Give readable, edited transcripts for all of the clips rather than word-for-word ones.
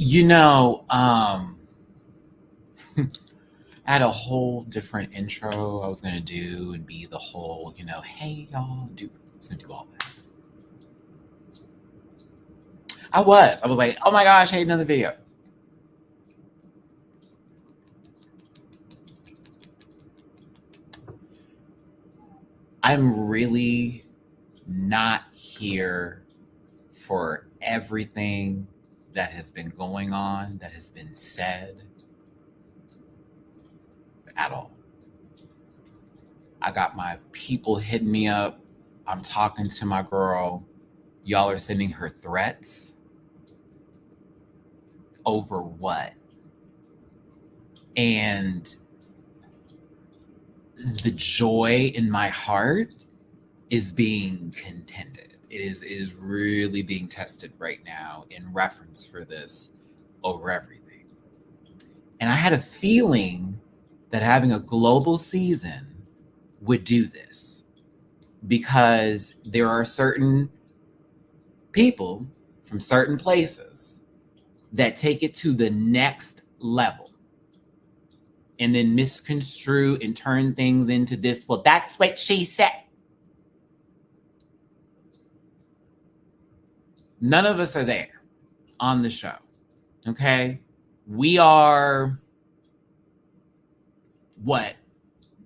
You know, I had a whole different intro I was gonna do and be the whole, hey y'all, I was gonna do all that. I was like, oh my gosh, hey, another video. I'm really not here for everything that has been going on, that has been said at all. I got my people hitting me up. I'm talking to my girl. Y'all are sending her threats. Over what? And the joy in my heart is being contended. It is really being tested right now in reference for this over everything. And I had a feeling that having a global season would do this because there are certain people from certain places that take it to the next level and then misconstrue and turn things into this. Well, that's what she said. None of us are there on the show. Okay. We are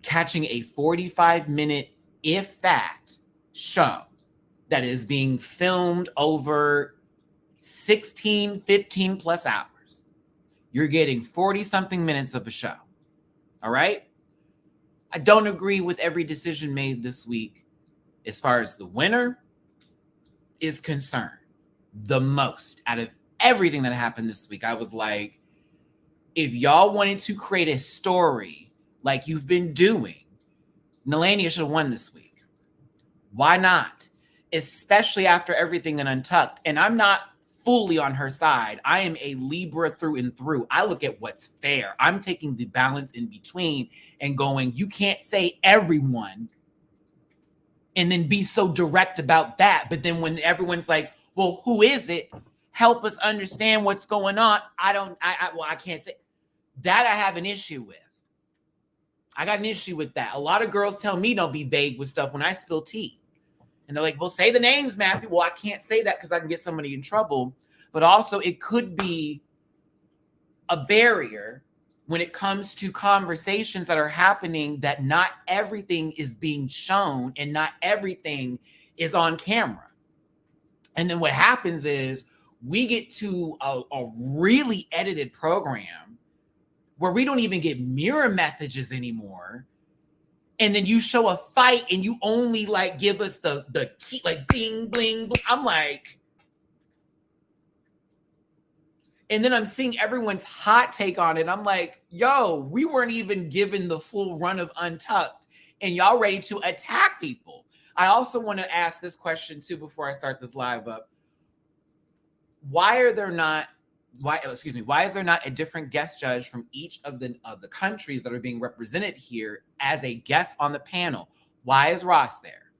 catching a 45-minute, if that, show that is being filmed over 16, 15 plus hours. You're getting 40 something minutes of a show. All right. I don't agree with every decision made this week as far as the winner is concerned. The most out of everything that happened this week, I was like, if y'all wanted to create a story like you've been doing, Nelania should have won this week. Why not? Especially after everything in Untucked. And I'm not fully on her side. I am a Libra through and through. I look at what's fair. I'm taking the balance in between and going, you can't say everyone and then be so direct about that. But then when everyone's like, well, who is it? Help us understand what's going on. I can't say that. I have an issue with. I got an issue with that. A lot of girls tell me don't be vague with stuff when I spill tea. And they're like, well, say the names, Matthew. Well, I can't say that because I can get somebody in trouble. But also it could be a barrier when it comes to conversations that are happening that not everything is being shown and not everything is on camera. And then what happens is we get to a really edited program where we don't even get mirror messages anymore. And then you show a fight and you only like give us the key, like bing, bling, bling. I'm like, and then I'm seeing everyone's hot take on it. I'm like, yo, we weren't even given the full run of Untucked and y'all ready to attack people. I also want to ask this question too before I start this live up. Why is there not a different guest judge from each of the countries that are being represented here as a guest on the panel? Why is Ross there?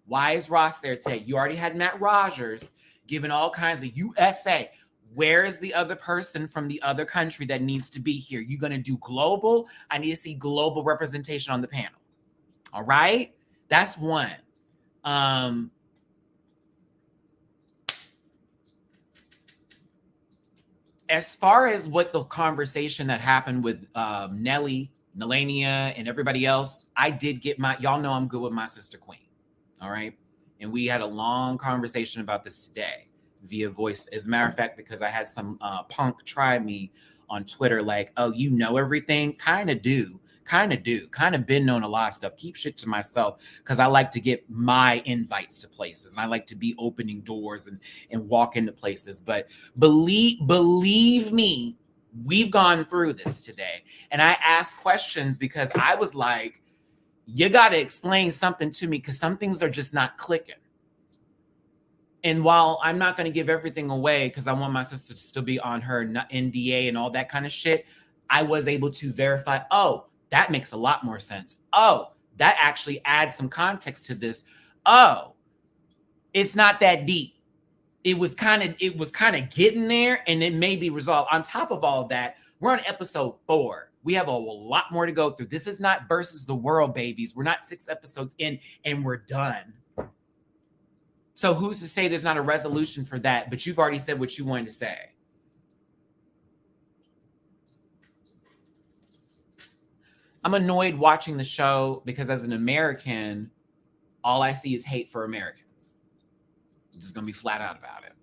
Why is Ross there today? You already had Matt Rogers giving all kinds of USA. Where is the other person from the other country that needs to be here? You're going to do global? I need to see global representation on the panel. All right? That's one. As far as what the conversation that happened with Nelania, and everybody else, I did get y'all know I'm good with my sister Queen. All right. And we had a long conversation about this today via voice. As a matter of fact, because I had some punk try me on Twitter, like, oh, you know everything? Kind of been knowing a lot of stuff. Keep shit to myself because I like to get my invites to places and I like to be opening doors and walk into places. But believe me, we've gone through this today. And I asked questions because I was like, you got to explain something to me because some things are just not clicking. And while I'm not going to give everything away because I want my sister to still be on her NDA and all that kind of shit, I was able to verify, oh, that makes a lot more sense. Oh, that actually adds some context to this. Oh, it's not that deep. it was kind of getting there, and it may be resolved. On top of all that, we're on episode 4. We have a lot more to go through. This is not versus the world, babies. We're not 6 episodes in and we're done. So who's to say there's not a resolution for that? But you've already said what you wanted to say. I'm annoyed watching the show because as an American, all I see is hate for Americans. I'm just going to be flat out about it.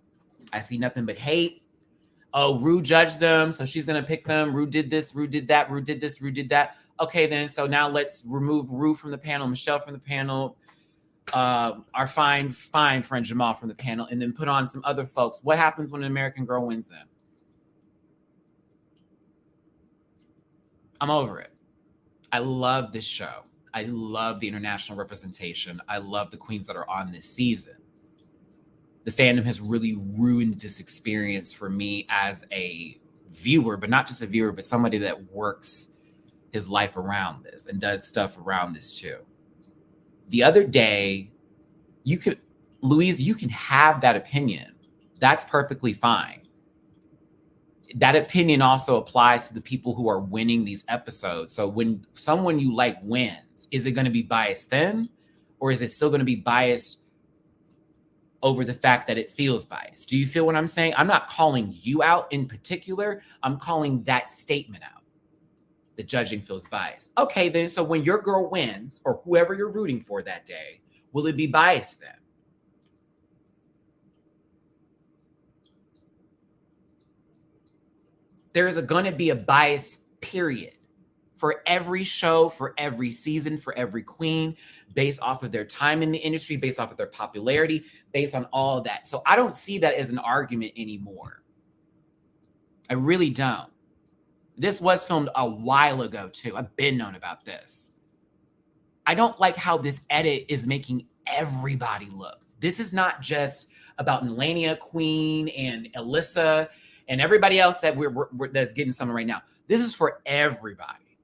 I see nothing but hate. Oh, Rue judged them, so she's going to pick them. Rue did this, Rue did that, Rue did this, Rue did that. Okay, then, so now let's remove Rue from the panel, Michelle from the panel, our fine friend Jamal from the panel, and then put on some other folks. What happens when an American girl wins them? I'm over it. I love this show. I love the international representation. I love the queens that are on this season. The fandom has really ruined this experience for me as a viewer, but not just a viewer, but somebody that works his life around this and does stuff around this too. The other day, Louise, you can have that opinion. That's perfectly fine. That opinion also applies to the people who are winning these episodes. So when someone you like wins, is it going to be biased then? Or is it still going to be biased over the fact that it feels biased? Do you feel what I'm saying? I'm not calling you out in particular. I'm calling that statement out. The judging feels biased. Okay, then, so when your girl wins, or whoever you're rooting for that day, will it be biased then? There's going to be a bias, period, for every show, for every season, for every queen, based off of their time in the industry, based off of their popularity, based on all of that. So I don't see that as an argument anymore. I really don't. This was filmed a while ago, too. I've been known about this. I don't like how this edit is making everybody look. This is not just about Melania, Queen, and Alyssa, and everybody else that that's getting something right now. This is for everybody.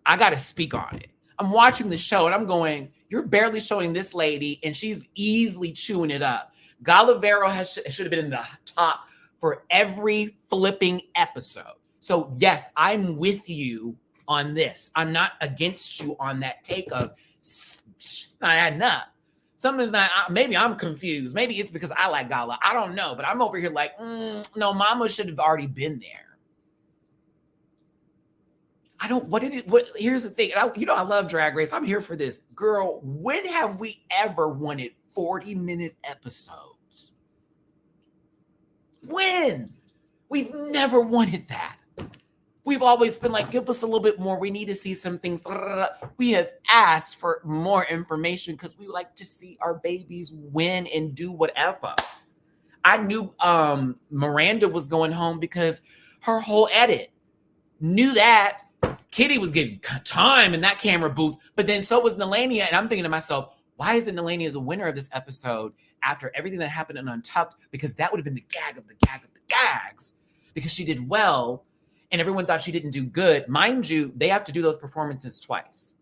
I got to speak on it. I'm watching the show and I'm going, you're barely showing this lady and she's easily chewing it up. Galavero should have been in the top for every flipping episode. So yes, I'm with you on this. I'm not against you on that take of not adding up. Something's not, maybe I'm confused. Maybe it's because I like Gala. I don't know, but I'm over here like, no, mama should have already been there. Here's the thing. I love Drag Race. I'm here for this. Girl, when have we ever wanted 40-minute episodes? When? We've never wanted that. We've always been like, give us a little bit more. We need to see some things. We have asked for more information because we like to see our babies win and do whatever. I knew Miranda was going home because her whole edit knew that Kitty was getting time in that camera booth, but then so was Nelania. And I'm thinking to myself, why isn't Nelania the winner of this episode after everything that happened in Untucked? Because that would have been the gag of the gag of the gags, because she did well. And everyone thought she didn't do good. Mind you, they have to do those performances twice.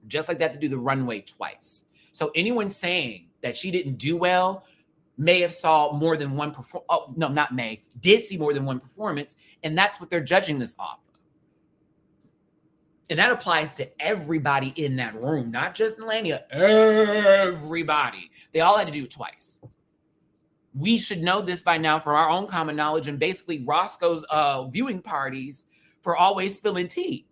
Just like they have to do the runway twice. So anyone saying that she didn't do well may have saw more than one did see more than one performance. And that's what they're judging this off of. And that applies to everybody in that room, not just Melania, everybody. They all had to do it twice. We should know this by now for our own common knowledge, and basically Roscoe's viewing parties for always spilling tea.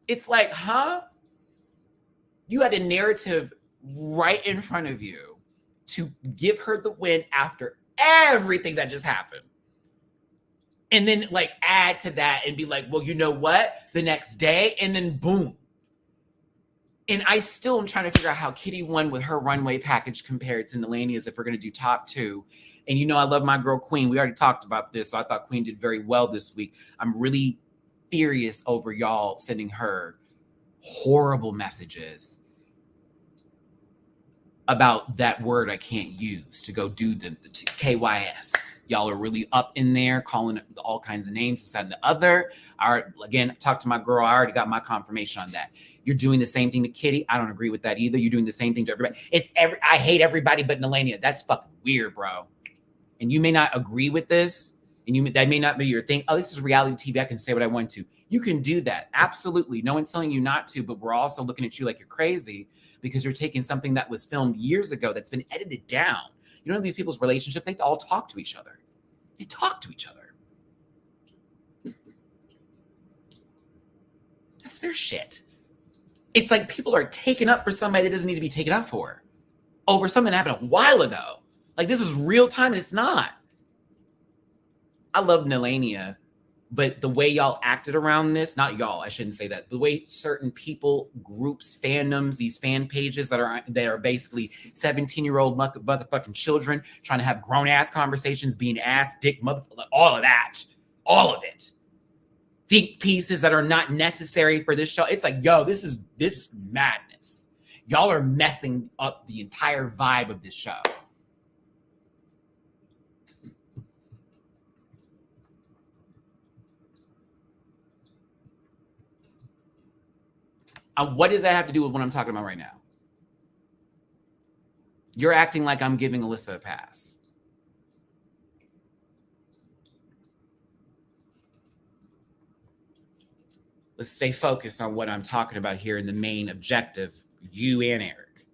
It's like, huh? You had a narrative right in front of you to give her the win after everything that just happened. And then like add to that and be like, well, you know what? The next day, and then boom. And I still am trying to figure out how Kitty won with her runway package compared to Nelania's if we're going to do top 2. And you know I love my girl Queen. We already talked about this, so I thought Queen did very well this week. I'm really furious over y'all sending her horrible messages about that word I can't use to go do the KYS. Y'all are really up in there calling it all kinds of names, this, that, and the other. Again, talk to my girl. I already got my confirmation on that. You're doing the same thing to Kitty. I don't agree with that either. You're doing the same thing to everybody. I hate everybody but Nelania. That's fucking weird, bro. And you may not agree with this, and that may not be your thing. Oh, this is reality TV. I can say what I want to. You can do that. Absolutely. No one's telling you not to, but we're also looking at you like you're crazy because you're taking something that was filmed years ago that's been edited down. You know, these people's relationships, they all talk to each other. They talk to each other. That's their shit. It's like people are taken up for somebody that doesn't need to be taken up for over something that happened a while ago. Like, this is real time, and it's not. I love Nelania, but the way y'all acted around this, not y'all, I shouldn't say that. The way certain people, groups, fandoms, these fan pages that are basically 17-year-old motherfucking children trying to have grown-ass conversations, being ass, dick, motherfucker, all of that. All of it. Think pieces that are not necessary for this show. It's like, yo, this is madness. Y'all are messing up the entire vibe of this show. What does that have to do with what I'm talking about right now? You're acting like I'm giving Alyssa a pass. Let's stay focused on what I'm talking about here in the main objective, you and Eric.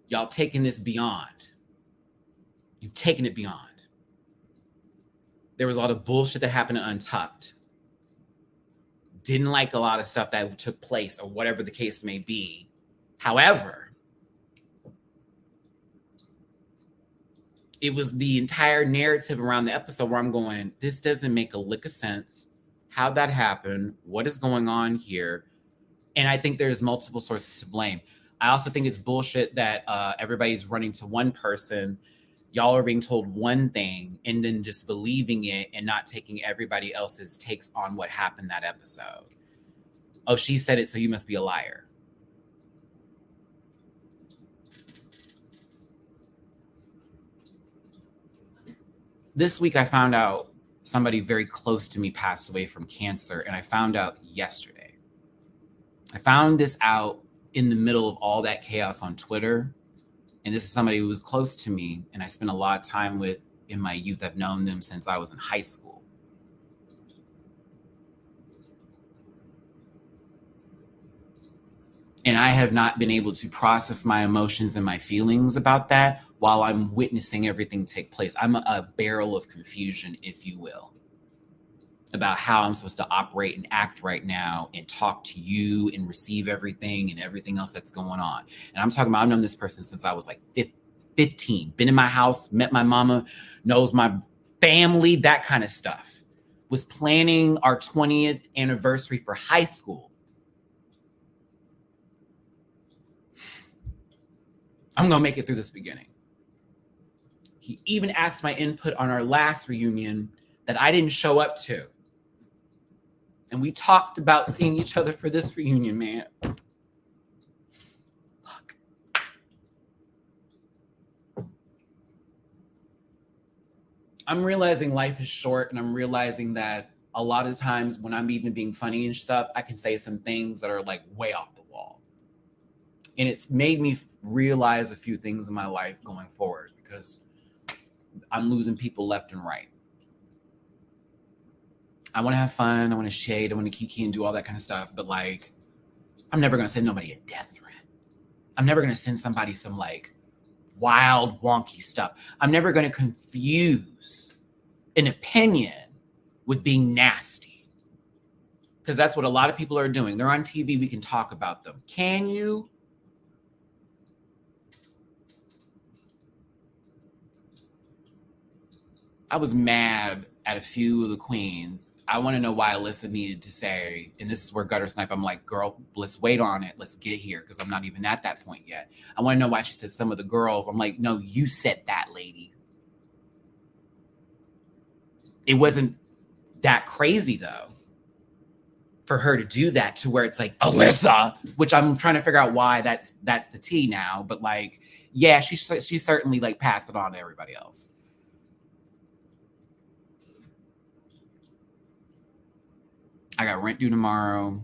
Y'all taking this beyond. You've taken it beyond. There was a lot of bullshit that happened to Untucked. Didn't like a lot of stuff that took place or whatever the case may be. However, it was the entire narrative around the episode where I'm going, this doesn't make a lick of sense. How'd that happen? What is going on here? And I think there's multiple sources to blame. I also think it's bullshit that everybody's running to one person. Y'all are being told one thing and then just believing it and not taking everybody else's takes on what happened that episode. Oh, she said it, so you must be a liar. This week, I found out somebody very close to me passed away from cancer, and I found out yesterday. I found this out in the middle of all that chaos on Twitter. And this is somebody who was close to me and I spent a lot of time with in my youth. I've known them since I was in high school. And I have not been able to process my emotions and my feelings about that while I'm witnessing everything take place. I'm a barrel of confusion, if you will, about how I'm supposed to operate and act right now and talk to you and receive everything and everything else that's going on. And I'm talking about, I've known this person since I was like 15, been in my house, met my mama, knows my family, that kind of stuff. Was planning our 20th anniversary for high school. I'm going to make it through this beginning. He even asked my input on our last reunion that I didn't show up to. And we talked about seeing each other for this reunion, man. Fuck. I'm realizing life is short, and I'm realizing that a lot of times when I'm even being funny and stuff, I can say some things that are like way off the wall. And it's made me realize a few things in my life going forward because I'm losing people left and right. I want to have fun. I want to shade. I want to kiki and do all that kind of stuff. But like, I'm never going to send nobody a death threat. I'm never going to send somebody some like wild, wonky stuff. I'm never going to confuse an opinion with being nasty. Because that's what a lot of people are doing. They're on TV. We can talk about them. Can you? I was mad at a few of the queens. I want to know why Alyssa needed to say, and this is where Gutter Snipe, I'm like, girl, let's wait on it. Let's get here because I'm not even at that point yet. I want to know why she said some of the girls. I'm like, no, you said that, lady. It wasn't that crazy, though. for her to do that to where it's like Alyssa, which I'm trying to figure out why that's the T now. But like, yeah, she certainly like passed it on to everybody else. I got rent due tomorrow.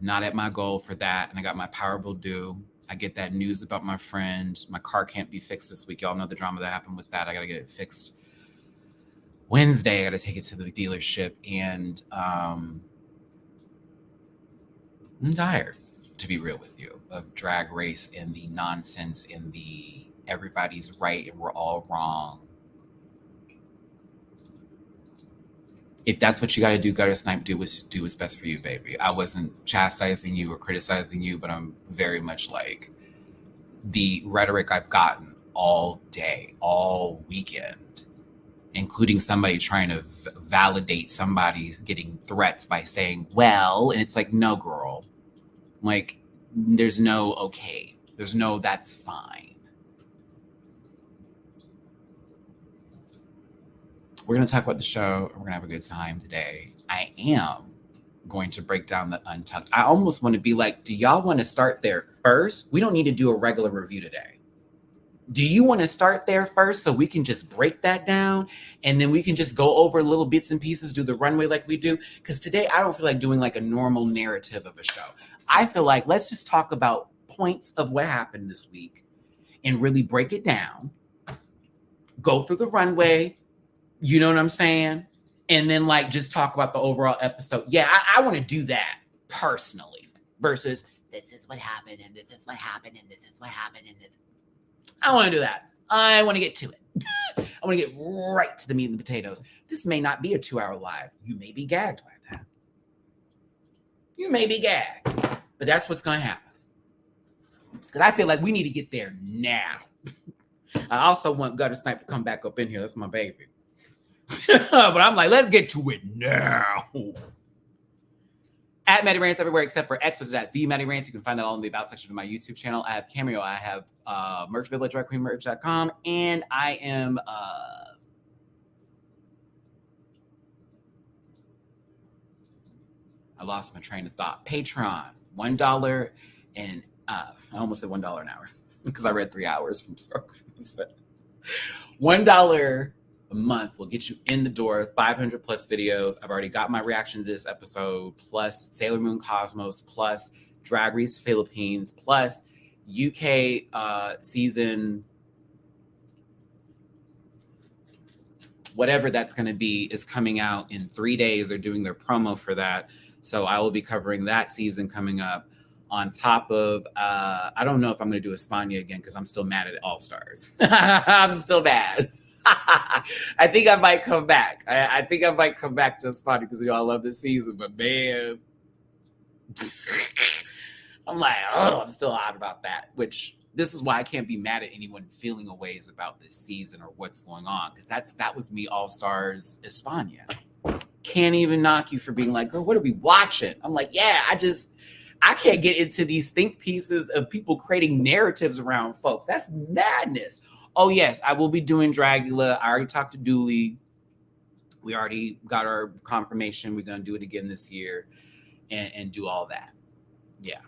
Not at my goal for that. And I got my power bill due. I get that news about my friend. My car can't be fixed this week. Y'all know the drama that happened with that. I got to get it fixed Wednesday. I got to take it to the dealership. And I'm tired, to be real with you, of Drag Race and the nonsense and the everybody's right and we're all wrong. If that's what you got to do, Gutter Snipe, do what's best for you, baby. I wasn't chastising you or criticizing you, but I'm very much like the rhetoric I've gotten all day, all weekend, including somebody trying to validate somebody getting threats by saying, well, and it's like, no, girl, like there's no okay. There's no that's fine. We're going to talk about the show. We're going to have a good time today. I am going to break down the Untucked. I almost want to be like, do y'all want to start there first? We don't need to do a regular review today. Do you want to start there first so we can just break that down and then we can just go over little bits and pieces, do the runway like we do? Because today I don't feel like doing like a normal narrative of a show. I feel like let's just talk about points of what happened this week and really break it down. Go through the runway. You know what I'm saying? And then like just talk about the overall episode. Yeah, I want to do that personally versus this is what happened and this is what happened and this is what happened and this. I want to do that. I want to get to it. I want to get right to the meat and the potatoes. This may not be a 2-hour live. You may be gagged by that. You may be gagged. But that's what's going to happen. Because I feel like we need to get there now. I also want Gutter Snipe to come back up in here. That's my baby. But I'm like, let's get to it now. At MattyRants everywhere except for X, which is at the MattyRants. You can find that all in the About section of my YouTube channel. I have Cameo. I have merch available at dragqueenmerch.com. And I am I lost my train of thought. Patreon, $1 and I almost said $1 an hour because I read 3 hours from $1 a month will get you in the door. 500 plus videos. I've already got my reaction to this episode, plus Sailor Moon Cosmos, plus Drag Race Philippines, plus UK season, whatever that's going to be, is coming out in 3 days. They're doing their promo for that. So I will be covering that season coming up on top of, I don't know if I'm going to do España again because I'm still mad at All Stars. I'm still mad. I think I might come back. I think I might come back to España because I love this season. But man, I'm like, oh, I'm still hot about that. Which this is why I can't be mad at anyone feeling a ways about this season or what's going on, because that was me All Stars España. Can't even knock you for being like, girl, what are we watching? I'm like, yeah, I can't get into these think pieces of people creating narratives around folks. That's madness. Oh, yes, I will be doing Dragula. I already talked to Dooley. We already got our confirmation. We're going to do it again this year and do all that. Yeah.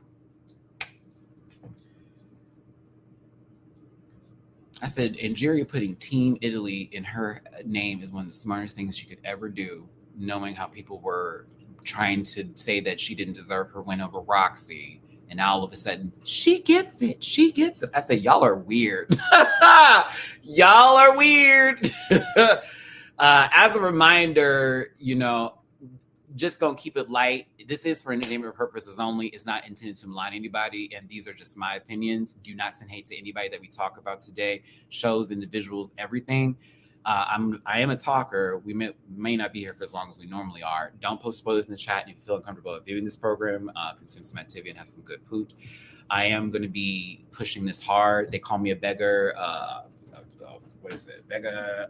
I said, Angeria putting Team Italy in her name is one of the smartest things she could ever do, knowing how people were trying to say that she didn't deserve her win over Roxy. And now all of a sudden, she gets it. She gets it. I said, y'all are weird. Y'all are weird. As a reminder, just going to keep it light. This is for entertainment purposes only. It's not intended to malign anybody. And these are just my opinions. Do not send hate to anybody that we talk about today. Shows, individuals, everything. I am a talker. We may not be here for as long as we normally are. Don't post spoilers in the chat. If you feel uncomfortable viewing this program, consume some activity and have some good poot. I am going to be pushing this hard. They call me a beggar. What is it? Beggar,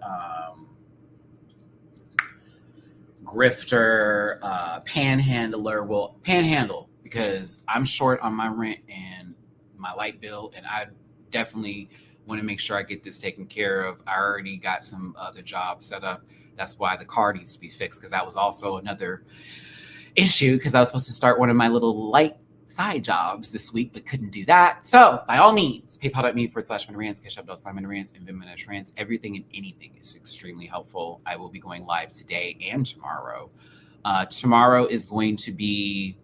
grifter, panhandler. Well, panhandle, because I'm short on my rent and my light bill, and I definitely want to make sure I get this taken care of. I already got some other jobs set up. That's why the car needs to be fixed, because that was also another issue, because I was supposed to start one of my little light side jobs this week, but couldn't do that. So by all means, paypal.me/MattyRants, Cash-App.MattyRants, and Venmo.Rants. Everything and anything is extremely helpful. I will be going live today and tomorrow. Tomorrow is going to be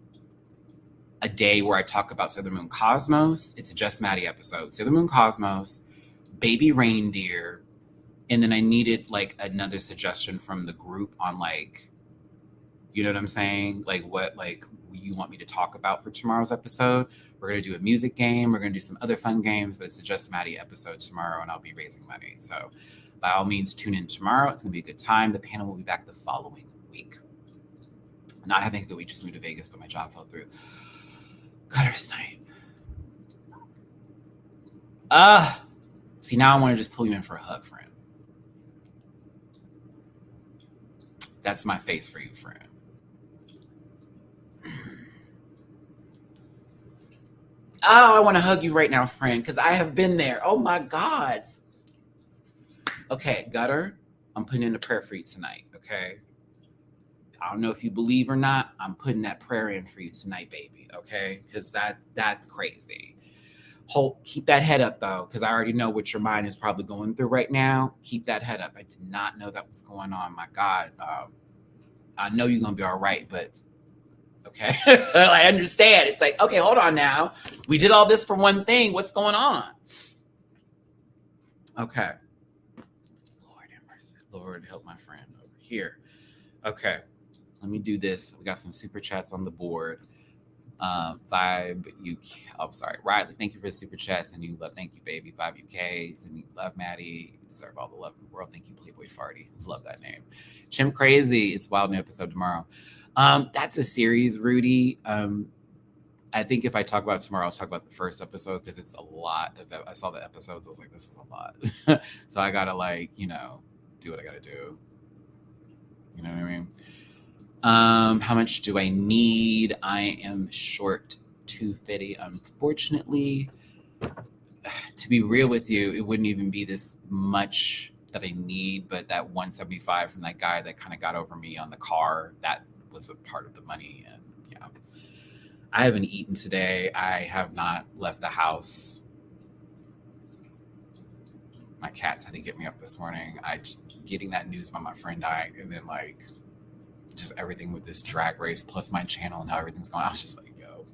a day where I talk about Sailor Moon Cosmos. It's a Just Maddie episode. Sailor Moon Cosmos, Baby Reindeer, and then I needed like another suggestion from the group on like, you know what I'm saying? Like what like you want me to talk about for tomorrow's episode. We're going to do a music game. We're going to do some other fun games, but it's a Just Maddie episode tomorrow, and I'll be raising money. So by all means, tune in tomorrow. It's going to be a good time. The panel will be back the following week. Not having a good week, just moved to Vegas, but my job fell through. Gutter snipe. See, now I want to just pull you in for a hug, friend. That's my face for you, friend. Oh, I want to hug you right now, friend, because I have been there. Oh, my God. Okay, Gutter, I'm putting in a prayer for you tonight, okay? I don't know if you believe or not. I'm putting that prayer in for you tonight, baby, okay? Because that's crazy. Keep that head up, though, because I already know what your mind is probably going through right now. Keep that head up. I did not know that was going on. My God. I know you're going to be all right, but okay. I understand. It's like, okay, hold on now. We did all this for one thing. What's going on? Okay. Lord have mercy. Lord help my friend over here. Okay. Let me do this. We got some super chats on the board. Riley, thank you for the super chats. And you love, thank you, baby. Vibe UK, and you love Maddie. You deserve all the love in the world. Thank you, Playboy Farty. Love that name. Chim Crazy. It's Wild New episode tomorrow. That's a series, Rudy. I think if I talk about it tomorrow, I'll talk about the first episode, because it's a lot of I saw the episodes. I was like, this is a lot. So I gotta do what I gotta do. You know what I mean? How much do I need? I am short $250. Unfortunately, to be real with you, it wouldn't even be this much that I need, but that $175 from that guy that kind of got over me on the car, that was a part of the money. And yeah, I haven't eaten today. I have not left the house. My cats had to get me up this morning. Getting that news about my friend dying, and then just everything with this drag race plus my channel and how everything's going. I was just like, yo.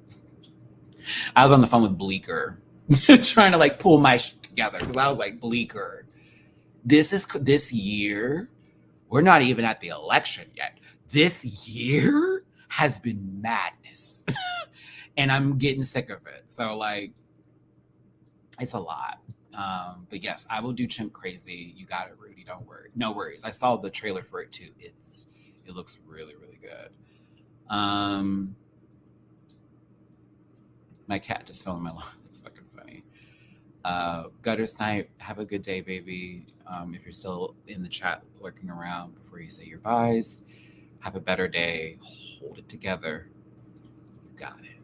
I was on the phone with Bleecker trying to pull my shit together, because I was like, Bleecker, this year, we're not even at the election yet. This year has been madness. And I'm getting sick of it. So it's a lot. But yes, I will do Chimp Crazy. You got it, Rudy. Don't worry. No worries. I saw the trailer for it too. It looks really, really good. My cat just fell in my lap. That's fucking funny. Gutter Snipe, have a good day, baby. If you're still in the chat lurking around before you say your byes, have a better day. Hold it together. You got it.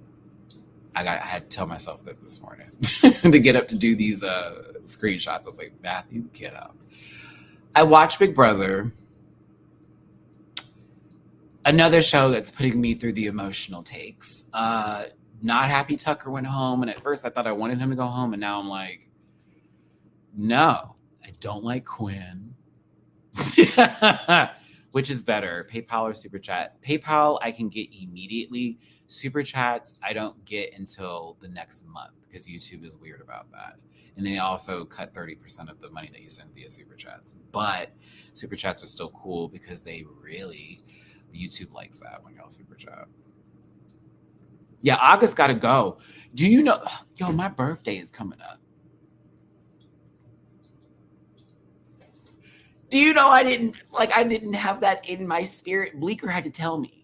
I had to tell myself that this morning to get up to do these screenshots. I was like, Matthew, get up. I watched Big Brother. Another show that's putting me through the emotional takes. Not happy Tucker went home. And at first I thought I wanted him to go home. And now I'm like, no, I don't like Quinn. Which is better, PayPal or Super Chat? PayPal I can get immediately. Super Chats I don't get until the next month, because YouTube is weird about that. And they also cut 30% of the money that you send via Super Chats. But Super Chats are still cool, because YouTube likes that when y'all Super Chat. Yeah, August gotta go. Do you know, yo, my birthday is coming up. Do you know I didn't have that in my spirit? Bleecker had to tell me.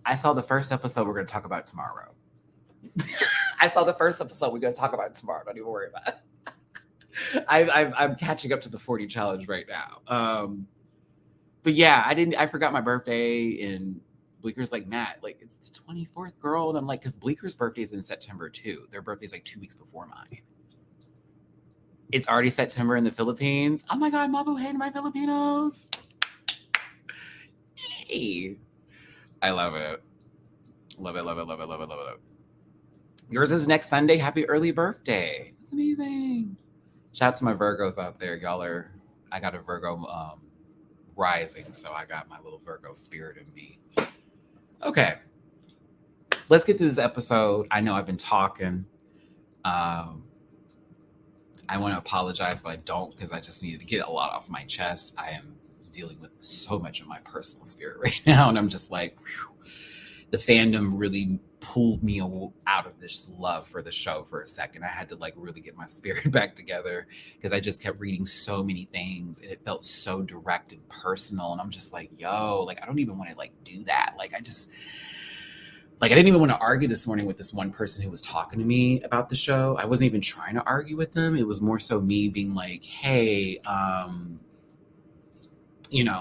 I saw the first episode we're going to talk about tomorrow. Don't even worry about it. I'm catching up to the 40 challenge right now. But yeah, I forgot my birthday, and Bleeker's like, Matt, like, it's the 24th, girl. And I'm like, because Bleeker's birthday is in September too. Their birthday's like 2 weeks before mine. It's already September in the Philippines. Oh my God, mabuhay to my Filipinos. Hey. I love it. Love it, love it, love it, love it, love it. Yours is next Sunday. Happy early birthday. That's amazing. Shout out to my Virgos out there. I got a Virgo rising, so I got my little Virgo spirit in me. Okay. Let's get to this episode. I know I've been talking. I want to apologize, but I don't, because I just needed to get a lot off my chest. I am dealing with so much of my personal spirit right now, and I'm just like, whew. The fandom really pulled me out of this love for the show for a second. I had to like really get my spirit back together, because I just kept reading so many things and it felt so direct and personal. And I'm just like, yo, like, I don't even want to like do that. Like, I didn't even want to argue this morning with this one person who was talking to me about the show. I wasn't even trying to argue with them. It was more so me being like, hey,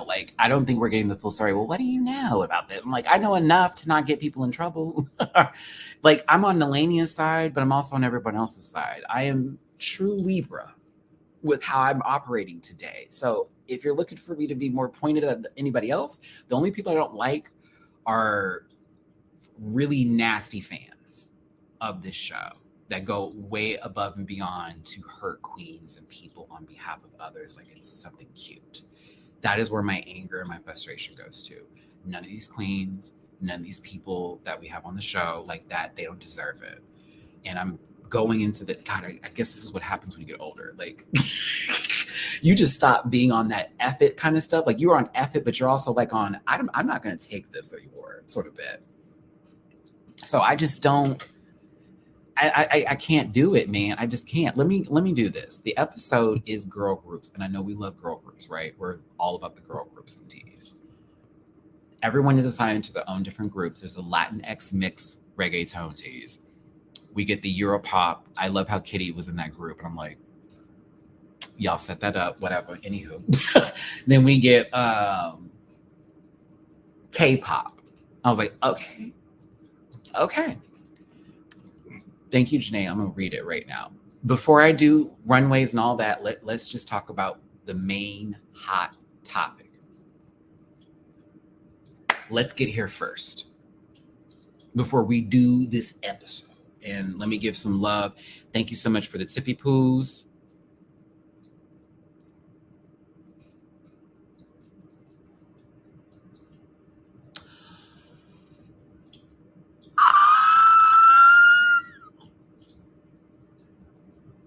like, I don't think we're getting the full story. Well, what do you know about that? I'm like, I know enough to not get people in trouble. Like, I'm on Nelania's side, but I'm also on everyone else's side. I am true Libra with how I'm operating today. So if you're looking for me to be more pointed at anybody else, the only people I don't like are really nasty fans of this show that go way above and beyond to hurt queens and people on behalf of others like it's something cute. That is where my anger and my frustration goes to. None of these queens, none of these people that we have on the show like that, they don't deserve it. And I'm going into the, God, I guess this is what happens when you get older. Like, you just stop being on that F it kind of stuff. Like, you're on F it, but you're also like on, I'm not going to take this anymore sort of bit. So I just don't, I can't do it, man. I just can't. Let me do this. The episode is girl groups, and I know we love girl groups, right? We're all about the girl groups and teas. Everyone is assigned to their own different groups. There's a Latinx mix reggaeton teas. We get the Europop. I love how Kitty was in that group, and I'm like, y'all set that up, whatever. Anywho, then we get K-pop. I was like, okay. Thank you, Janae. I'm going to read it right now. Before I do runways and all that, let's just talk about the main hot topic. Let's get here first before we do this episode. And let me give some love. Thank you so much for the tippy poos.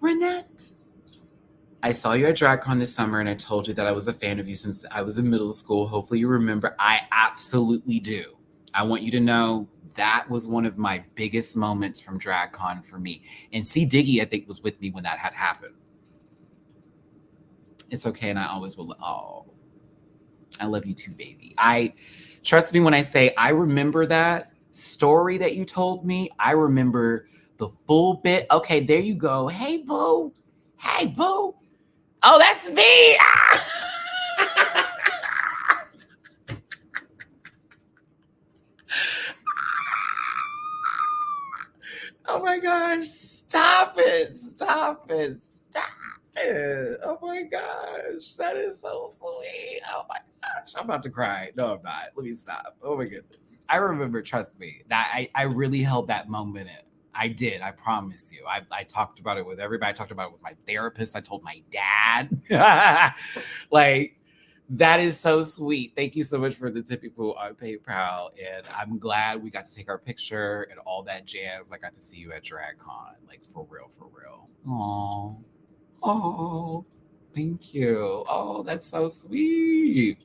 Renette, I saw you at DragCon this summer, and I told you that I was a fan of you since I was in middle school. Hopefully you remember. I absolutely do. I want you to know that was one of my biggest moments from DragCon for me. And C. Diggy, I think, was with me when that had happened. It's okay, and I always will. Oh, I love you too, baby. Trust me when I say I remember that story that you told me. I remember the full bit. Okay, there you go. Hey, boo. Hey, boo. Oh, that's me. Oh my gosh. Stop it. Oh my gosh. That is so sweet. Oh my gosh. I'm about to cry. No, I'm not. Let me stop. Oh my goodness. I remember, trust me, that I really held that moment in. I did. I promise you. I talked about it with everybody. I talked about it with my therapist. I told my dad. Like, that is so sweet. Thank you so much for the tippy poo on PayPal. And I'm glad we got to take our picture and all that jazz. I got to see you at DragCon. Like, for real, for real. Oh, thank you. Oh, that's so sweet.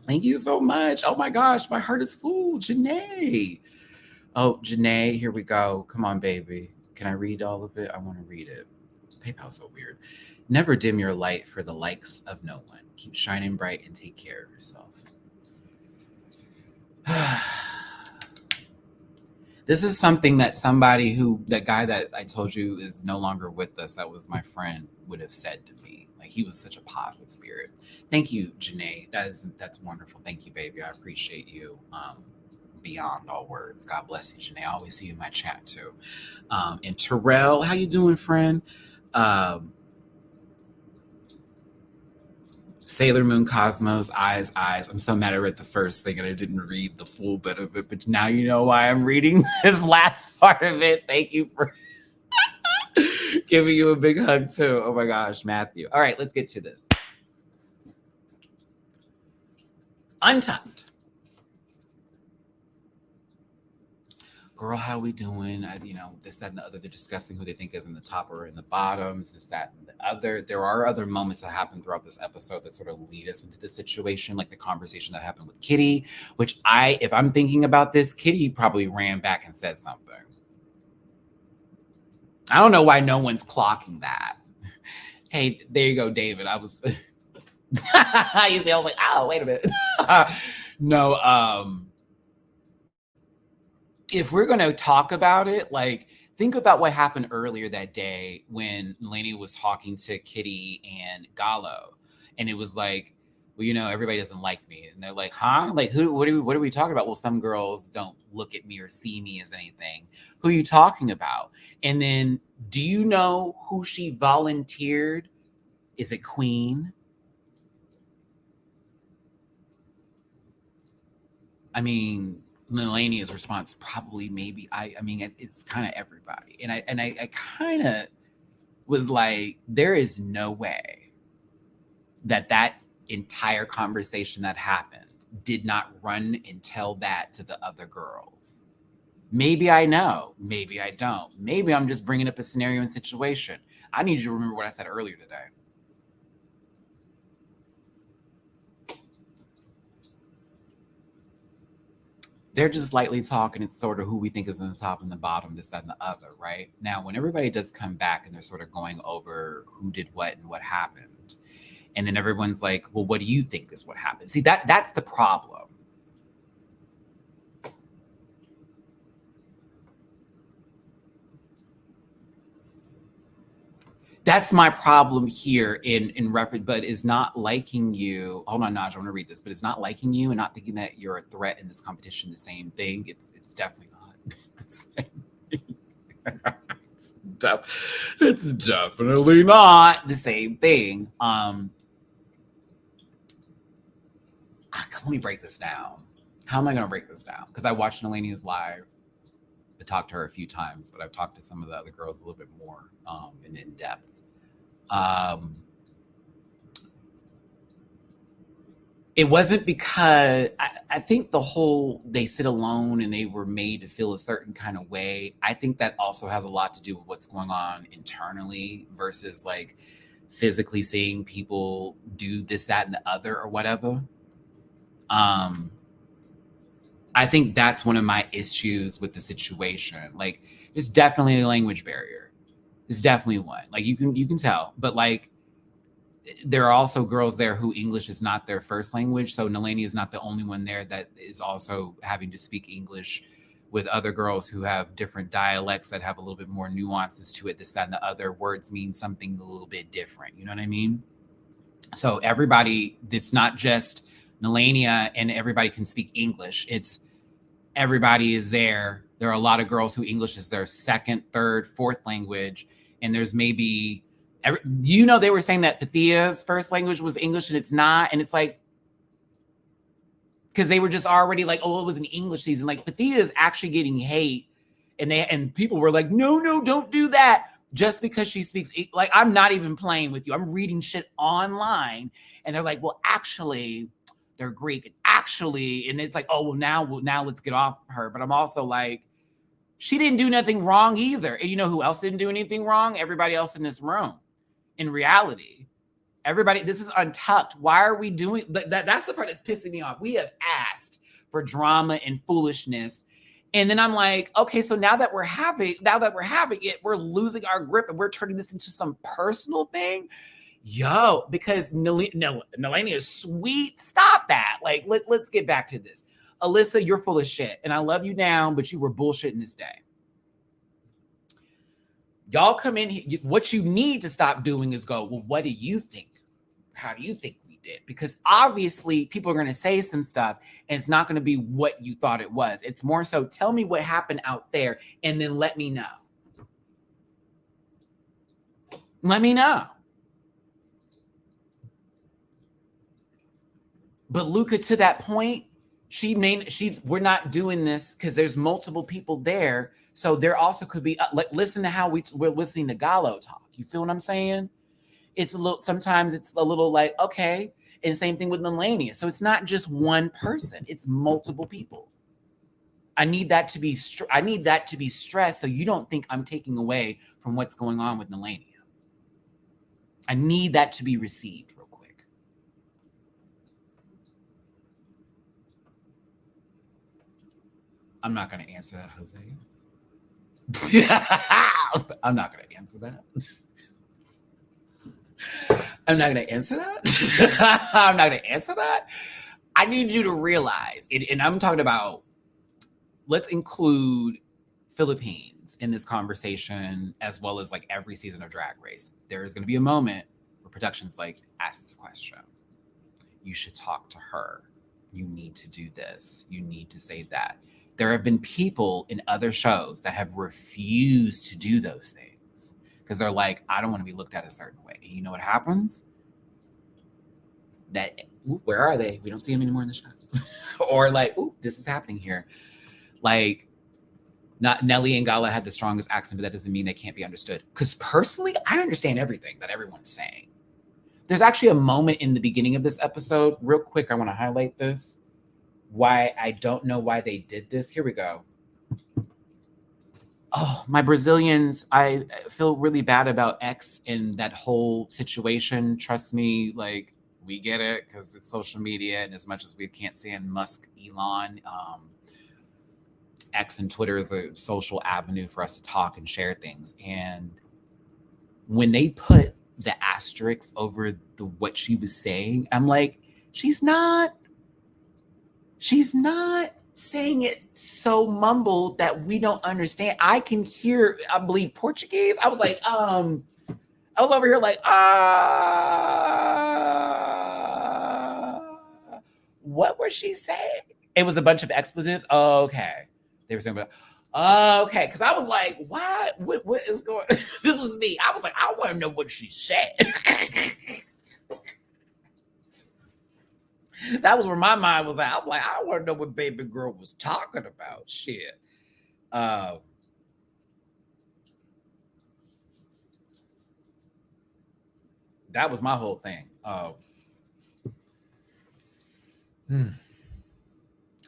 Thank you so much. Oh my gosh, my heart is full. Janae. Oh, Janae, here we go. Come on, baby. Can I read all of it? I want to read it. PayPal's so weird. Never dim your light for the likes of no one. Keep shining bright and take care of yourself. This is something that that guy that I told you is no longer with us, that was my friend, would have said to me. Like he was such a positive spirit. Thank you, Janae. That's wonderful. Thank you, baby. I appreciate you. Beyond all words. God bless you, Janae. I always see you in my chat too. And Terrell, how you doing, friend? Sailor Moon Cosmos, eyes. I'm so mad I read the first thing and I didn't read the full bit of it, but now you know why I'm reading this last part of it. Thank you for giving you a big hug too. Oh my gosh, Matthew. All right, let's get to this. Untucked. Girl, how we doing? This, that, and the other. They're discussing who they think is in the top or in the bottoms, this, that, and the other. There are other moments that happen throughout this episode that sort of lead us into this situation, like the conversation that happened with Kitty, which if I'm thinking about this, Kitty probably ran back and said something. I don't know why no one's clocking that. Hey, there you go, David. I was like, oh, wait a minute. No, if we're going to talk about it, like, think about what happened earlier that day when Lainey was talking to Kitty and Gallo. And it was like, well, everybody doesn't like me. And they're like, huh? Like, what are we talking about? Well, some girls don't look at me or see me as anything. Who are you talking about? And then, do you know who she volunteered? Is it Queen? I mean, Melania's response probably maybe it's kind of everybody. And I kind of was like, there is no way that entire conversation that happened did not run and tell that to the other girls. Maybe I know, maybe I don't. Maybe I'm just bringing up a scenario and situation. I need you to remember what I said earlier today. They're just lightly talking. It's sort of who we think is in the top and the bottom, this, that, and the other, right? Now, when everybody does come back and they're sort of going over who did what and what happened, and then everyone's like, well, what do you think is what happened? See, that's the problem. That's my problem here in reference, but is not liking you. Hold on, Naj, I want to read this, but it's not liking you and not thinking that you're a threat in this competition, the same thing. It's definitely not the same thing. It's definitely not the same thing. Let me break this down. How am I going to break this down? Because I watched Nalania's live. I talked to her a few times, but I've talked to some of the other girls a little bit more in depth. It wasn't because I think they sit alone and they were made to feel a certain kind of way. I think that also has a lot to do with what's going on internally versus like physically seeing people do this, that, and the other or whatever. I think that's one of my issues with the situation. Like, there's definitely a language barrier. There's definitely one. Like, you can tell. But like, there are also girls there who English is not their first language. So Nalani is not the only one there that is also having to speak English with other girls who have different dialects that have a little bit more nuances to it. This, that, and the other words mean something a little bit different. You know what I mean? So everybody, it's not just Nalania and everybody can speak English. It's everybody is there. There are a lot of girls who English is their second, third, fourth language. And there's maybe, they were saying that Pythia's first language was English and it's not. And it's like, because they were just already like, oh, it was an English season. Like, Pythia is actually getting hate. And people were like, no, don't do that. Just because she speaks, like, I'm not even playing with you. I'm reading shit online. And they're like, well, actually, they're Greek. And it's like, oh, well, now let's get off her. But I'm also like, she didn't do nothing wrong either. And you know who else didn't do anything wrong? Everybody else in this room. In reality, everybody, this is Untucked. Why are we doing that? That's the part that's pissing me off. We have asked for drama and foolishness. And then I'm like, okay, so now that we're having it, we're losing our grip and we're turning this into some personal thing. Yo, because Nalani is sweet. Stop that. Like, let's get back to this. Alyssa, you're full of shit. And I love you down, but you were bullshitting this day. Y'all come in here. What you need to stop doing is go, well, what do you think how do you think we did? Because obviously people are going to say some stuff and it's not going to be what you thought it was. It's more so, tell me what happened out there and then let me know. Let me know. But Luca, to that point, we're not doing this because there's multiple people there. So there also could be, like, listen to how we're listening to Gallo talk. You feel what I'm saying? It's a little, sometimes it's a little like, okay. And same thing with Melania. So it's not just one person, it's multiple people. I need that to be stressed so you don't think I'm taking away from what's going on with Melania. I need that to be received real quick. I'm not going to answer that, Jose. I'm not going to answer that. I'm not going to answer that. I'm not going to answer that. I need you to realize, and I'm talking about, let's include Philippines in this conversation, as well as like every season of Drag Race. There is going to be a moment where production's like, ask this question. You should talk to her. You need to do this. You need to say that. There have been people in other shows that have refused to do those things because they're like, I don't want to be looked at a certain way. And you know what happens? That, where are they? We don't see them anymore in the show. Or like, this is happening here. Like, not Nelly and Gala had the strongest accent, but that doesn't mean they can't be understood. Because personally, I understand everything that everyone's saying. There's actually a moment in the beginning of this episode. Real quick, I want to highlight this. Why I don't know why they did this. Here we go. Oh, my Brazilians, I feel really bad about X and that whole situation. Trust me, like, we get it because it's social media, and as much as we can't stand Musk, Elon, X and Twitter is a social avenue for us to talk and share things. And when they put the asterisks over what she was saying, I'm like, she's not saying it so mumbled that we don't understand. I can hear, I believe, Portuguese. I was like, I was over here like, what was she saying? It was a bunch of expletives. Oh, okay. They were saying, okay. Because I was like, what is going on? This was me. I was like, I want to know what she said. That was where my mind was at. I'm like, I want to know what baby girl was talking about. Shit. That was my whole thing. Hold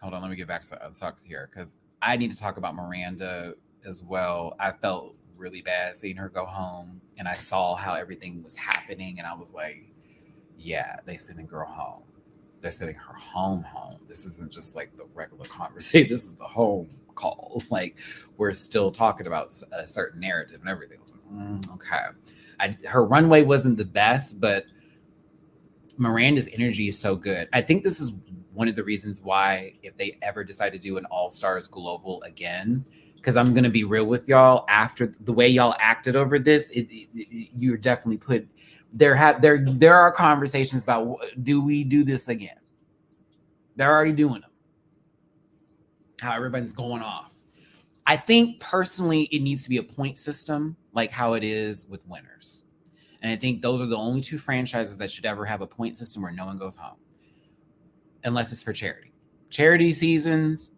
on, let me get back to Untucked here, because I need to talk about Miranda as well. I felt really bad seeing her go home, and I saw how everything was happening, and I was like, yeah, they sending girl home. They're sending her home. This isn't just like the regular conversation. This is the home call. Like, we're still talking about a certain narrative and everything. I was like, okay. Her runway wasn't the best, but Miranda's energy is so good. I think this is one of the reasons why, if they ever decide to do an All-Stars Global again, because I'm going to be real with y'all, after the way y'all acted over this, you're definitely put... There are conversations about, do we do this again? They're already doing them. How everybody's going off. I think personally it needs to be a point system, like how it is with winners. And I think those are the only two franchises that should ever have a point system where no one goes home, unless it's for charity. Charity seasons,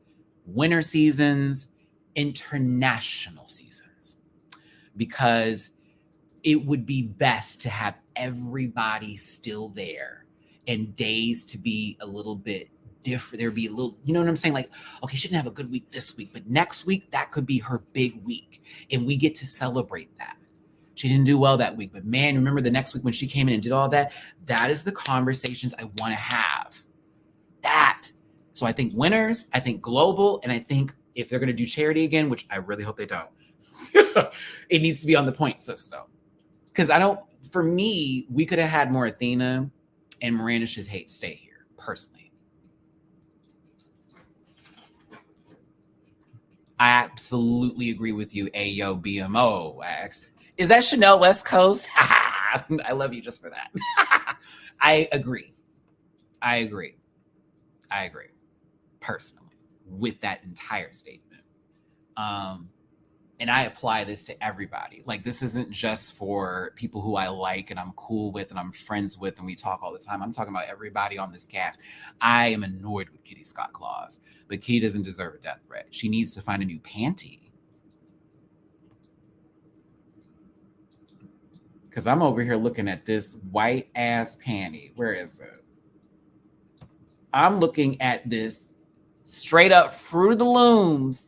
winter seasons, international seasons, because it would be best to have everybody still there and days to be a little bit different. There'd be a little, you know what I'm saying? Like, okay, she didn't have a good week this week, but next week, that could be her big week. And we get to celebrate that. She didn't do well that week, but man, remember the next week when she came in and did all that? That is the conversations I want to have. That. So I think winners, I think global, and I think if they're going to do charity again, which I really hope they don't, it needs to be on the point system. Because for me, we could have had more Athena, and Miranda should stay here, personally. I absolutely agree with you, Ayo BMO. Is that Chanel West Coast? I love you just for that. I agree. Personally with that entire statement. And I apply this to everybody. Like, this isn't just for people who I like and I'm cool with and I'm friends with and we talk all the time. I'm talking about everybody on this cast. I am annoyed with Kitty Scott Claus, but Kitty doesn't deserve a death threat. She needs to find a new panty. Because I'm over here looking at this white ass panty. Where is it? I'm looking at this straight up Fruit of the Looms.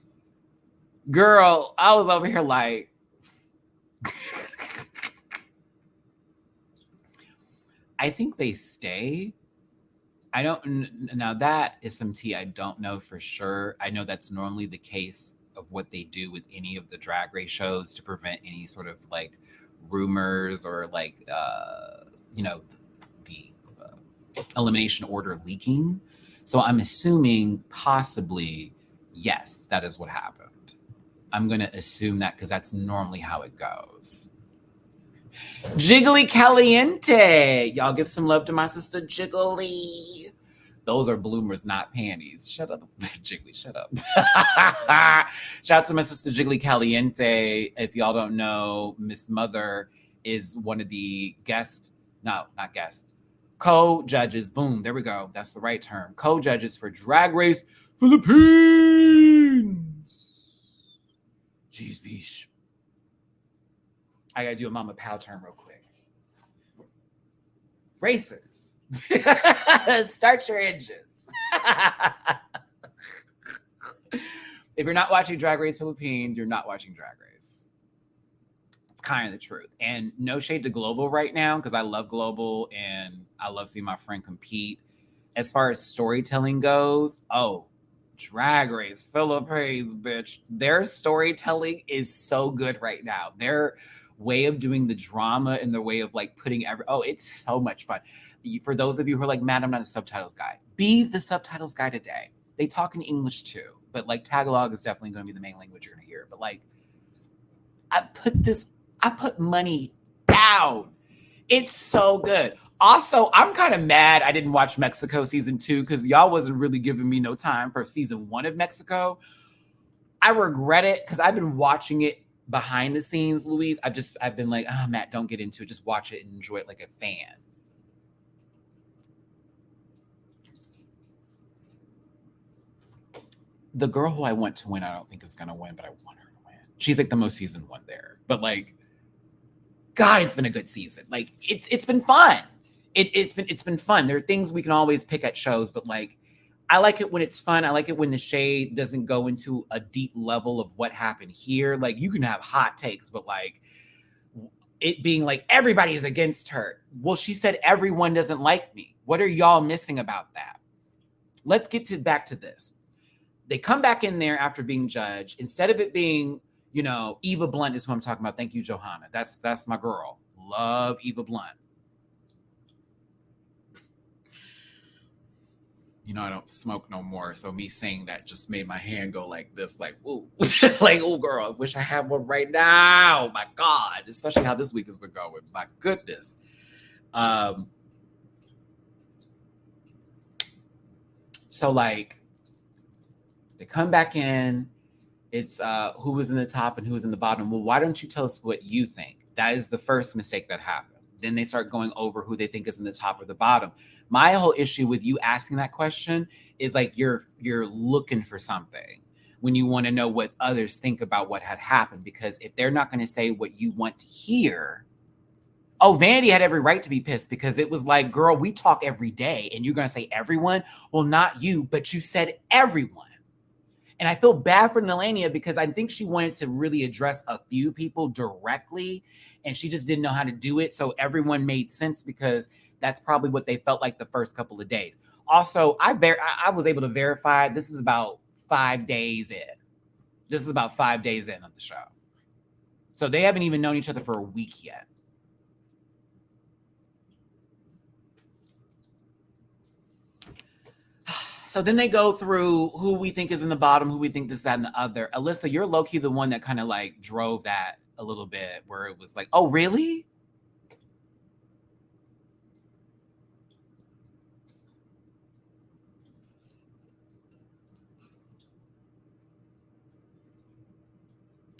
Girl, I was over here like, I think they stay. I don't, now that is some tea I don't know for sure. I know that's normally the case of what they do with any of the Drag Race shows to prevent any sort of like rumors or like, the elimination order leaking. So I'm assuming possibly, yes, that is what happened. I'm going to assume that because that's normally how it goes. Jiggly Caliente. Y'all give some love to my sister Jiggly. Those are bloomers, not panties. Shut up. Jiggly, shut up. Shout out to my sister Jiggly Caliente. If y'all don't know, Miss Mother is one of the co-judges. Boom, there we go. That's the right term. Co-judges for Drag Race Philippines. Jeez, beesh. I gotta do a Mama Pow term real quick. Racers. Start your engines. If you're not watching Drag Race Philippines, you're not watching Drag Race. It's kind of the truth. And no shade to Global right now, because I love Global and I love seeing my friend compete. As far as storytelling goes, Drag Race Philippines, bitch. Their storytelling is so good right now. Their way of doing the drama and their way of like putting it's so much fun. For those of you who are like, Matt, I'm not a subtitles guy. Be the subtitles guy today. They talk in English too, but like Tagalog is definitely going to be the main language you're going to hear. But like, I put money down. It's so good. Also, I'm kind of mad I didn't watch Mexico season 2 because y'all wasn't really giving me no time for season 1 of Mexico. I regret it because I've been watching it behind the scenes, Louise. I've been like, Matt, don't get into it. Just watch it and enjoy it like a fan. The girl who I want to win, I don't think is going to win, but I want her to win. She's like the most season 1 there. But like, God, it's been a good season. Like, it's been fun. It's been fun. There are things we can always pick at shows, but like, I like it when it's fun. I like it when the shade doesn't go into a deep level of what happened here. Like, you can have hot takes, but like it being like everybody is against her. Well, she said everyone doesn't like me. What are y'all missing about that? Let's get back to this. They come back in there after being judged. Instead of it being, Eva Blunt is who I'm talking about. Thank you, Johanna. That's my girl. Love Eva Blunt. I don't smoke no more. So me saying that just made my hand go like this, like, ooh, like, oh, girl, I wish I had one right now. My God, especially how this week has been going. My goodness. So like, they come back in. It's who was in the top and who was in the bottom. Well, why don't you tell us what you think? That is the first mistake that happened. Then they start going over who they think is in the top or the bottom. My whole issue with you asking that question is like you're looking for something when you want to know what others think about what had happened. Because if they're not going to say what you want to hear, Vanity had every right to be pissed because it was like, girl, we talk every day and you're going to say everyone? Well, not you, but you said everyone. And I feel bad for Nelania because I think she wanted to really address a few people directly and she just didn't know how to do it. So everyone made sense because that's probably what they felt like the first couple of days. Also, I was able to verify this is about 5 days in. This is about 5 days in of the show. So they haven't even known each other for a week yet. So then they go through who we think is in the bottom, who we think this, that, and the other. Alyssa, you're low-key the one that kind of like drove that a little bit where it was like, oh, really?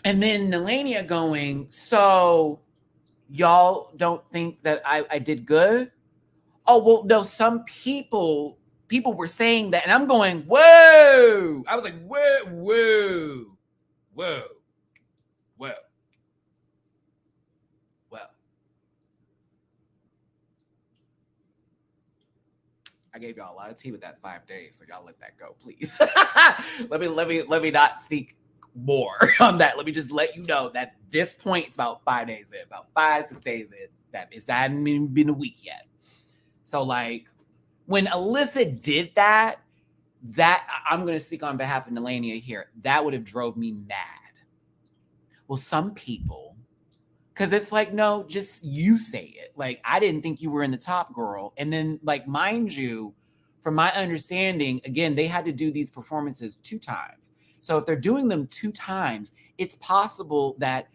And then Nelania going, so y'all don't think that I did good? Oh, well, no, some people were saying that. And I'm going, whoa. I was like, whoa, whoa, whoa, whoa, whoa. I gave y'all a lot of tea with that 5 days, so y'all let that go, please. let me not speak more on that. Let me just let you know that this point it's about 5 days in, about 5-6 days in. That it hadn't even been a week yet. So like when Alyssa did that I'm going to speak on behalf of Nelania here. That would have drove me mad. Well, some people, because it's like, no, just you say it. Like, I didn't think you were in the top, girl. And then, like, mind you, from my understanding, again, they had to do these performances 2 times. So if they're doing them 2 times, it's possible that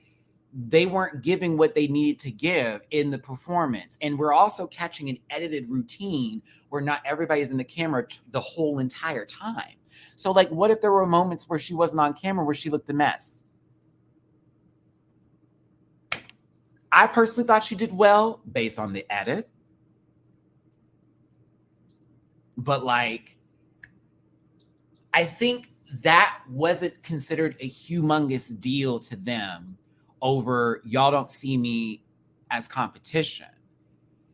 they weren't giving what they needed to give in the performance. And we're also catching an edited routine where not everybody's in the camera the whole entire time. So, like, what if there were moments where she wasn't on camera where she looked a mess? I personally thought she did well based on the edit. But like, I think that wasn't considered a humongous deal to them over y'all don't see me as competition.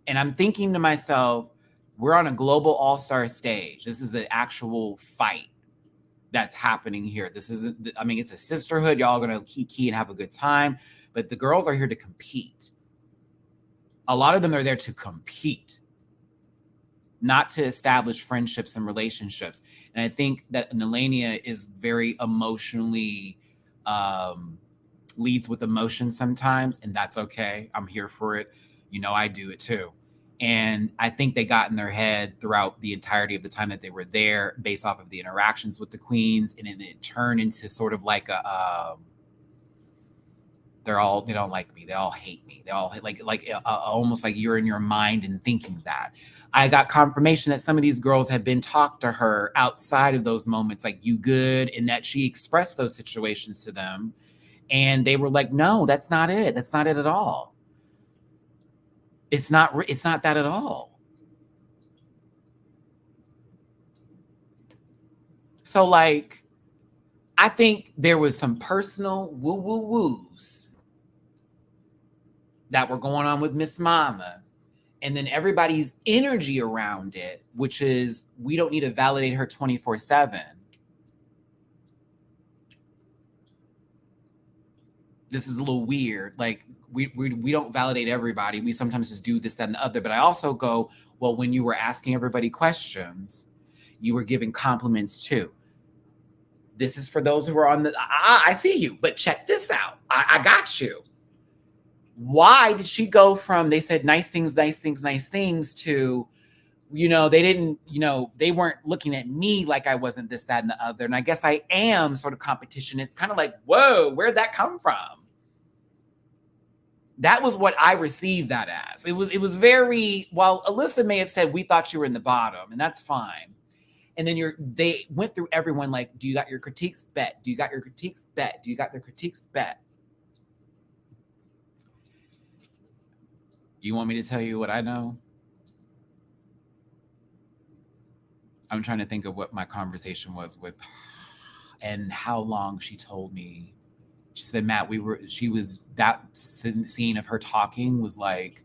And I'm thinking to myself, we're on a global all-star stage. This is an actual fight that's happening here. This isn't, I mean, it's a sisterhood. Y'all are going to key and have a good time. But the girls are here to compete. A lot of them are there to compete, not to establish friendships and relationships. And I think that Nelania is very emotionally, leads with emotion sometimes, and that's okay. I'm here for it. You know, I do it too. And I think they got in their head throughout the entirety of the time that they were there based off of the interactions with the queens. And then it turned into sort of like a, they don't like me. They all hate me. They all almost like you're in your mind and thinking that. I got confirmation that some of these girls had been talked to her outside of those moments, like, you good? And that she expressed those situations to them. And they were like, no, that's not it. That's not it at all. It's not that at all. So like, I think there was some personal woo-woo-woos that were going on with Miss Mama. And then everybody's energy around it, which is, we don't need to validate her 24/7. This is a little weird. Like, we don't validate everybody. We sometimes just do this, that, and the other. But I also go, well, when you were asking everybody questions, you were giving compliments too. This is for those who are on the, I see you, but check this out. I got you. Why did she go from, they said nice things, to, you know, they didn't, you know, they weren't looking at me like I wasn't this, that, and the other. And I guess I am sort of competition. It's kind of like, whoa, where'd that come from? That was what I received that as. It was very, while Alyssa may have said, we thought you were in the bottom, and that's fine. And then they went through everyone like, do you got your critiques? Bet. Do you got your critiques? Bet. Do you got their critiques? Bet. You want me to tell you what I know? I'm trying to think of what my conversation was with and how long she told me. She said, Matt, that scene of her talking was like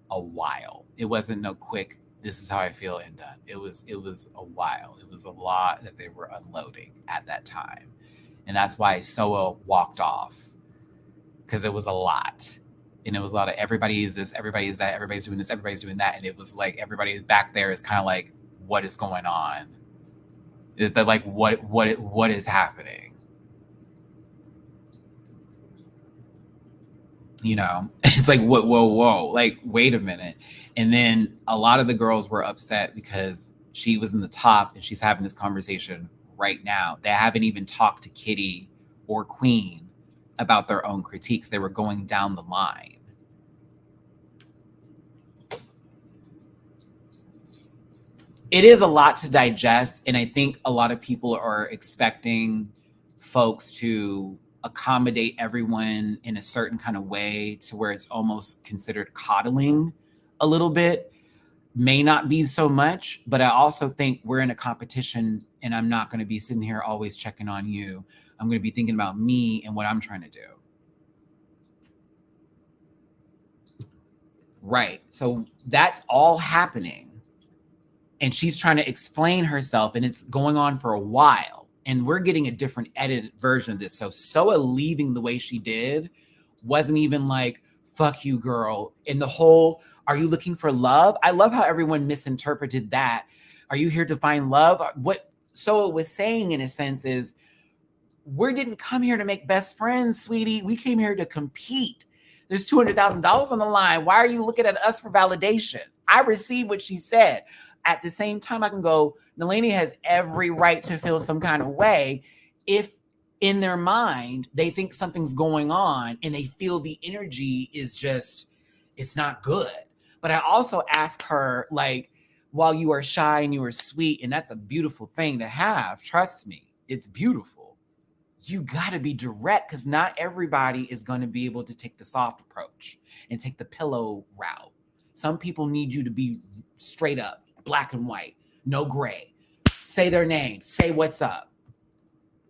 a while. It wasn't no quick, this is how I feel and done. It was a while. It was a lot that they were unloading at that time. And that's why Soa walked off, because it was a lot. And it was a lot of everybody is this, everybody is that, everybody's doing this, everybody's doing that. And it was like everybody back there is kind of like, what is going on? They're like, what is happening? You know, it's like, whoa, like, wait a minute. And then a lot of the girls were upset because she was in the top and she's having this conversation right now. They haven't even talked to Kitty or Queen about their own critiques. They were going down the line. It is a lot to digest. And I think a lot of people are expecting folks to accommodate everyone in a certain kind of way to where it's almost considered coddling a little bit may not be so much, but I also think we're in a competition and I'm not going to be sitting here always checking on you. I'm going to be thinking about me and what I'm trying to do. Right. So that's all happening. And she's trying to explain herself and it's going on for a while. And we're getting a different edited version of this. So Soa leaving the way she did wasn't even like, fuck you, girl. And the whole, are you looking for love? I love how everyone misinterpreted that. Are you here to find love? What Soa was saying in a sense is, we didn't come here to make best friends, sweetie. We came here to compete. There's $200,000 on the line. Why are you looking at us for validation? I received what she said. At the same time, I can go, Nalani has every right to feel some kind of way if in their mind, they think something's going on and they feel the energy is just, it's not good. But I also ask her, like, while you are shy and you are sweet, and that's a beautiful thing to have, trust me, it's beautiful. You got to be direct because not everybody is going to be able to take the soft approach and take the pillow route. Some people need you to be straight up, black and white, no gray. Say their name, say what's up.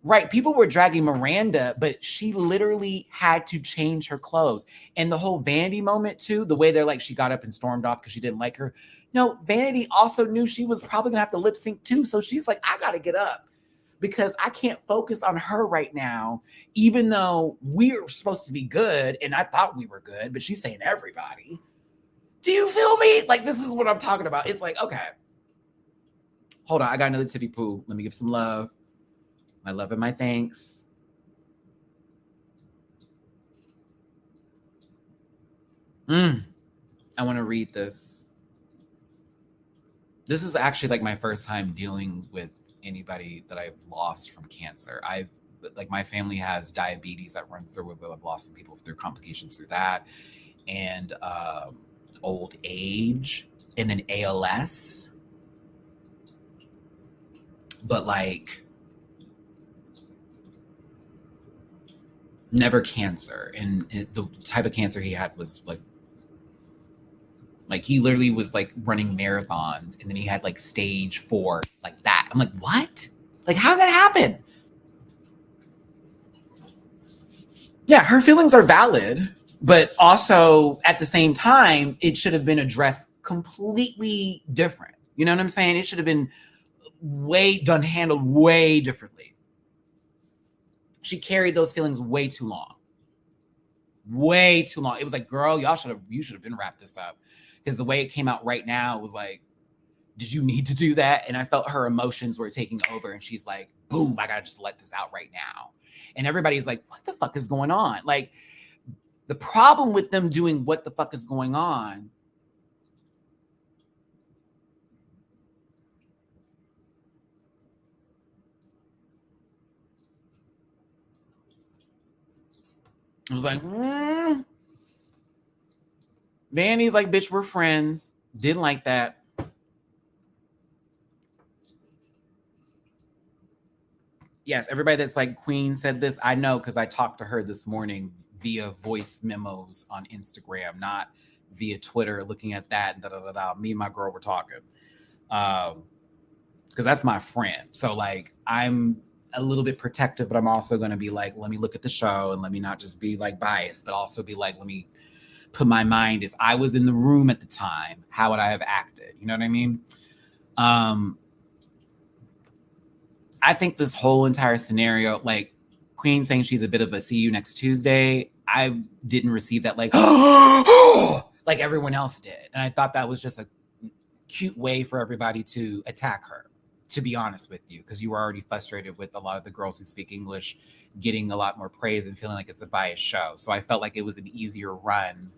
Right. People were dragging Miranda, but she literally had to change her clothes. And the whole Vanity moment too, the way they're like, she got up and stormed off because she didn't like her. No, Vanity also knew she was probably gonna have to lip sync too. So she's like, I got to get up because I can't focus on her right now, even though we're supposed to be good. And I thought we were good, but she's saying everybody. Do you feel me? Like, this is what I'm talking about. It's like, okay, hold on. I got another tippy poo. Let me give some love. My love and my thanks. I want to read this. This is actually like my first time dealing with anybody that I've lost from cancer. Like my family has diabetes that runs through it, but I've lost some people through complications through that. And old age and then ALS. But like never cancer. And the type of cancer he had was like he literally was like running marathons and then he had like stage 4 like that. I'm like, what? Like, how does that happen? Yeah, her feelings are valid, but also at the same time, it should have been addressed completely different. You know what I'm saying? It should have been handled way differently. She carried those feelings way too long. Way too long. It was like, girl, you should have been wrapped this up. Because the way it came out right now was like, did you need to do that? And I felt her emotions were taking over and she's like, boom, I gotta just let this out right now. And everybody's like, what the fuck is going on? Like, the problem with them doing what the fuck is going on it was like, Vanny's like, bitch, we're friends. Didn't like that. Yes, everybody that's like, Queen said this, I know because I talked to her this morning via voice memos on Instagram, not via Twitter, looking at that. Me and my girl were talking. Because that's my friend. So like, I'm a little bit protective, but I'm also going to be like, let me look at the show and let me not just be like biased, but also be like, let me put my mind, if I was in the room at the time, how would I have acted? You know what I mean? I think this whole entire scenario, like Queen saying she's a bit of a see you next Tuesday, I didn't receive that like, like everyone else did. And I thought that was just a cute way for everybody to attack her, to be honest with you, because you were already frustrated with a lot of the girls who speak English getting a lot more praise and feeling like it's a biased show. So I felt like it was an easier run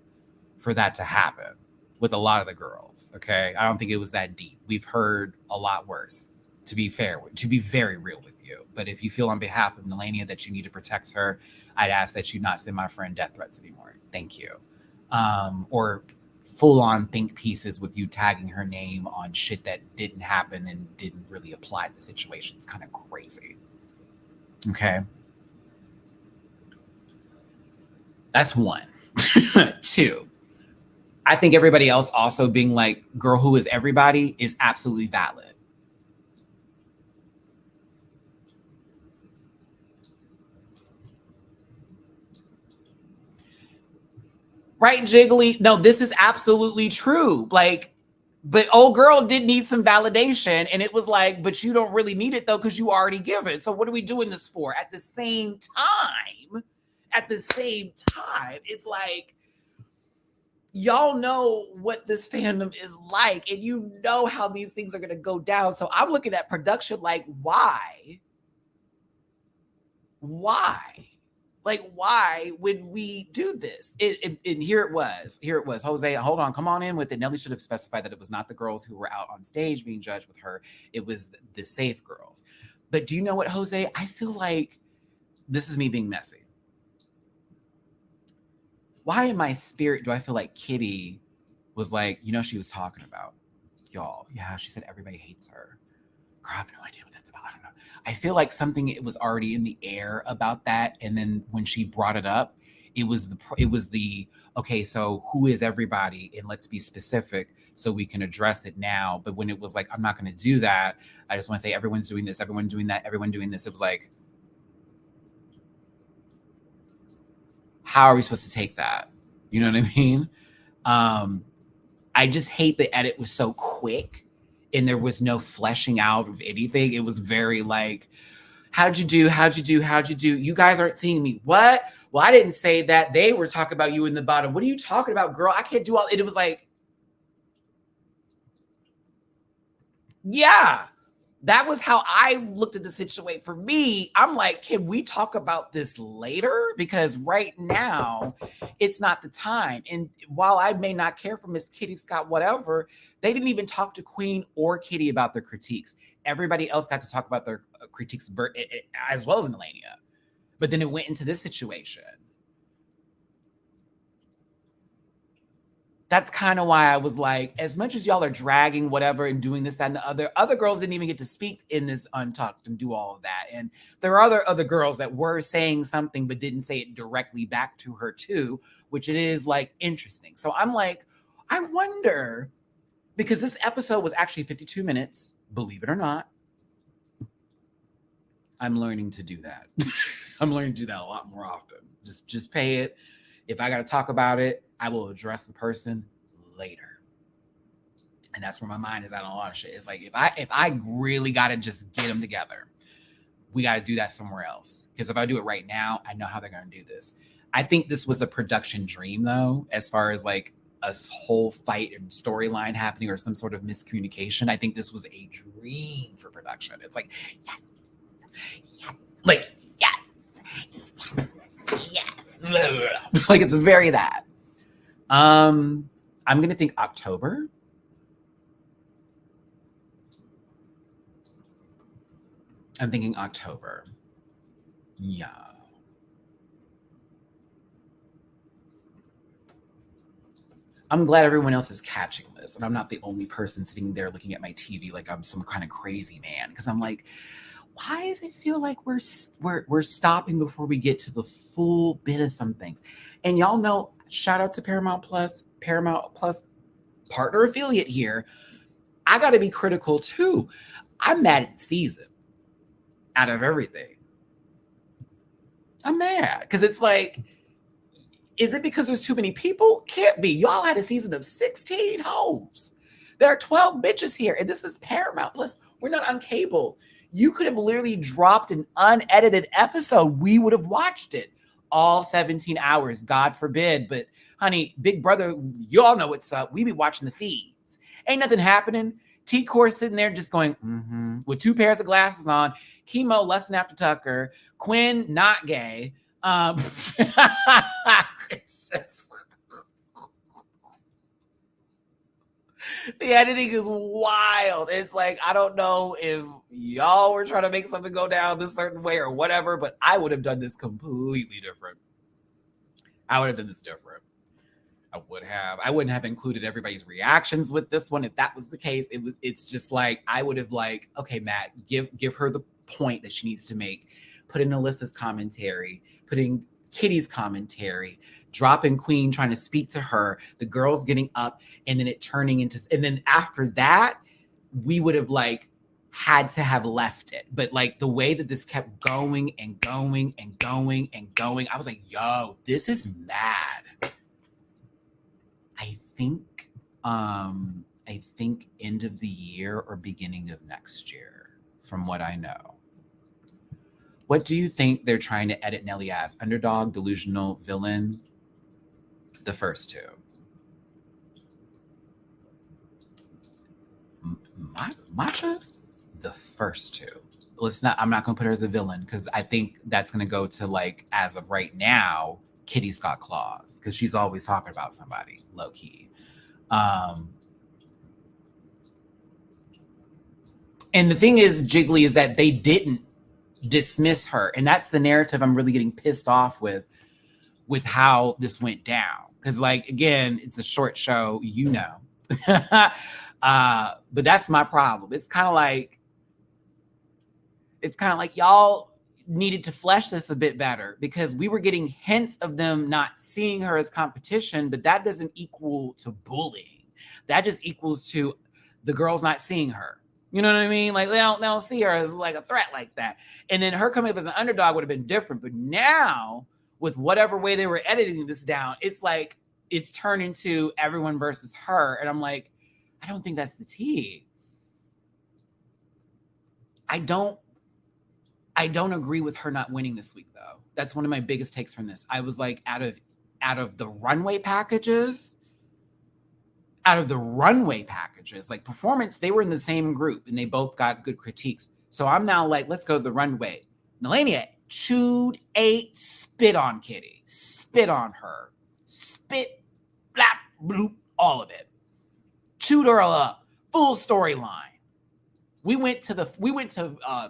for that to happen with a lot of the girls. Okay. I don't think it was that deep. We've heard a lot worse, to be fair, to be very real with you. But if you feel on behalf of Melania that you need to protect her, I'd ask that you not send my friend death threats anymore. Thank you. Or full on think pieces with you tagging her name on shit that didn't happen and didn't really apply to the situation. It's kind of crazy. Okay. That's one. Two, I think everybody else also being like, girl, who is everybody is absolutely valid. Right, Jiggly? No, this is absolutely true. Like, but old girl did need some validation. And it was like, but you don't really need it though, because you already give it. So what are we doing this for? At the same time, it's like, y'all know what this fandom is like, and you know how these things are going to go down. So I'm looking at production like, why? Like, why would we do this? And here it was. Jose, hold on, come on in with it. Nelly should have specified that it was not the girls who were out on stage being judged with her. It was the safe girls. But do you know what, Jose? I feel like this is me being messy. Why in my spirit do I feel like Kitty was like, she was talking about y'all. Yeah, she said everybody hates her. Girl, I have no idea what that's about. I don't know. I feel like something, it was already in the air about that. And then when she brought it up, it was the okay, so who is everybody? And let's be specific so we can address it now. But when it was like, I'm not going to do that. I just want to say everyone's doing this, everyone doing that, everyone doing this. It was like, how are we supposed to take that? You know what I mean? I just hate the edit was so quick and there was no fleshing out of anything. It was very like, how'd you do? You guys aren't seeing me. What? Well, I didn't say that. They were talking about you in the bottom. What are you talking about, girl? I can't do all. It was like, yeah. That was how I looked at the situation. For me, I'm like, can we talk about this later? Because right now, it's not the time. And while I may not care for Miss Kitty Scott, whatever, they didn't even talk to Queen or Kitty about their critiques. Everybody else got to talk about their critiques as well as Melania. But then it went into this situation. That's kind of why I was like, as much as y'all are dragging whatever and doing this, that, and the other girls didn't even get to speak in this Untucked and do all of that. And there are other girls that were saying something but didn't say it directly back to her too, which it is like interesting. So I'm like, I wonder, because this episode was actually 52 minutes, believe it or not. I'm learning to do that. I'm learning to do that a lot more often. Just pay it. If I got to talk about it, I will address the person later. And that's where my mind is at on a lot of shit. It's like, if I really got to just get them together, we got to do that somewhere else. Because if I do it right now, I know how they're going to do this. I think this was a production dream, though, as far as like a whole fight and storyline happening or some sort of miscommunication. I think this was a dream for production. It's like, yes, like, yes. Like, it's very that. I'm gonna think October. I'm thinking October. Yeah. I'm glad everyone else is catching this, and I'm not the only person sitting there looking at my TV like I'm some kind of crazy man. Because I'm like, why does it feel like we're stopping before we get to the full bit of some things? And y'all know, shout out to Paramount Plus partner affiliate here. I got to be critical too. I'm mad at the season out of everything. I'm mad because it's like, is it because there's too many people? Can't be. Y'all had a season of 16 hoes. There are 12 bitches here, and this is Paramount Plus. We're not on cable. You could have literally dropped an unedited episode. We would have watched it all 17 hours. God forbid. But honey, Big Brother, you all know what's up. We be watching the feeds. Ain't nothing happening. T-Core sitting there just going, with 2 pairs of glasses on. Chemo, Lesson After Tucker. Quinn, not gay. It's just... The editing is wild. It's like, I don't know if y'all were trying to make something go down this certain way or whatever, but I would have done this completely different. I would have done this different. I wouldn't have included everybody's reactions with this one. If that was the case, it's just like, I would have like, okay, Matt, give her the point that she needs to make. Put in Alyssa's commentary, Kitty's commentary, dropping Queen, trying to speak to her, the girls getting up, and then it turning into, and then after that, we would have like had to have left it. But like the way that this kept going and going and going and going, I was like, yo, this is mad. I think end of the year or beginning of next year, from what I know. What do you think they're trying to edit Nelly as? Underdog, delusional, villain? The first two. Matcha? The first two. I'm not gonna put her as a villain because I think that's gonna go to like, as of right now, Kitty's got claws because she's always talking about somebody low key. And the thing is, Jiggly, is that they didn't dismiss her, and that's the narrative I'm really getting pissed off with how this went down. Because like, again, it's a short show, you know. But that's my problem. It's kind of like y'all needed to flesh this a bit better, because we were getting hints of them not seeing her as competition, but that doesn't equal to bullying. That just equals to the girls not seeing her. You know what I mean? Like they don't see her as like a threat like that. And then her coming up as an underdog would have been different. But now, with whatever way they were editing this down, it's like it's turned into everyone versus her. And I'm like, I don't think that's the tea. I don't agree with her not winning this week, though. That's one of my biggest takes from this. I was like, out of the runway packages, like performance, they were in the same group and they both got good critiques. So I'm now like, let's go to the runway. Melania chewed, ate, spit on Kitty, spit on her, spit, blap, bloop, all of it. Chewed her up, full storyline. We went to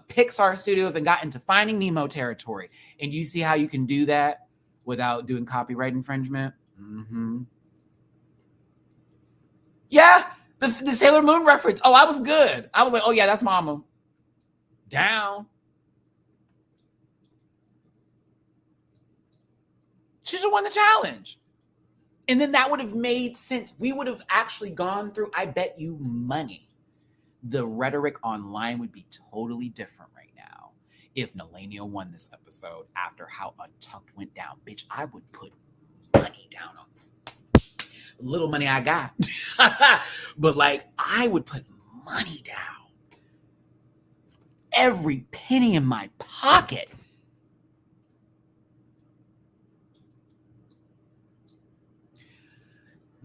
Pixar Studios and got into Finding Nemo territory. And you see how you can do that without doing copyright infringement? Mm-hmm. Yeah, the Sailor Moon reference. Oh, I was good. I was like, oh yeah, that's Mama. Down. She should have won the challenge. And then that would have made sense. We would have actually gone through, I bet you money, the rhetoric online would be totally different right now if Nelania won this episode after how Untucked went down. Bitch, I would put money down on little money I got. But like, I would put money down. Every penny in my pocket.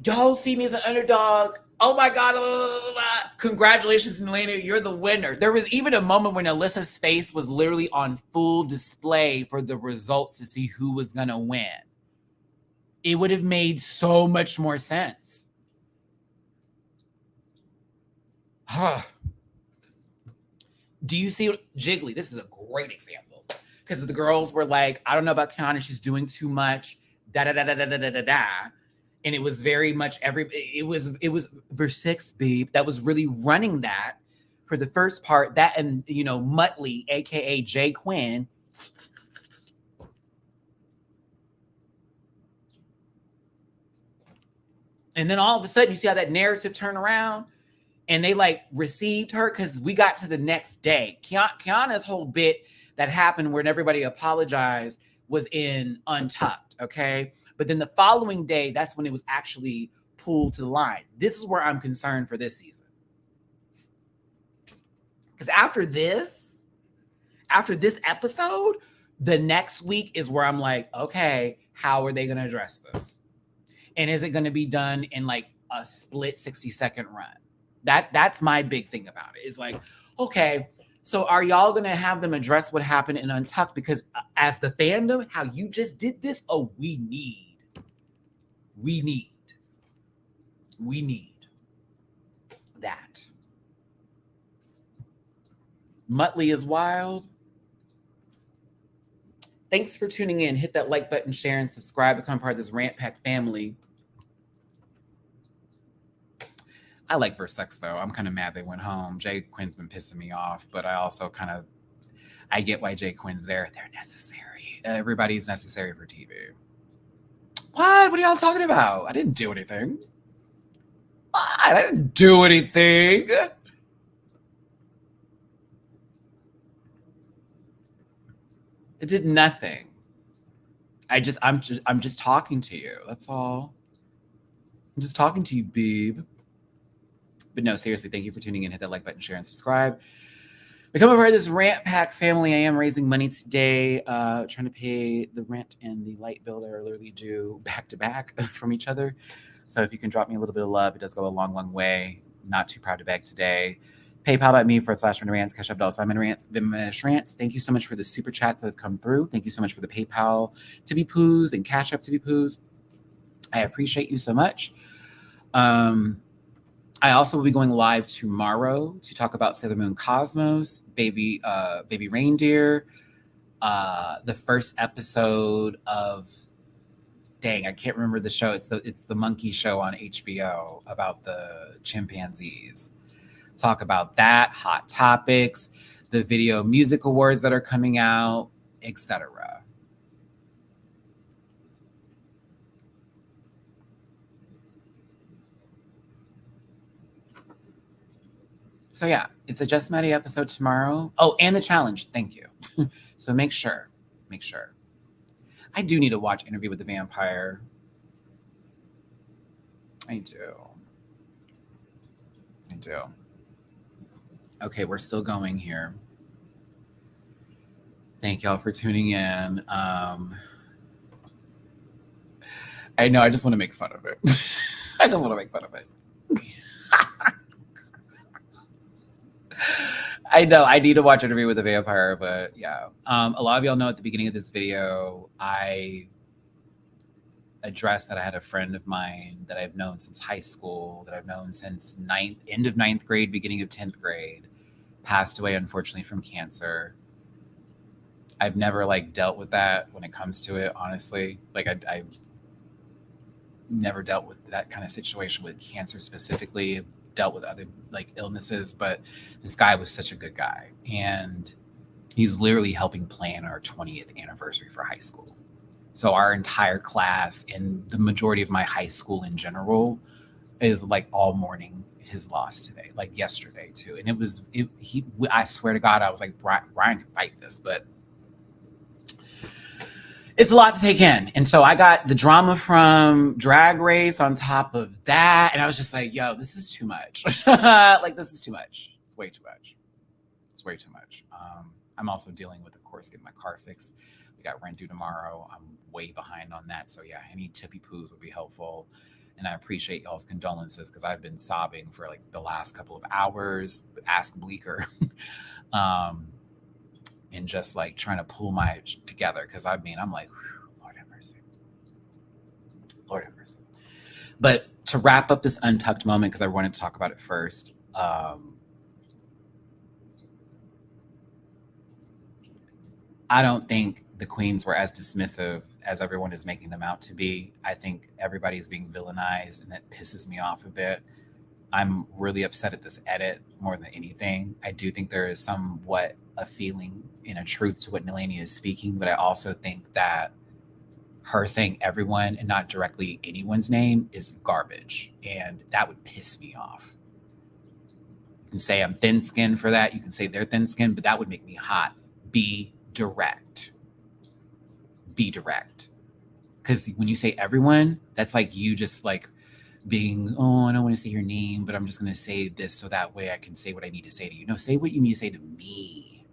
Y'all see me as an underdog. Oh my God. Blah, blah, blah, blah. Congratulations, Nelania. You're the winner. There was even a moment when Alyssa's face was literally on full display for the results to see who was going to win. It would have made so much more sense. Do you see Jiggly? This is a great example. Because the girls were like, I don't know about Kiana. She's doing too much. Da-da-da-da-da-da-da-da. And it was very much it was Versex Babe that was really running that for the first part. That and, you know, Muttley, aka Jay Quinn. And then all of a sudden you see how that narrative turned around and they like received her because we got to the next day. Kiana's whole bit that happened when everybody apologized was in Untucked, okay? But then the following day, that's when it was actually pulled to the line. This is where I'm concerned for this season. Because after this episode, the next week is where I'm like, okay, how are they going to address this? And is it going to be done in like a split 60-second run? That's my big thing about it. Is like, okay, so are y'all going to have them address what happened in Untucked? Because as the fandom, how you just did this, oh, we need that. Muttley is wild. Thanks for tuning in. Hit that like button, share, and subscribe. Become part of this Rant Pack family. I like Versex, though. I'm kind of mad they went home. Jay Quinn's been pissing me off, but I also I get why Jay Quinn's there. They're necessary. everybody's necessary for TV. What? What are y'all talking about? I didn't do anything. What? I didn't do anything. It did nothing. I'm just talking to you. That's all. I'm just talking to you, babe. But no, seriously, thank you for tuning in. Hit that like button, share, and subscribe. Become a part of this Rant Pack family. I am raising money today, trying to pay the rent and the light bill that are literally due back to back from each other. So if you can drop me a little bit of love, it does go a long, long way. Not too proud to beg today. PayPal.me/MattyRants, Cash App $MattyRants, Venmo MattyRants. Thank you so much for the super chats that have come through. Thank you so much for the PayPal to be poos and Cash App to be poos. I appreciate you so much. I also will be going live tomorrow to talk about Sailor Moon Cosmos, Baby Reindeer, the first episode of, dang, I can't remember the show. It's the monkey show on HBO about the chimpanzees. Talk about that, hot topics, the video music awards that are coming out, etc. So yeah, it's a Just Matty episode tomorrow. Oh, and the challenge. Thank you. So make sure. I do need to watch Interview with the Vampire. I do. Okay, we're still going here. Thank y'all for tuning in. I know, I just want to make fun of it. I know I need to watch Interview with the Vampire, but yeah. A lot of y'all know at the beginning of this video, I addressed that I had a friend of mine that I've known since high school, that I've known since end of 9th grade, beginning of 10th grade, passed away, unfortunately, from cancer. I've never dealt with that when it comes to it, honestly. I've never dealt with that kind of situation with cancer specifically. Dealt with other illnesses, but this guy was such a good guy, and he's literally helping plan our 20th anniversary for high school. So our entire class and the majority of my high school in general is all mourning his loss today, yesterday too. And I swear to God, I was like, Brian can fight this, but it's a lot to take in. And so I got the drama from Drag Race on top of that. And I was just like, yo, this is too much. This is too much. It's way too much. I'm also dealing with, of course, getting my car fixed. We got rent due tomorrow. I'm way behind on that. So yeah, any tippy poos would be helpful. And I appreciate y'all's condolences because I've been sobbing for the last couple of hours. Ask Bleecker. And just trying to pull my together because I'm like, Lord have mercy. But to wrap up this Untucked moment, because I wanted to talk about it first, I don't think the queens were as dismissive as everyone is making them out to be. I think everybody's being villainized, and that pisses me off a bit. I'm really upset at this edit more than anything. I do think there is somewhat a feeling and a truth to what Nalani is speaking, but I also think that her saying everyone and not directly anyone's name is garbage, and that would piss me off. You can say I'm thin-skinned for that. You can say they're thin-skinned, but that would make me hot. Be direct. Because when you say everyone, that's you just being, oh, I don't want to say your name, but I'm just going to say this so that way I can say what I need to say to you. No, say what you need to say to me.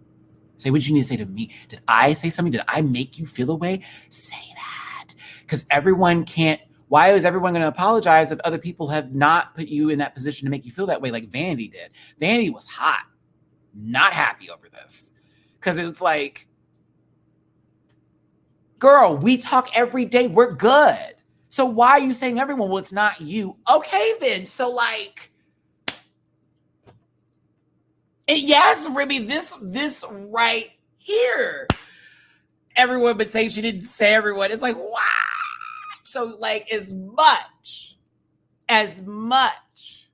Say what you need to say to me. Did I say something? Did I make you feel a way? Say that. Because everyone can't. Why is everyone going to apologize if other people have not put you in that position to make you feel that way like Vanity did? Vanity was hot. Not happy over this. Because it was girl, we talk every day. We're good. So why are you saying everyone? Well, it's not you. Okay, then. So yes, Ribby, this right here. Everyone but saying she didn't say everyone. It's what? So as much.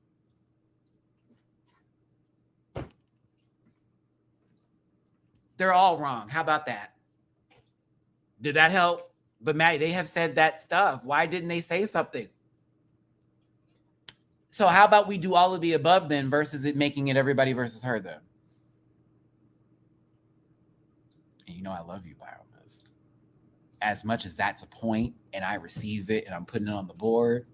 They're all wrong. How about that? Did that help? But Matty, they have said that stuff. Why didn't they say something? So how about we do all of the above then versus it making it everybody versus her then? And you know I love you, Biomist. As much as that's a point and I receive it and I'm putting it on the board,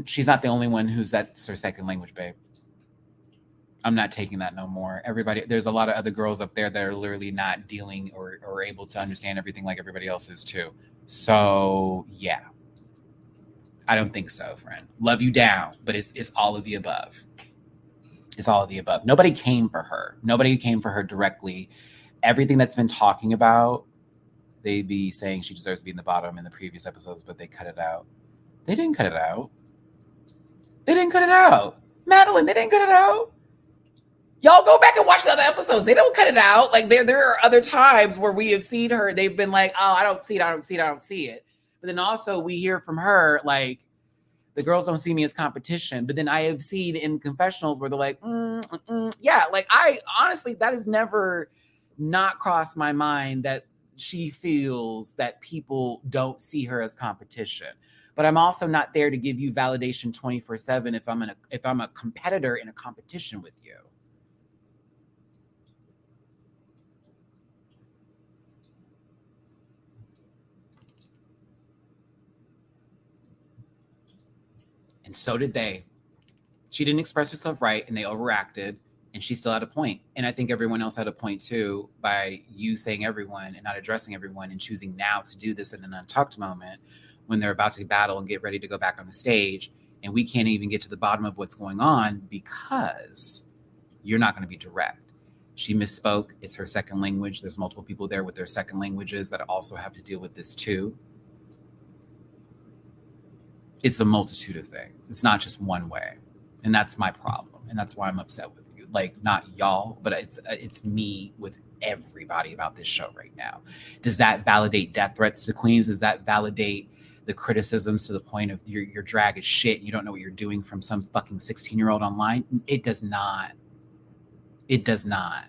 she's not the only one who's that's her second language, babe. I'm not taking that no more. Everybody, there's a lot of other girls up there that are literally not dealing or able to understand everything like everybody else is too. So yeah, I don't think so, friend. Love you down, but it's all of the above. It's all of the above. Nobody came for her. Nobody came for her directly. Everything that's been talking about, they'd be saying she deserves to be in the bottom in the previous episodes, but they cut it out. They didn't cut it out. They didn't cut it out. Madeline, they didn't cut it out. Y'all go back and watch the other episodes. They don't cut it out. Like there are other times where we have seen her. They've been like, oh, I don't see it. I don't see it. I don't see it. But then also we hear from her, like, the girls don't see me as competition. But then I have seen in confessionals where they're like, yeah, like I honestly, that has never not crossed my mind that she feels that people don't see her as competition. But I'm also not there to give you validation 24/7 if I'm a competitor in a competition with you. And so did they. She didn't express herself right and they overacted and she still had a point. And I think everyone else had a point too by you saying everyone and not addressing everyone and choosing now to do this in an Untucked moment when they're about to battle and get ready to go back on the stage. And we can't even get to the bottom of what's going on because you're not going to be direct. She misspoke. It's her second language. There's multiple people there with their second languages that also have to deal with this too. It's a multitude of things. It's not just one way. And that's my problem. And that's why I'm upset with you. Like, not y'all, but it's me with everybody about this show right now. Does that validate death threats to queens? Does that validate the criticisms to the point of your drag is shit and you don't know what you're doing from some fucking 16-year-old online? It does not. It does not.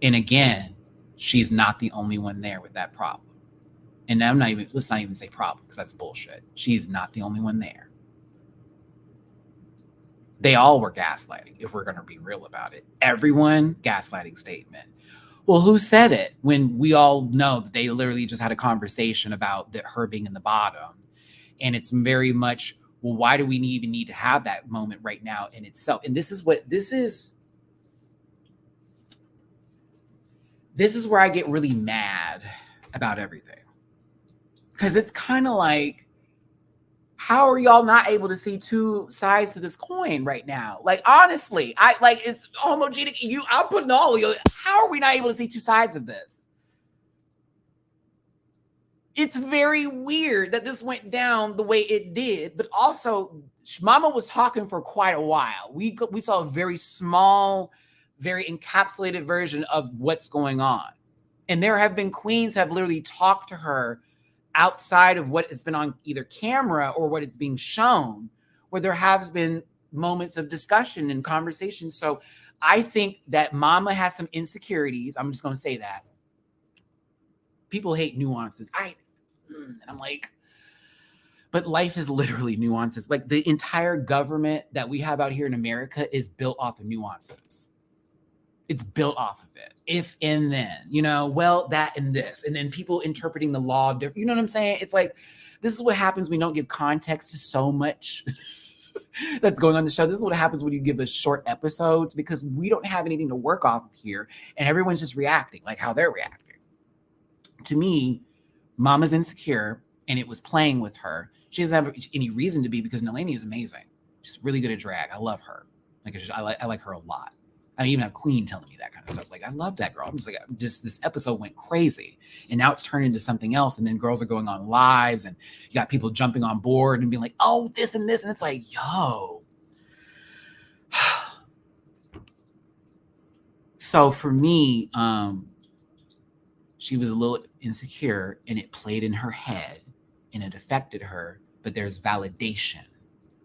And again, she's not the only one there with that problem. And let's not even say problem because that's bullshit. She's not the only one there. They all were gaslighting, if we're going to be real about it. Everyone, gaslighting statement. Well, who said it when we all know that they literally just had a conversation about her being in the bottom? And it's very much, well, why do we even need to have that moment right now in itself? And this is where I get really mad about everything. Because it's kind of like, how are y'all not able to see two sides to this coin right now? Like, honestly, it's homogenic. I'm putting all of you. How are we not able to see two sides of this? It's very weird that this went down the way it did, but also Mama was talking for quite a while. We saw a very small, very encapsulated version of what's going on. And there have been queens have literally talked to her outside of what has been on either camera or what is being shown, where there has been moments of discussion and conversation. So I think that Mama has some insecurities. I'm just going to say that. People hate nuances. And I'm like, but life is literally nuances. Like the entire government that we have out here in America is built off of nuances. It's built off of it. If and then, well, that and this. And then people interpreting the law different. You know what I'm saying? It's like, this is what happens when we don't give context to so much that's going on the show. This is what happens when you give us short episodes because we don't have anything to work off of here. And everyone's just reacting like how they're reacting. To me, Mama's insecure and it was playing with her. She doesn't have any reason to be because Nalani is amazing. She's really good at drag. I love her. I like her a lot. I even have Queen telling me that kind of stuff. Like, I love that girl. I'm just like, this episode went crazy. And now it's turned into something else. And then girls are going on lives and you got people jumping on board and being like, oh, this and this. And it's like, yo. So for me, she was a little insecure and it played in her head and it affected her. But there's validation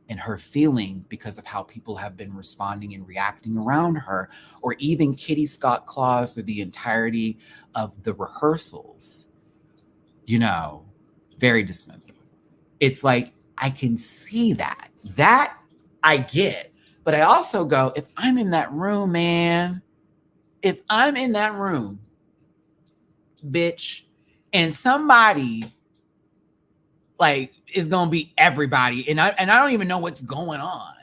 and her feeling because of how people have been responding and reacting around her, or even Kitty Scott Claus through the entirety of the rehearsals, you know, very dismissive. It's like, I can see that. That I get. But I also go, if I'm in that room, man, if I'm in that room, bitch, and somebody like is gonna be everybody, and I don't even know what's going on.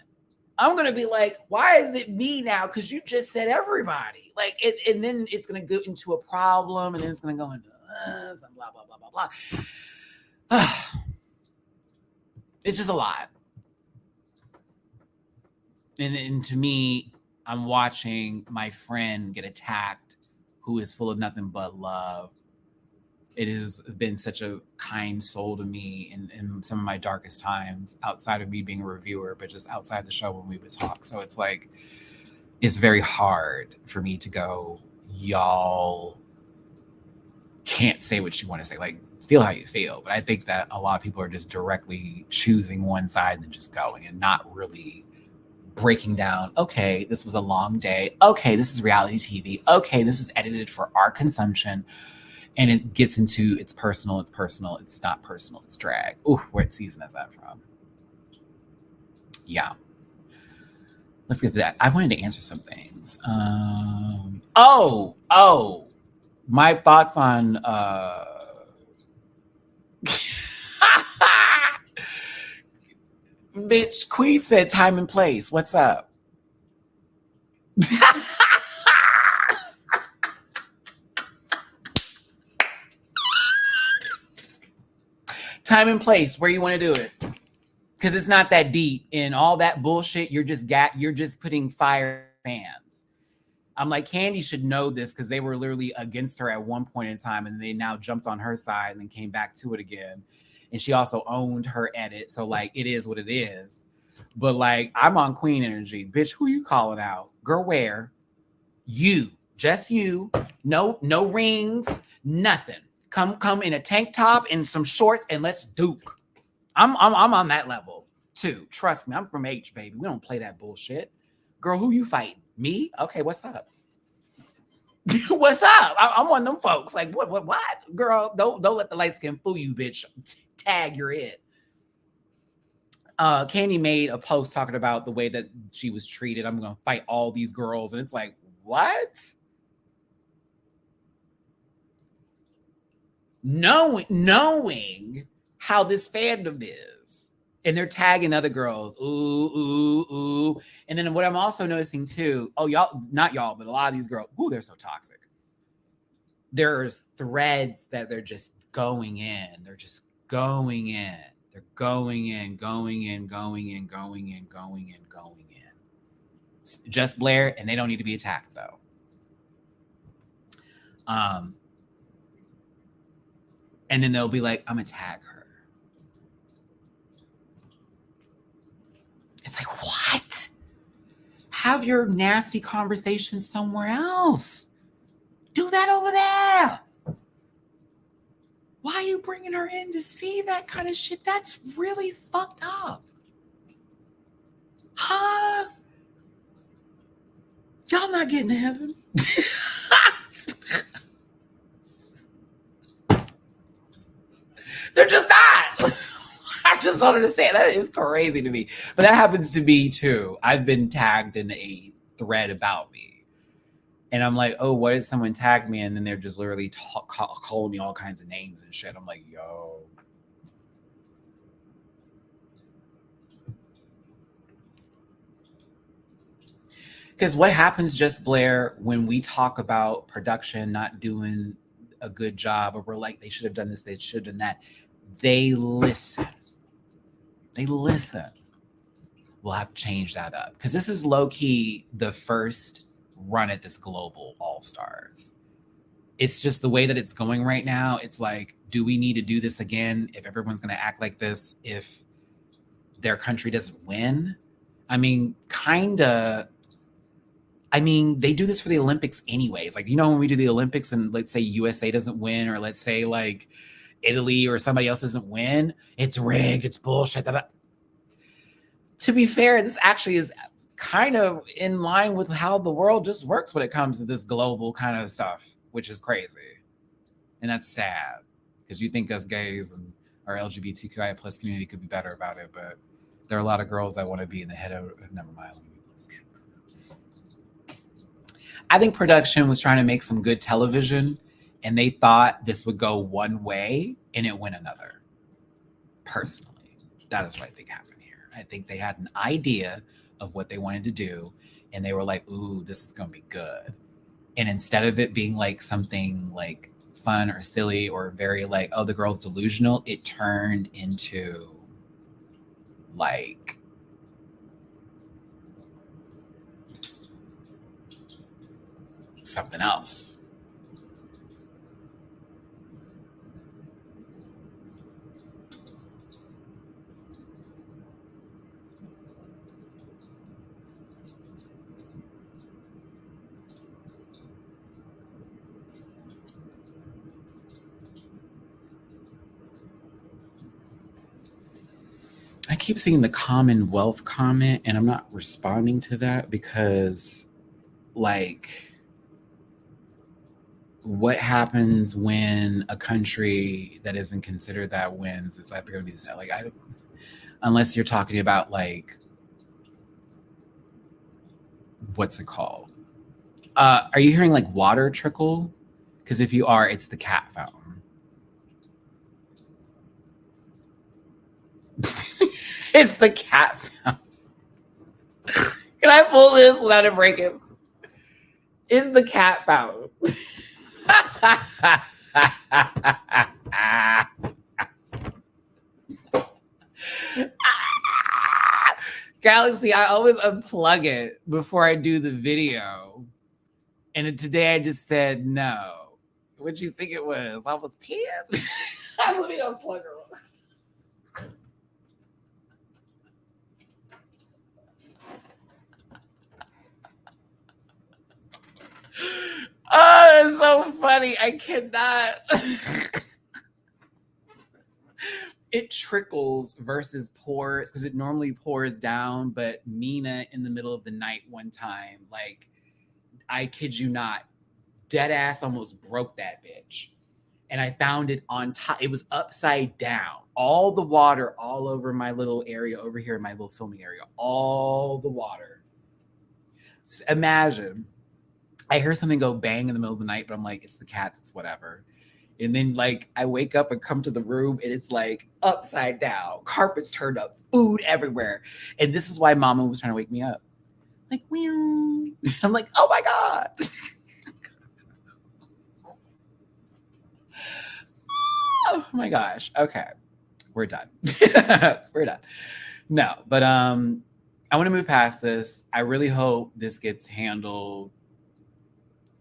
I'm gonna be like, why is it me now? Because you just said everybody. Like, and then it's gonna go into a problem, and then it's gonna go into some blah blah blah blah blah. It's just a lot. And to me, I'm watching my friend get attacked, who is full of nothing but love. It has been such a kind soul to me in some of my darkest times, outside of me being a reviewer, but just outside the show when we would talk. So it's like, it's very hard for me to go, y'all can't say what you want to say. Like, feel how you feel. But I think that a lot of people are just directly choosing one side and just going and not really breaking down, okay, this was a long day. Okay, this is reality TV. Okay, this is edited for our consumption. And it gets into it's personal, it's not personal, it's drag. Ooh, what season is that from? Yeah. Let's get to that. I wanted to answer some things. My thoughts on bitch, Queen said time and place. What's up? Time and place, where you want to do it. Because it's not that deep. In all that bullshit, you're just putting fire fans. I'm like, Candy should know this because they were literally against her at one point in time, and they now jumped on her side and then came back to it again. And she also owned her edit. So like, it is what it is. But like, I'm on Queen energy. Bitch, who you calling out? Girl, where? You. Just you. No rings. Nothing. Come in a tank top and some shorts and let's duke. I'm on that level too. Trust me, I'm from H, baby. We don't play that bullshit. Girl, who you fighting? Me? Okay, what's up? What's up? I'm one of them folks. Like, what? Girl, don't let the light skin fool you, bitch. Tag, you're it. Candy made a post talking about the way that she was treated. I'm gonna fight all these girls, and it's like, what? Knowing how this fandom is, and they're tagging other girls, ooh. And then what I'm also noticing too, y'all, not y'all, but a lot of these girls, they're so toxic. There's threads that they're just going in. They're just going in. They're going in. Just Blair, and they don't need to be attacked though. And then they'll be like, I'm gonna tag her. It's like, what? Have your nasty conversation somewhere else. Do that over there. Why are you bringing her in to see that kind of shit? That's really fucked up. Huh? Y'all not getting to heaven. They're just not. I just don't understand. That is crazy to me. But that happens to me too. I've been tagged in a thread about me. And I'm like, oh, what did someone tag me? And then they're just literally calling me all kinds of names and shit. I'm like, yo. Because what happens, Just Blair, when we talk about production not doing a good job, or we're like, they should have done this, they should have done that. They listen. We'll have to change that up. Because this is low-key the first run at this global All-Stars. It's just the way that it's going right now. It's like, do we need to do this again if everyone's going to act like this if their country doesn't win? I mean, kinda. I mean, they do this for the Olympics anyways. Like, when we do the Olympics and let's say USA doesn't win, or let's say like Italy or somebody else doesn't win, it's rigged, it's bullshit. To be fair, this actually is kind of in line with how the world just works when it comes to this global kind of stuff, which is crazy. And that's sad because you think us gays and our LGBTQIA plus community could be better about it, but there are a lot of girls that want to be in the head of, never mind. I think production was trying to make some good television and they thought this would go one way and it went another. Personally, that is what I think happened here. I think they had an idea of what they wanted to do and they were like, ooh, this is going to be good. And instead of it being like something like fun or silly or very like, oh, the girl's delusional, it turned into like something else. I keep seeing the Commonwealth comment and I'm not responding to that because like what happens when a country that isn't considered that wins? It's either going to be this, like, I don't, unless you're talking about like, what's it called? Are you hearing like water trickle? Because if you are, it's the cat fountain. It's the cat fountain. Can I pull this without it breaking? It's the cat fountain. Galaxy, I always unplug it before I do the video. And today I just said no. What'd you think it was? I was pissed. Let me unplug her. Oh, it's so funny. I cannot. It trickles versus pours because it normally pours down, but Mina in the middle of the night one time, like, I kid you not, dead ass almost broke that bitch. And I found it on top. It was upside down. All the water all over my little area over here in my little filming area. All the water. So imagine, I hear something go bang in the middle of the night, but I'm like, it's the cats, it's whatever. And then like I wake up and come to the room and it's like upside down, carpets turned up, food everywhere. And this is why Mama was trying to wake me up. Like, meow. I'm like, oh my God. Oh my gosh. Okay. We're done. We're done. No, but I want to move past this. I really hope this gets handled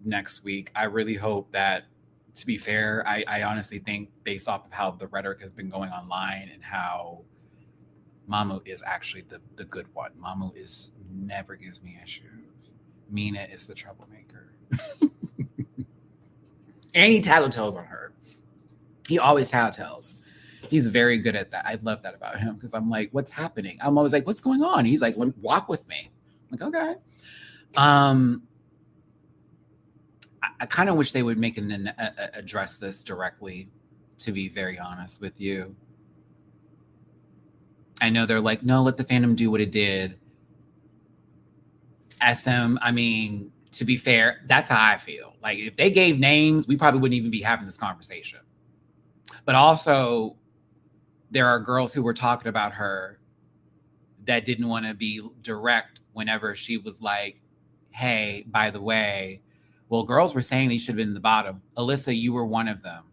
next week. I really hope that, to be fair, I honestly think based off of how the rhetoric has been going online and how Mamu is actually the good one. Mamu is never gives me issues. Mina is the troublemaker. And he tattletales on her. He always tattletales. He's very good at that. I love that about him because I'm like, what's happening? I'm always like, what's going on? He's like, walk with me. I'm like, okay. I kind of wish they would make an address this directly, to be very honest with you. I know they're like, no, let the fandom do what it did. SM, I mean, to be fair, that's how I feel. Like, if they gave names, we probably wouldn't even be having this conversation. But also, there are girls who were talking about her that didn't want to be direct whenever she was like, hey, by the way, well, girls were saying they should have been in the bottom. Alyssa, you were one of them.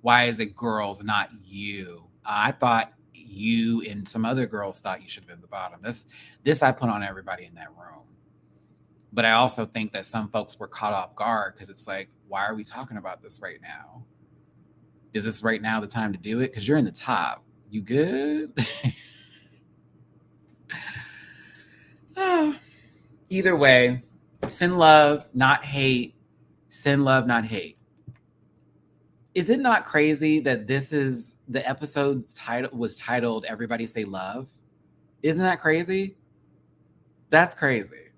Why is it girls, not you? I thought you and some other girls thought you should have been the bottom. This I put on everybody in that room. But I also think that some folks were caught off guard because it's like, why are we talking about this right now? Is this right now the time to do it? Because you're in the top. You good? Either way, send love, not hate. Send love, not hate. Is it not crazy that this is the episode's title was titled Everybody Say Love? Isn't that crazy? That's crazy.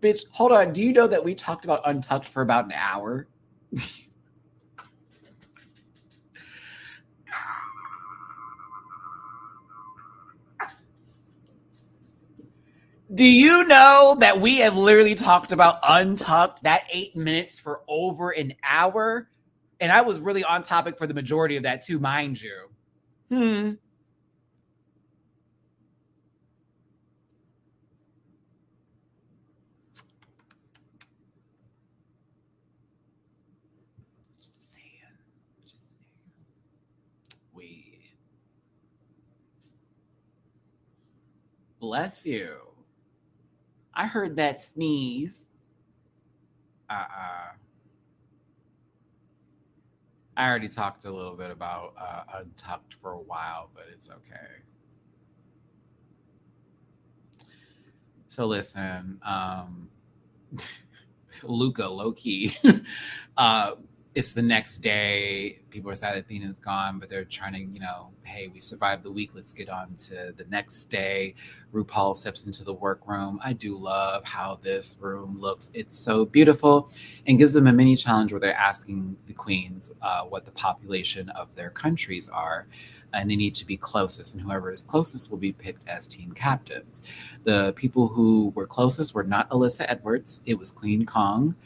Bitch, hold on. Do you know that we talked about Untucked for about an hour? Do you know that we have literally talked about Untucked, that 8 minutes, for over an hour? And I was really on topic for the majority of that too, mind you. Just saying. We. Bless you. I heard that sneeze. I already talked a little bit about Untucked for a while, but it's okay. So listen, Luca, low key. It's the next day. People are sad that Athena's gone, but they're trying to, hey, we survived the week. Let's get on to the next day. RuPaul steps into the workroom. I do love how this room looks. It's so beautiful, and gives them a mini challenge where they're asking the queens what the population of their countries are. And they need to be closest, and whoever is closest will be picked as team captains. The people who were closest were not Alyssa Edwards. It was Queen Kong.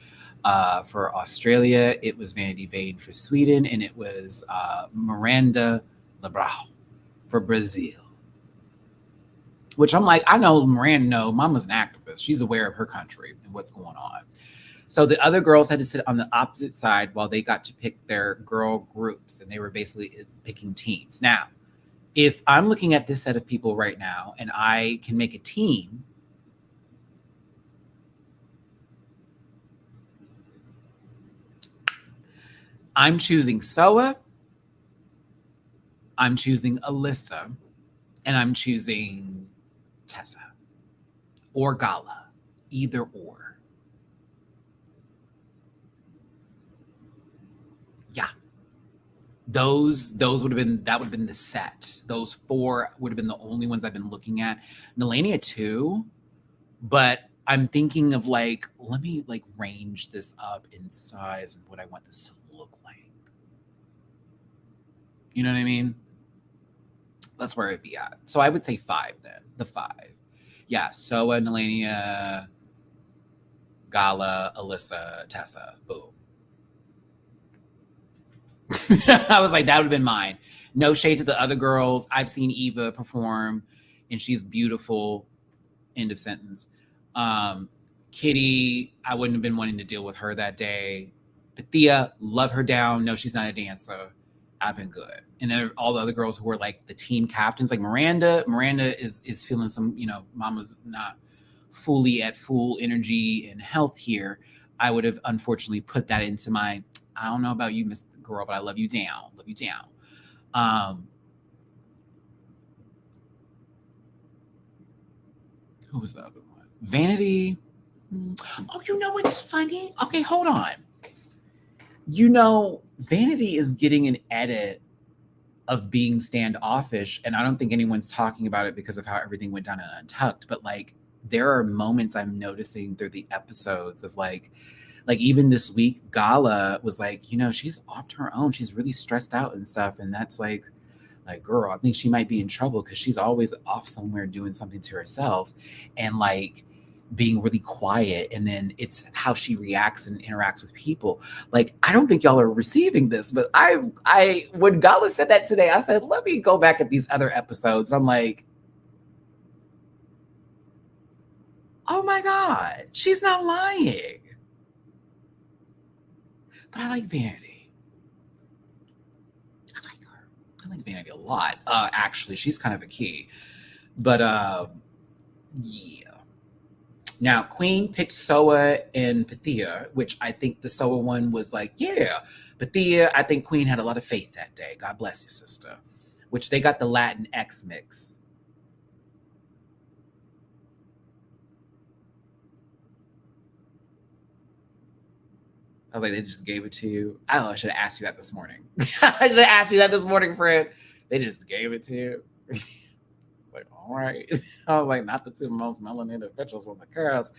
For Australia, it was Vanity Vane for Sweden, and it was Miranda Lebrão for Brazil. Which I'm like, I know Miranda, no, Mama's an activist. She's aware of her country and what's going on. So the other girls had to sit on the opposite side while they got to pick their girl groups, and they were basically picking teams. Now, if I'm looking at this set of people right now and I can make a team, I'm choosing Soa, I'm choosing Alyssa, and I'm choosing Tessa or Gala, either or. Yeah. Those would have been the set. Those 4 would have been the only ones I've been looking at. Nelania too, but I'm thinking of let me range this up in size and what I want this to look like. You know what I mean? That's where I'd be at. So I would say 5 then. The 5. Yeah. Soa, Nelania, Gala, Alyssa, Tessa. Boom. I was like, that would have been mine. No shade to the other girls. I've seen Eva perform, and she's beautiful. End of sentence. Kitty, I wouldn't have been wanting to deal with her that day. Thea, love her down. No, she's not a dancer. I've been good. And then all the other girls who were like the team captains, like Miranda is feeling some, Mama's not fully at full energy and health here. I would have unfortunately put that into my, I don't know about you, Miss Girl, but I love you down. Love you down. Who was the other one? Vanity. Oh, what's funny? Okay, hold on. Vanity is getting an edit of being standoffish, and I don't think anyone's talking about it because of how everything went down in Untucked, but there are moments I'm noticing through the episodes of even this week, Gala was she's off to her own. She's really stressed out and stuff. And that's girl, I think she might be in trouble because she's always off somewhere doing something to herself and being really quiet. And then it's how she reacts and interacts with people. I don't think y'all are receiving this, but when Gala said that today, I said, let me go back at these other episodes. And I'm like, oh my God, she's not lying. But I like Vanity. I like her. I like Vanity a lot. Actually, she's kind of a key. But yeah. Now, Queen picked Soa and Pythia, which I think the Soa one was yeah. Pythia, I think Queen had a lot of faith that day. God bless you, sister. Which they got the Latin X mix. I was like, they just gave it to you. I should have asked you that this morning. I should have asked you that this morning, Fred. They just gave it to you. all right. I was like, not the two most melanated bitches on the curls.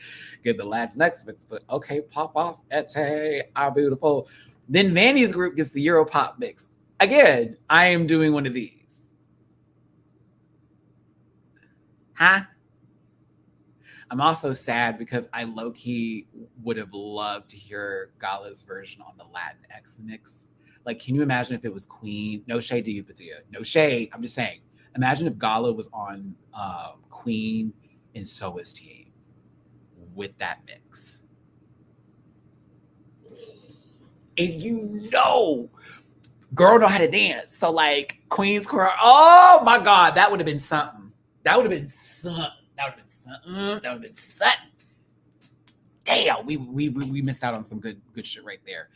Get the Latinx mix, but okay, pop off, ete, are beautiful. Then Manny's group gets the Euro pop mix. Again, I am doing one of these. Huh? I'm also sad because I low-key would have loved to hear Gala's version on the Latinx mix. Like, can you imagine if it was Queen? No shade to you, Pathia. No shade. I'm just saying. Imagine if Gala was on Queen and So Is Team with that mix. And girl know how to dance. So like Queen's Choir, oh my God, that would have been something. That would have been something. That would have been something. That would have been something. Damn, we missed out on some good shit right there.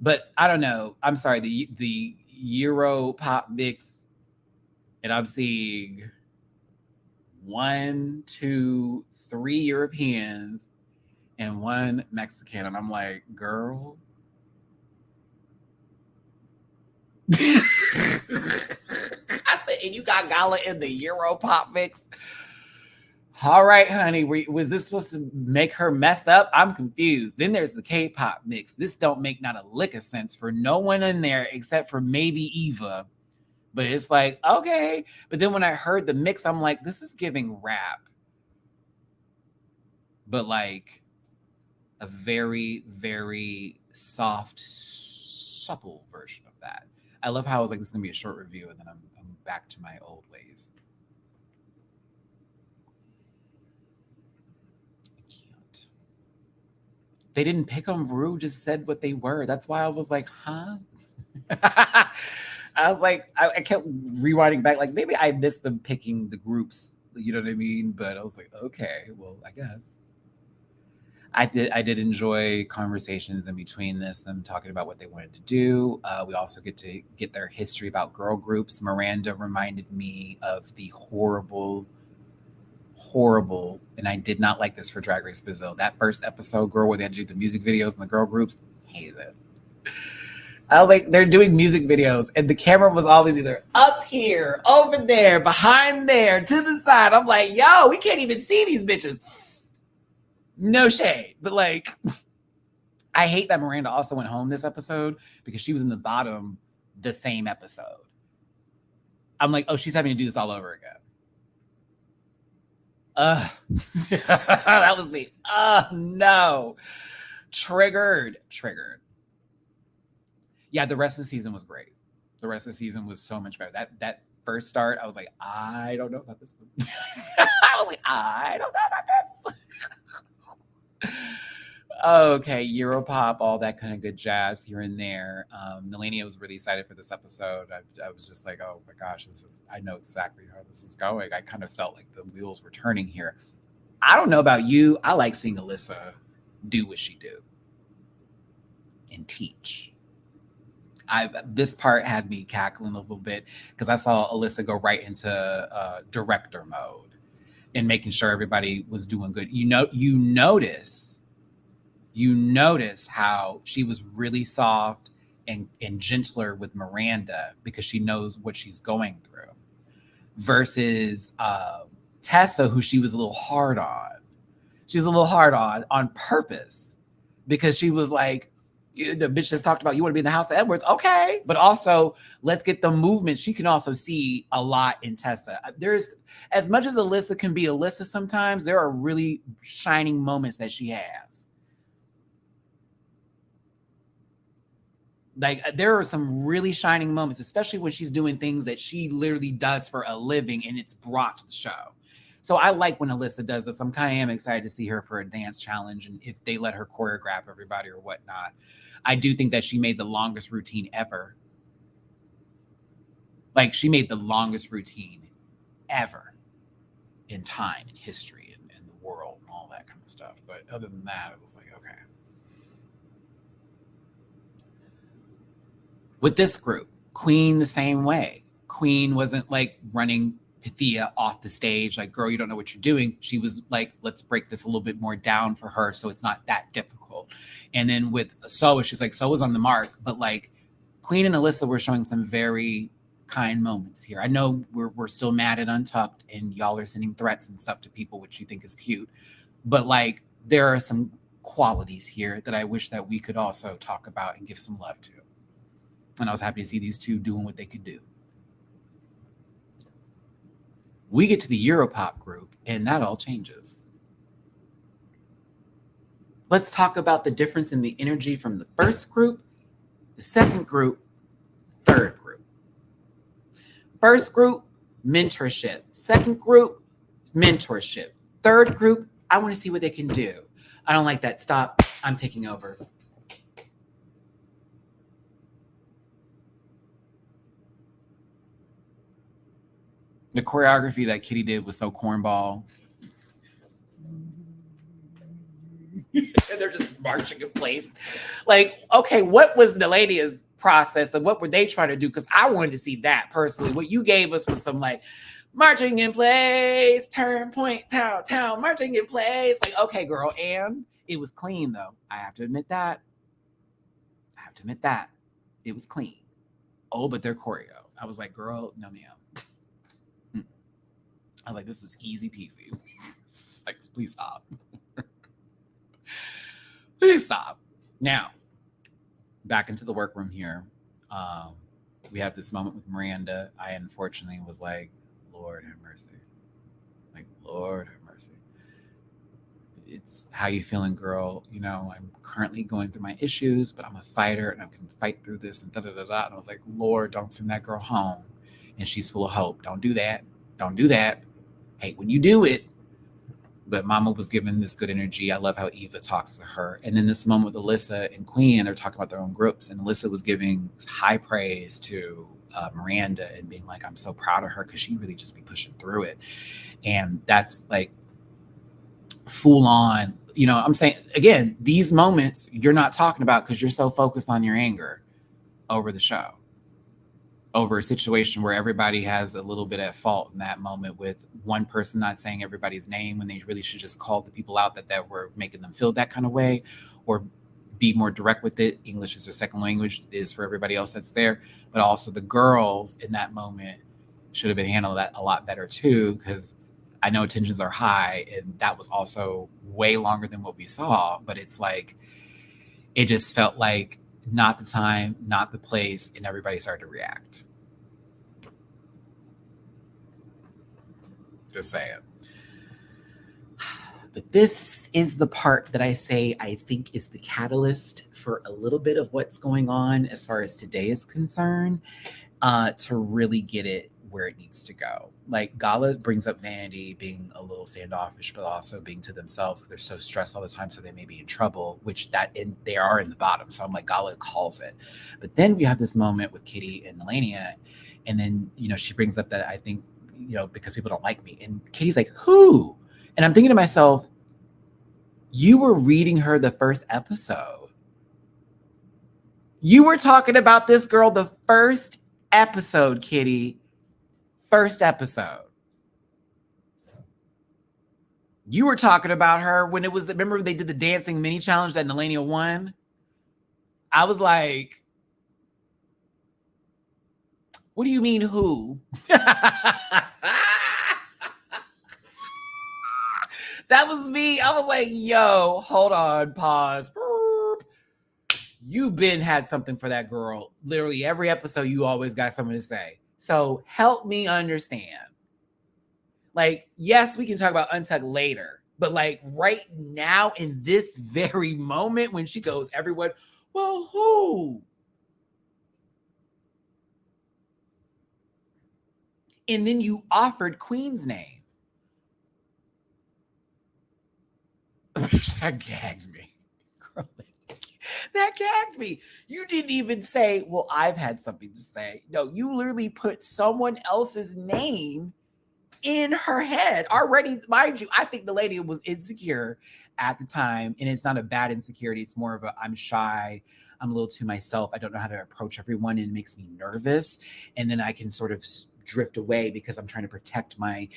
But I don't know. I'm sorry, the Euro pop mix, and I'm seeing 1, 2, 3 Europeans and 1 Mexican, and I'm like, girl. I said, and you got Gala in the Euro pop mix. All right, honey, was this supposed to make her mess up? I'm confused. Then there's the K-pop mix. This don't make not a lick of sense for no one in there except for maybe Eva. But it's like, okay. But then when I heard the mix, I'm like, this is giving rap. But like a very, very soft, supple version of that. I love how I was like, this is going to be a short review, and then I'm back to my old ways. They didn't pick them. Rue just said what they were. That's why I was like, huh? I was like, I kept rewinding back. Like, maybe I missed them picking the groups. You know what I mean? But I was like, okay, well, I guess. I did enjoy conversations in between this, them talking about what they wanted to do. We also get to get their history about girl groups. Miranda reminded me of the horrible, and I did not like this for Drag Race Brazil. That first episode, girl, where they had to do the music videos and the girl groups, hated it. I was like, they're doing music videos, and the camera was always either up here, over there, behind there, to the side. I'm like, yo, we can't even see these bitches. No shade, but like, I hate that Miranda also went home this episode because she was in the bottom the same episode. I'm like, oh, she's having to do this all over again. That was me. No. Triggered. Yeah, the rest of the season was great. The rest of the season was so much better. That first start, I was like, I don't know about this one. I was like, I don't know about this. Okay, Europop, all that kind of good jazz here and there. Melania was really excited for this episode. I was just like, oh my gosh, I know exactly how this is going. I kind of felt like the wheels were turning here. I don't know about you. I like seeing Alyssa do what she do and teach. This part had me cackling a little bit because I saw Alyssa go right into director mode and making sure everybody was doing good. You notice how she was really soft and gentler with Miranda because she knows what she's going through versus Tessa, who she was a little hard on. She's a little hard on purpose because she was like, the bitch just talked about you want to be in the House of Edwards. Okay. But also let's get the movement. She can also see a lot in Tessa. There's, as much as Alyssa can be Alyssa sometimes, there are really shining moments that she has. Like, there are some really shining moments, especially when she's doing things that she literally does for a living and it's brought to the show. So I like when Alyssa does this. I'm kind of am excited to see her for a dance challenge and if they let her choreograph everybody or whatnot. I do think that she made the longest routine ever. Like, she made the longest routine ever in time, in history, in the world, and all that kind of stuff. But other than that, it was like, okay. With this group, Queen the same way. Queen wasn't like running Pythia off the stage, like, girl, you don't know what you're doing. She was like, let's break this a little bit more down for her so it's not that difficult. And then with Soa, she's like, Soa's on the mark, but like Queen and Alyssa were showing some very kind moments here. I know we're still mad at Untucked and y'all are sending threats and stuff to people, which you think is cute. But like, there are some qualities here that I wish that we could also talk about and give some love to. And I was happy to see these two doing what they could do. We get to the Europop group and that all changes. Let's talk about the difference in the energy from the first group, the second group, third group. First group, mentorship. Second group, mentorship. Third group, I want to see what they can do. I don't like that. Stop. I'm taking over. The choreography that Kitty did was so cornball. They're just marching in place. Like, okay, what was Nelania's process and what were they trying to do? Because I wanted to see that personally. What you gave us was some like marching in place, turn, point, town, marching in place. Like, okay, girl. And it was clean though. I have to admit that. It was clean. Oh, but they're choreo. I was like, girl, no ma'am. I was like, this is easy peasy. Like, please stop. Please stop. Now, back into the workroom here. We have this moment with Miranda. I unfortunately was like, Lord have mercy. Like, Lord have mercy. It's how you feeling, girl? You know, I'm currently going through my issues, but I'm a fighter and I can fight through this and da-da-da-da. And I was like, Lord, don't send that girl home. And she's full of hope. Don't do that. Don't do that. Hate when you do it. But Mama was giving this good energy. I love how Eva talks to her. And then this moment with Alyssa and Queen, and they're talking about their own groups. And Alyssa was giving high praise to Miranda and being like, I'm so proud of her because she really just be pushing through it. And that's like full on, you know, I'm saying, again, these moments you're not talking about because you're so focused on your anger over the show, over a situation where everybody has a little bit at fault in that moment, with one person not saying everybody's name when they really should just call the people out that were making them feel that kind of way, or be more direct with it. English is their second language, is for everybody else that's there. But also the girls in that moment should have been handled that a lot better too, because I know tensions are high and that was also way longer than what we saw. But it's like, it just felt like not the time, not the place, and everybody started to react. Just saying. But this is the part that I say I think is the catalyst for a little bit of what's going on as far as today is concerned, to really get it where it needs to go. Like, Gala brings up Vanity being a little standoffish, but also being to themselves. They're so stressed all the time, so they may be in trouble, which they are in the bottom. So I'm like, Gala calls it. But then we have this moment with Kitty and Melania, and then, you know, she brings up that, I think, you know, because people don't like me. And Kitty's like, who? And I'm thinking to myself, you were reading her the first episode. You were talking about this girl the first episode, Kitty. First episode. You were talking about her when it was, remember when they did the dancing mini challenge that Nelania won? I was like, what do you mean who? That was me. I was like, yo, hold on, pause. You been had something for that girl. Literally every episode, you always got something to say. So help me understand. Like, yes, we can talk about Untucked later, but like right now in this very moment when she goes, everyone, well, who? And then you offered Queen's name. That gagged me. That gagged me. You didn't even say, well, I've had something to say. No, you literally put someone else's name in her head already. Mind you, I think the lady was insecure at the time, and it's not a bad insecurity. It's more of a, I'm shy. I'm a little to myself. I don't know how to approach everyone, and it makes me nervous. And then I can sort of drift away because I'm trying to protect my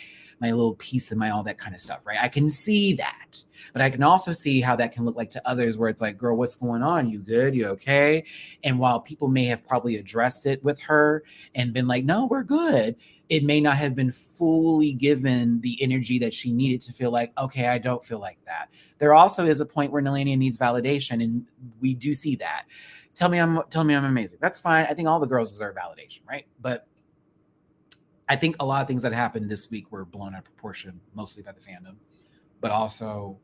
little piece and my all that kind of stuff, right? I can see that. But I can also see how that can look like to others where it's like, girl, what's going on? You good? You okay? And while people may have probably addressed it with her and been like, no, we're good, it may not have been fully given the energy that she needed to feel like, okay, I don't feel like that. There also is a point where Nelania needs validation, and we do see that. Tell me I'm amazing. That's fine. I think all the girls deserve validation, right? But I think a lot of things that happened this week were blown out of proportion, mostly by the fandom, but also,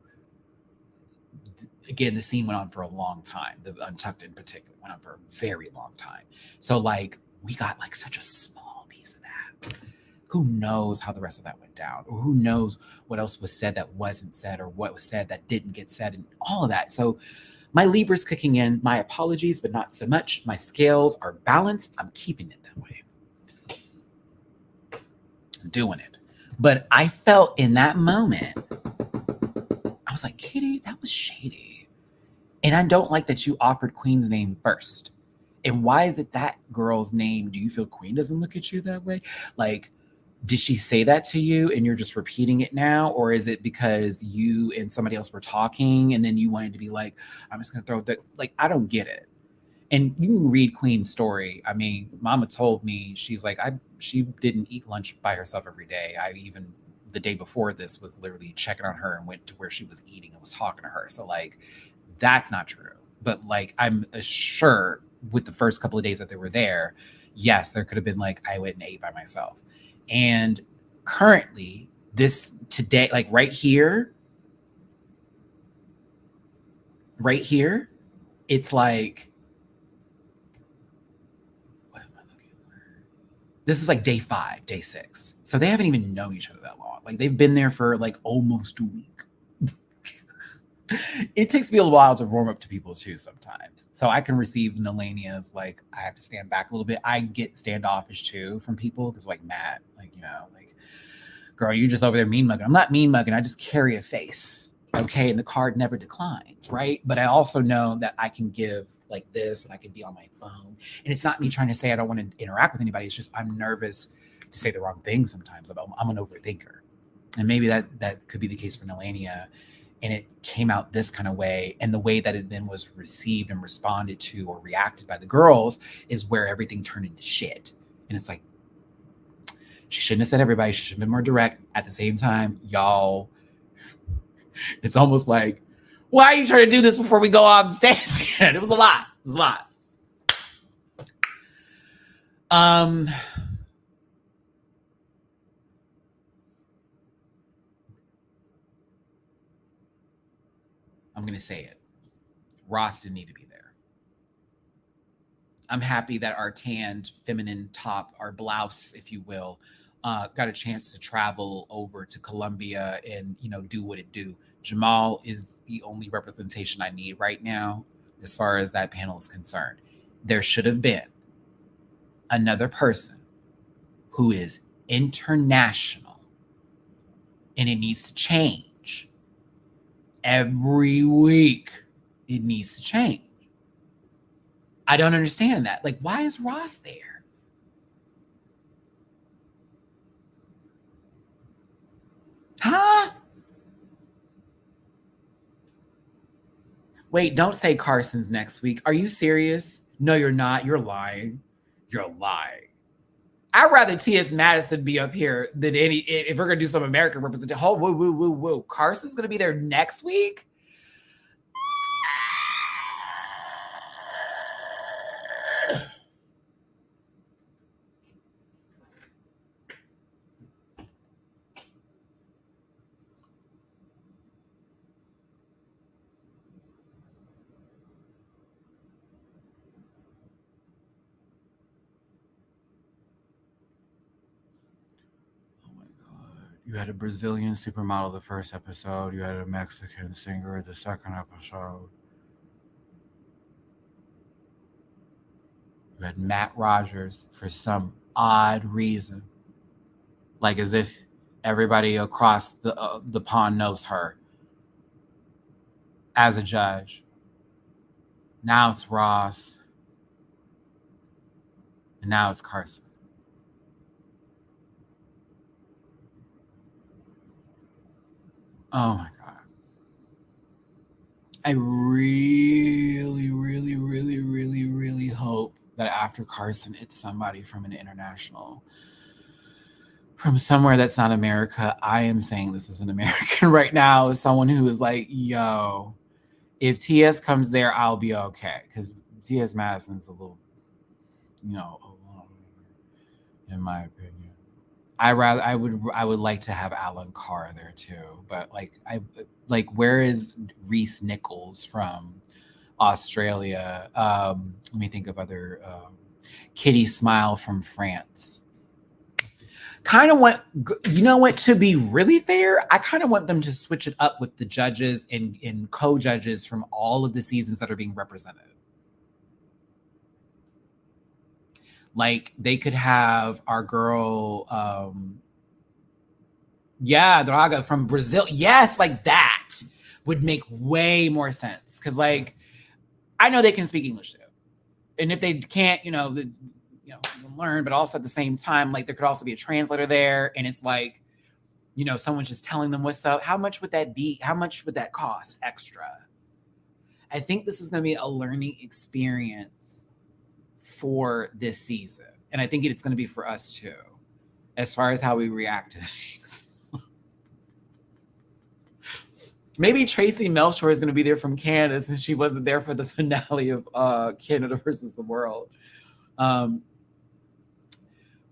again, the scene went on for a long time. The Untucked in particular went on for a very long time. So like we got like such a small piece of that. Who knows how the rest of that went down, or who knows what else was said that wasn't said, or what was said that didn't get said, and all of that. So my Libra's kicking in. My apologies, but not so much. My scales are balanced. I'm keeping it that way. I'm doing it. But I felt in that moment, I was like, Kitty, that was shady. And I don't like that you offered Queen's name first. And why is it that girl's name? Do you feel Queen doesn't look at you that way? Like, did she say that to you and you're just repeating it now? Or is it because you and somebody else were talking and then you wanted to be like, I'm just going to throw that? Like, I don't get it. And you can read Queen's story. I mean, Mama told me, she's like, she didn't eat lunch by herself every day. I even, the day before this, was literally checking on her and went to where she was eating and was talking to her. So like, that's not true. But like, I'm sure with the first couple of days that they were there, yes, there could have been like, I went and ate by myself. And currently, this today, like right here, it's like, what am I looking for? This is like day 5, day 6. So they haven't even known each other that long. Like they've been there for like almost a week. It takes me a while to warm up to people too sometimes. So I can receive Nelania's like, I have to stand back a little bit. I get standoffish too from people because like, Matt, like, you know, like, girl, you just over there mean mugging. I'm not mean mugging. I just carry a face. Okay. And the card never declines. Right. But I also know that I can give like this and I can be on my phone. And it's not me trying to say I don't want to interact with anybody. It's just I'm nervous to say the wrong thing sometimes. I'm an overthinker. And maybe that could be the case for Nelania. And it came out this kind of way. And the way that it then was received and responded to or reacted by the girls is where everything turned into shit. And it's like, she shouldn't have said everybody. She should have been more direct. At the same time, y'all, it's almost like, why are you trying to do this before we go on stage? It was a lot. It was a lot. I'm going to say it. Ross didn't need to be there. I'm happy that our tanned feminine top, our blouse, if you will, got a chance to travel over to Colombia and, you know, do what it do. Jamal is the only representation I need right now as far as that panel is concerned. There should have been another person who is international, and it needs to change. Every week, it needs to change. I don't understand that. Like, why is Ross there? Huh? Wait, don't say Carson's next week. Are you serious? No, you're not. You're lying. You're lying. I'd rather T.S. Madison be up here than any, if we're going to do some American representation. Oh, whoa, whoa, whoa, whoa. Carson's going to be there next week? You had a Brazilian supermodel the first episode. You had a Mexican singer the second episode. You had Matt Rogers for some odd reason. Like as if everybody across the pond knows her as a judge. Now it's Ross. And now it's Carson. Oh my God. I really, really, really, really, really hope that after Carson, it's somebody from an international, from somewhere that's not America. I am saying this as an American right now, as someone who is like, yo, if TS comes there, I'll be okay. Because TS Madison's a little, in my opinion. I would like to have Alan Carr there too, but where is Reese Nichols from Australia? Let me think of other Kitty Smile from France. Kind of want, to be really fair, I kind of want them to switch it up with the judges and co-judges from all of the seasons that are being represented. Like they could have our girl, Draga from Brazil. Yes, like that would make way more sense. Because like, I know they can speak English too. And if they can't, learn, but also at the same time, like there could also be a translator there. And it's like, someone's just telling them what's up. How much would that be? How much would that cost extra? I think this is going to be a learning experience for this season. And I think it's going to be for us too, as far as how we react to things. Maybe Tracy Melchior is going to be there from Canada since she wasn't there for the finale of Canada versus the World.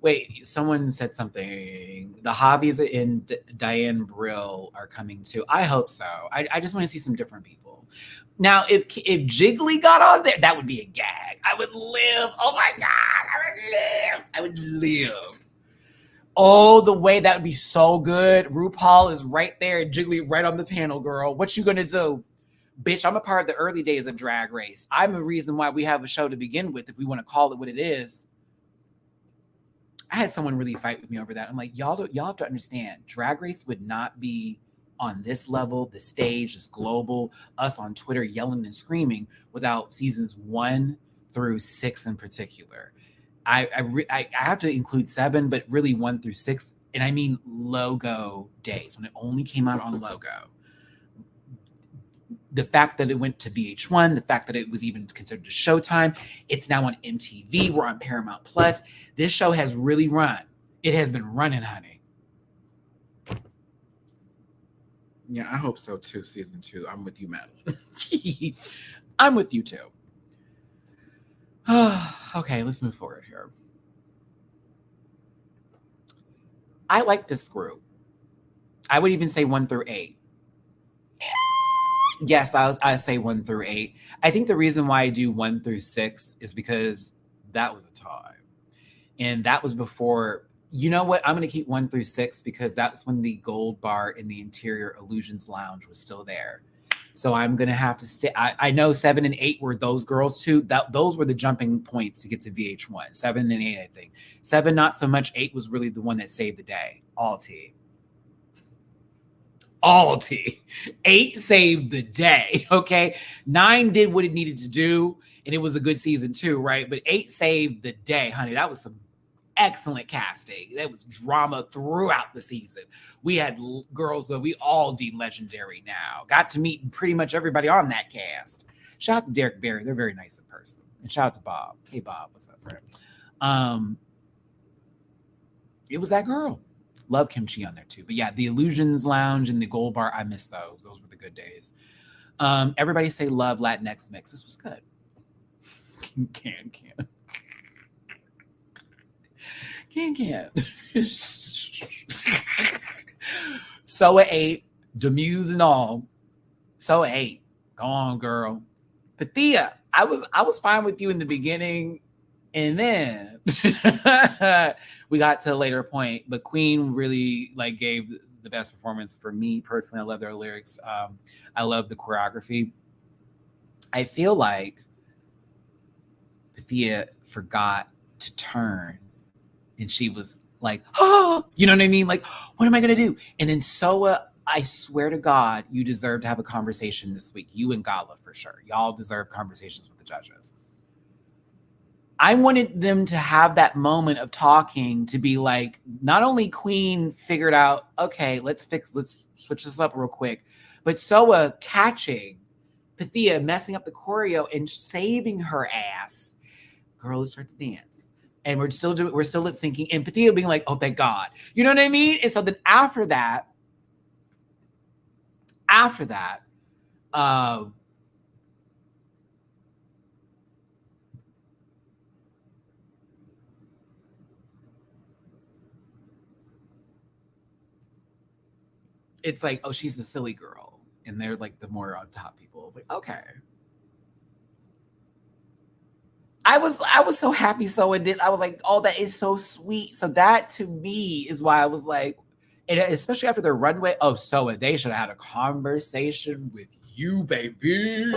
Wait, someone said something. The hobbies in Diane Brill are coming too. I hope so. I just want to see some different people. Now, if Jiggly got on there, that would be a gag. I would live. Oh my God, I would live. Oh, the way that would be so good. RuPaul is right there, Jiggly right on the panel, girl. What you gonna do? Bitch, I'm a part of the early days of Drag Race. I'm the reason why we have a show to begin with, if we want to call it what it is. I had someone really fight with me over that. I'm like, y'all have to understand, Drag Race would not be on this level, the stage, this global, us on Twitter yelling and screaming without seasons 1 through 6 in particular. I have to include 7, but really 1 through 6. And I mean logo days, when it only came out on logo. The fact that it went to VH1, the fact that it was even considered a Showtime, it's now on MTV, we're on Paramount Plus. This show has really run. It has been running, honey. Yeah, I hope so too, season 2. I'm with you, Madeline. I'm with you too. Okay, let's move forward here. I like this group. I would even say 1 through 8. Yes, I say 1 through 8. I think the reason why I do 1 through 6 is because that was a time. And that was before, you know what? I'm going to keep 1 through 6 because that's when the gold bar in the interior Illusions Lounge was still there. So I'm going to have to stay. I know 7 and 8 were those girls too. Those were the jumping points to get to VH1. 7 and 8, I think. 7, not so much. 8 was really the one that saved the day. All tea. 8 saved the day, okay? 9 did what it needed to do, and it was a good season too, right? But 8 saved the day, honey. That was some excellent casting. That was drama throughout the season. We had girls that we all deem legendary now. Got to meet pretty much everybody on that cast. Shout out to Derek Barry. They're very nice in person. And shout out to Bob. Hey, Bob, what's up, friend? It was that girl. Love Kimchi on there too. But yeah, the Illusions Lounge and the Gold Bar, I miss those. Those were the good days. Everybody say love Latinx mix. This was good. Can. Soa 8, Demuse and all. Soa 8. Go on, girl. Pathia, I was fine with you in the beginning. And then we got to a later point, but Queen really gave the best performance for me personally. I love their lyrics. I love the choreography. I feel like Pathia forgot to turn, and she was like, "Oh," you know what I mean? Like, what am I gonna do? And then Soa, I swear to God, you deserve to have a conversation this week. You and Gala for sure. Y'all deserve conversations with the judges. I wanted them to have that moment of talking to be like, not only Queen figured out, okay, let's switch this up real quick. But Soa catching Pythia messing up the choreo and saving her ass. Girl, let's start to dance. And we're still lip syncing, and Pythia being like, oh, thank God. You know what I mean? And so then after that, it's like, oh, she's the silly girl. And they're like the more on top people. I was like, okay. I was so happy. So it did. I was like, oh, that is so sweet. So that to me is why I was like, and especially after the runway. Oh, so they should have had a conversation with you, baby.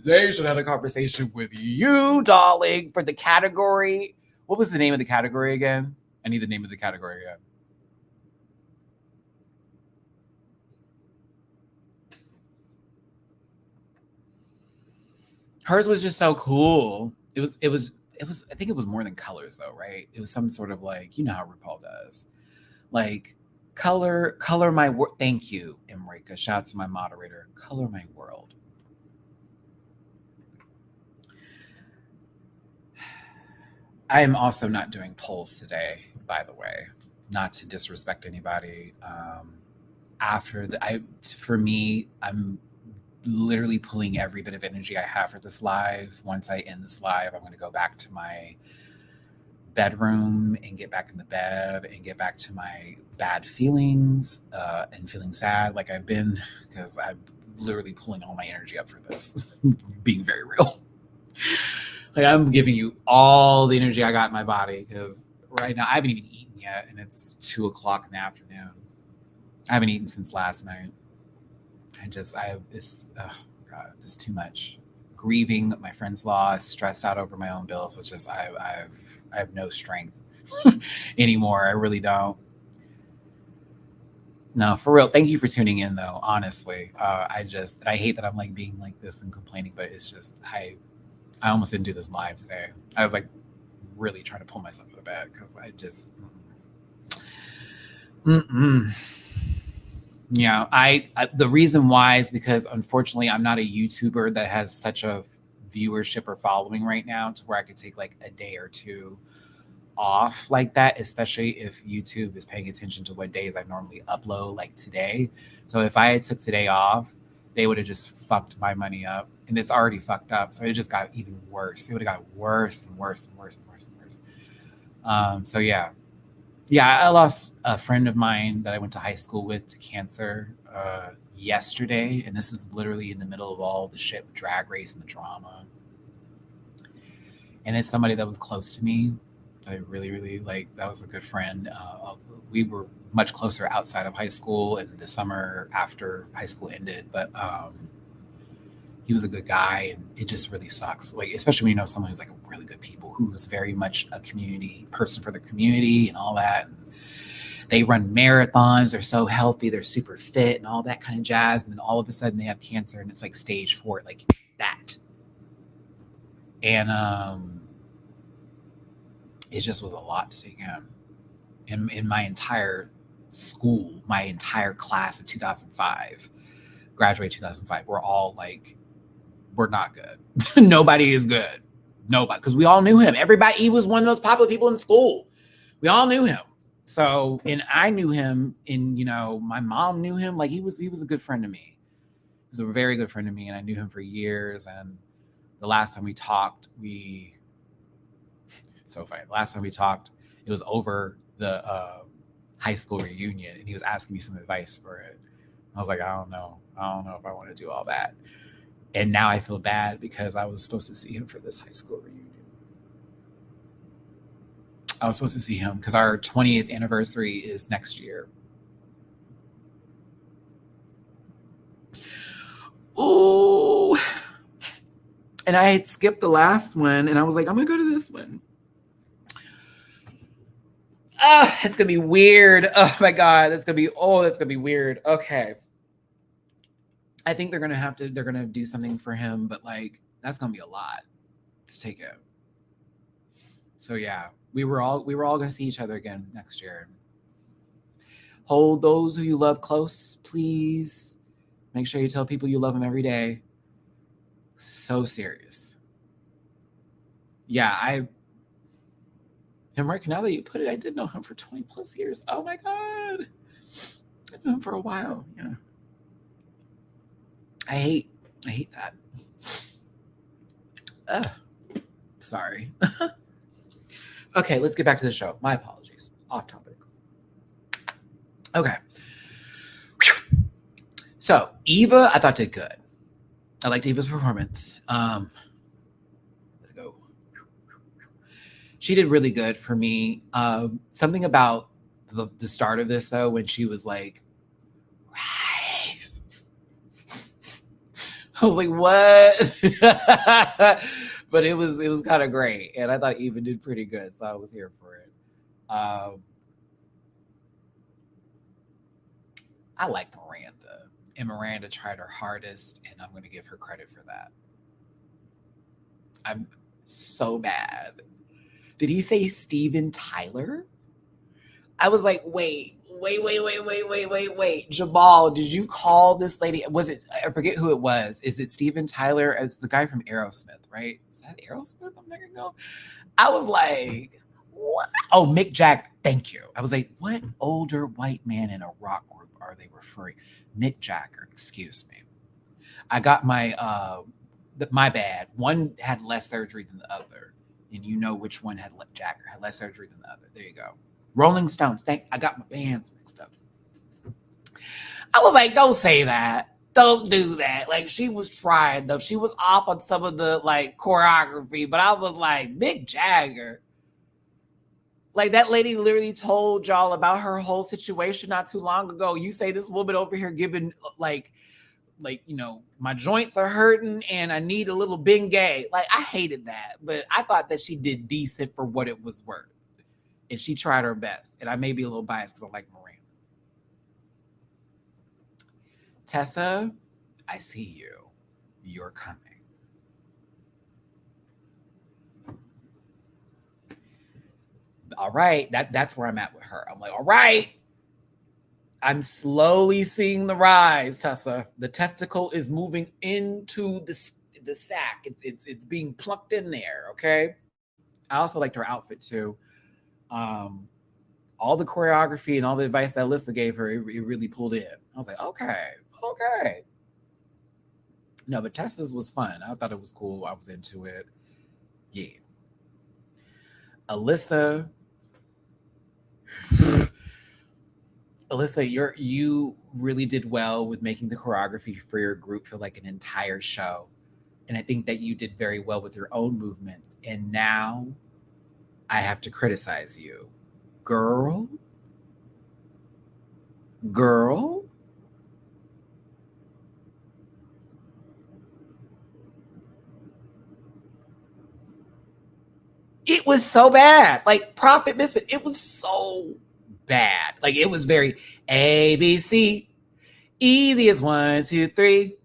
They should have had a conversation with you, darling, for the category. What was the name of the category again? I need the name of the category again. Hers was just so cool. It was I think it was more than colors though, right? It was some sort of like, you know how RuPaul does. Like color my world. Thank you, Emrika. Shout out to my moderator. Color my world. I am also not doing polls today, by the way. Not to disrespect anybody. For me, I'm literally pulling every bit of energy I have for this live. Once I end this live, I'm going to go back to my bedroom and get back in the bed and get back to my bad feelings and feeling sad like I've been, because I'm literally pulling all my energy up for this. Being very real. Like, I'm giving you all the energy I got in my body, because right now I haven't even eaten yet, and it's 2:00 in the afternoon. I haven't eaten since last night. It's too much. Grieving my friend's loss, stressed out over my own bills. It's just I have no strength anymore. I really don't. No, for real. Thank you for tuning in, though. Honestly, I hate that I'm like being like this and complaining, but it's just I almost didn't do this live today. I was like really trying to pull myself out of bed because I just. Yeah, I the reason why is because unfortunately I'm not a YouTuber that has such a viewership or following right now to where I could take like a day or two off like that, especially if YouTube is paying attention to what days I normally upload, like today. So if I had took today off, they would have just fucked my money up, and it's already fucked up. So it just got even worse. It would have got worse and worse and worse and worse and worse. So yeah, I lost a friend of mine that I went to high school with to cancer yesterday, and this is literally in the middle of all the shit with Drag Race and the drama. And it's somebody that was close to me. I really, really like. That was a good friend. We were much closer outside of high school and the summer after high school ended, but he was a good guy, and it just really sucks. Like, especially when you know someone who's like really good people, who was very much a community person for the community and all that. And they run marathons. They're so healthy. They're super fit and all that kind of jazz. And then all of a sudden they have cancer, and it's like stage 4, like that. And it just was a lot to take in. In my entire school, my entire class of 2005, graduated 2005, we're all like, we're not good. Nobody is good. Nobody, because we all knew him. Everybody, he was one of those popular people in school. We all knew him. So, and I knew him, and my mom knew him. Like, he was a good friend to me. He was a very good friend to me, and I knew him for years. And the last time we talked, so funny. The last time we talked, it was over the high school reunion, and he was asking me some advice for it. I was like, I don't know if I want to do all that. And now I feel bad because I was supposed to see him for this high school reunion. I was supposed to see him because our 20th anniversary is next year. Oh, and I had skipped the last one, and I was like, I'm going to go to this one. It's going to be weird. Oh my God. That's going to be weird. Okay. I think they're going to do something for him, but like, that's going to be a lot to take it. So yeah, we were all going to see each other again next year. Hold those who you love close, please. Make sure you tell people you love them every day. So serious. Yeah, him right now that you put it, I did know him for 20 plus years. Oh my God. I knew him for a while. Yeah. I hate that. Sorry. Okay, let's get back to the show. My apologies. Off topic. Okay. So Eva, I thought did good. I liked Eva's performance. Let's go. She did really good for me. Something about the start of this though, when she was like, rise. I was like, what? But it was kind of great, and I thought Eva did pretty good, so I was here for it. I like Miranda, and Miranda tried her hardest, and I'm going to give her credit for that. I'm so mad. Did he say Steven Tyler? I was like, wait. Jamal, did you call this lady? Was it, I forget who it was. Is it Steven Tyler? It's the guy from Aerosmith, right? Is that Aerosmith? I'm thinking of. I was like, what? Oh, Mick Jagger. Thank you. I was like, what older white man in a rock group are they referring? Mick Jagger, excuse me. I got my bad. One had less surgery than the other. And you know which one had Jagger had less surgery than the other. There you go. Rolling Stones. I got my bands mixed up. I was like, don't say that. Don't do that. Like, she was trying, though. She was off on some of the, like, choreography. But I was like, Mick Jagger. Like, that lady literally told y'all about her whole situation not too long ago. You say this woman over here giving, like, you know, my joints are hurting and I need a little Bengay. Like, I hated that. But I thought that she did decent for what it was worth. And she tried her best. And I may be a little biased because I like Miranda. Tessa, I see you. You're coming. All right. That's where I'm at with her. I'm like, all right. I'm slowly seeing the rise, Tessa. The testicle is moving into the sack. It's being plucked in there, okay? I also liked her outfit too. All the choreography and all the advice that Alyssa gave her, it really pulled in. I was like, okay. No, but Tessa's was fun. I thought it was cool. I was into it. Yeah. Alyssa, you really did well with making the choreography for your group feel like an entire show. And I think that you did very well with your own movements. And now I have to criticize you. Girl. It was so bad. Like, Prophet Misfit, it was so bad. Like, it was very ABC. Easy as 1, 2, 3.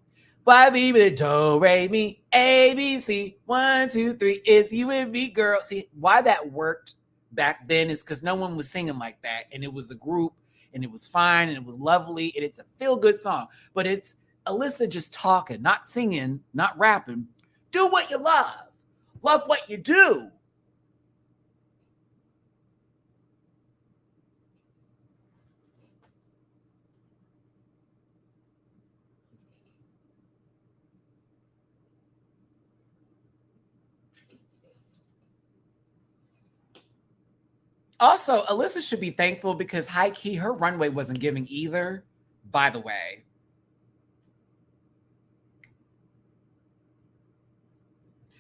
Why be with do, re, mi, ABC. 1, 2, 3. It's you and me, girl. See, why that worked back then is because no one was singing like that. And it was a group, and it was fine, and it was lovely, and it's a feel-good song. But it's Alyssa just talking, not singing, not rapping. Do what you love. Love what you do. Also, Alyssa should be thankful because high key, her runway wasn't giving either, by the way.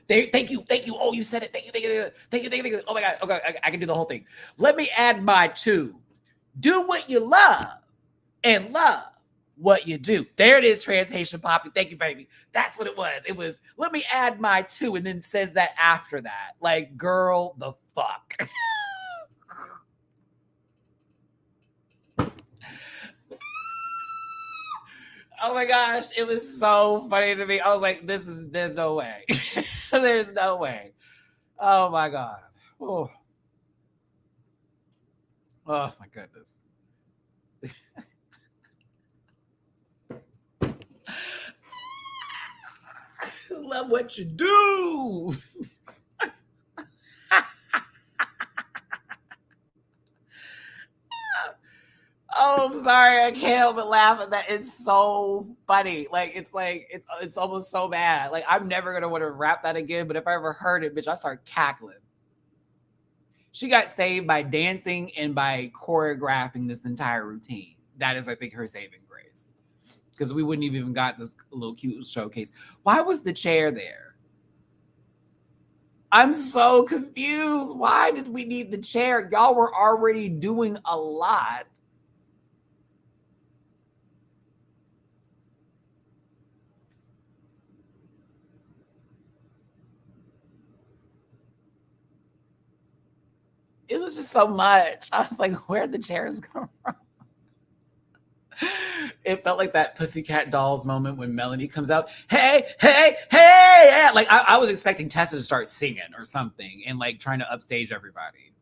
Thank you. Oh, you said it. Thank you. Oh my God. Okay, I can do the whole thing. Let me add my 2. Do what you love and love what you do. There it is, Translation Poppy. Thank you, baby. That's what it was. It was, let me add my 2, and then says that after that. Like, girl, the fuck. Oh my gosh, it was so funny to me. I was like, there's no way. There's no way. Oh my God. Oh my goodness. love what you do. Oh, I'm sorry. I can't help but laugh at that. It's so funny. It's almost so bad. Like, I'm never gonna want to rap that again. But if I ever heard it, bitch, I start cackling. She got saved by dancing and by choreographing this entire routine. That is, I think, her saving grace. Because we wouldn't have even got this little cute showcase. Why was the chair there? I'm so confused. Why did we need the chair? Y'all were already doing a lot. It was just so much. I was like, where'd the chairs come from? It felt like that Pussycat Dolls moment when Melanie comes out, hey, hey, hey. Like, I was expecting Tessa to start singing or something and like trying to upstage everybody.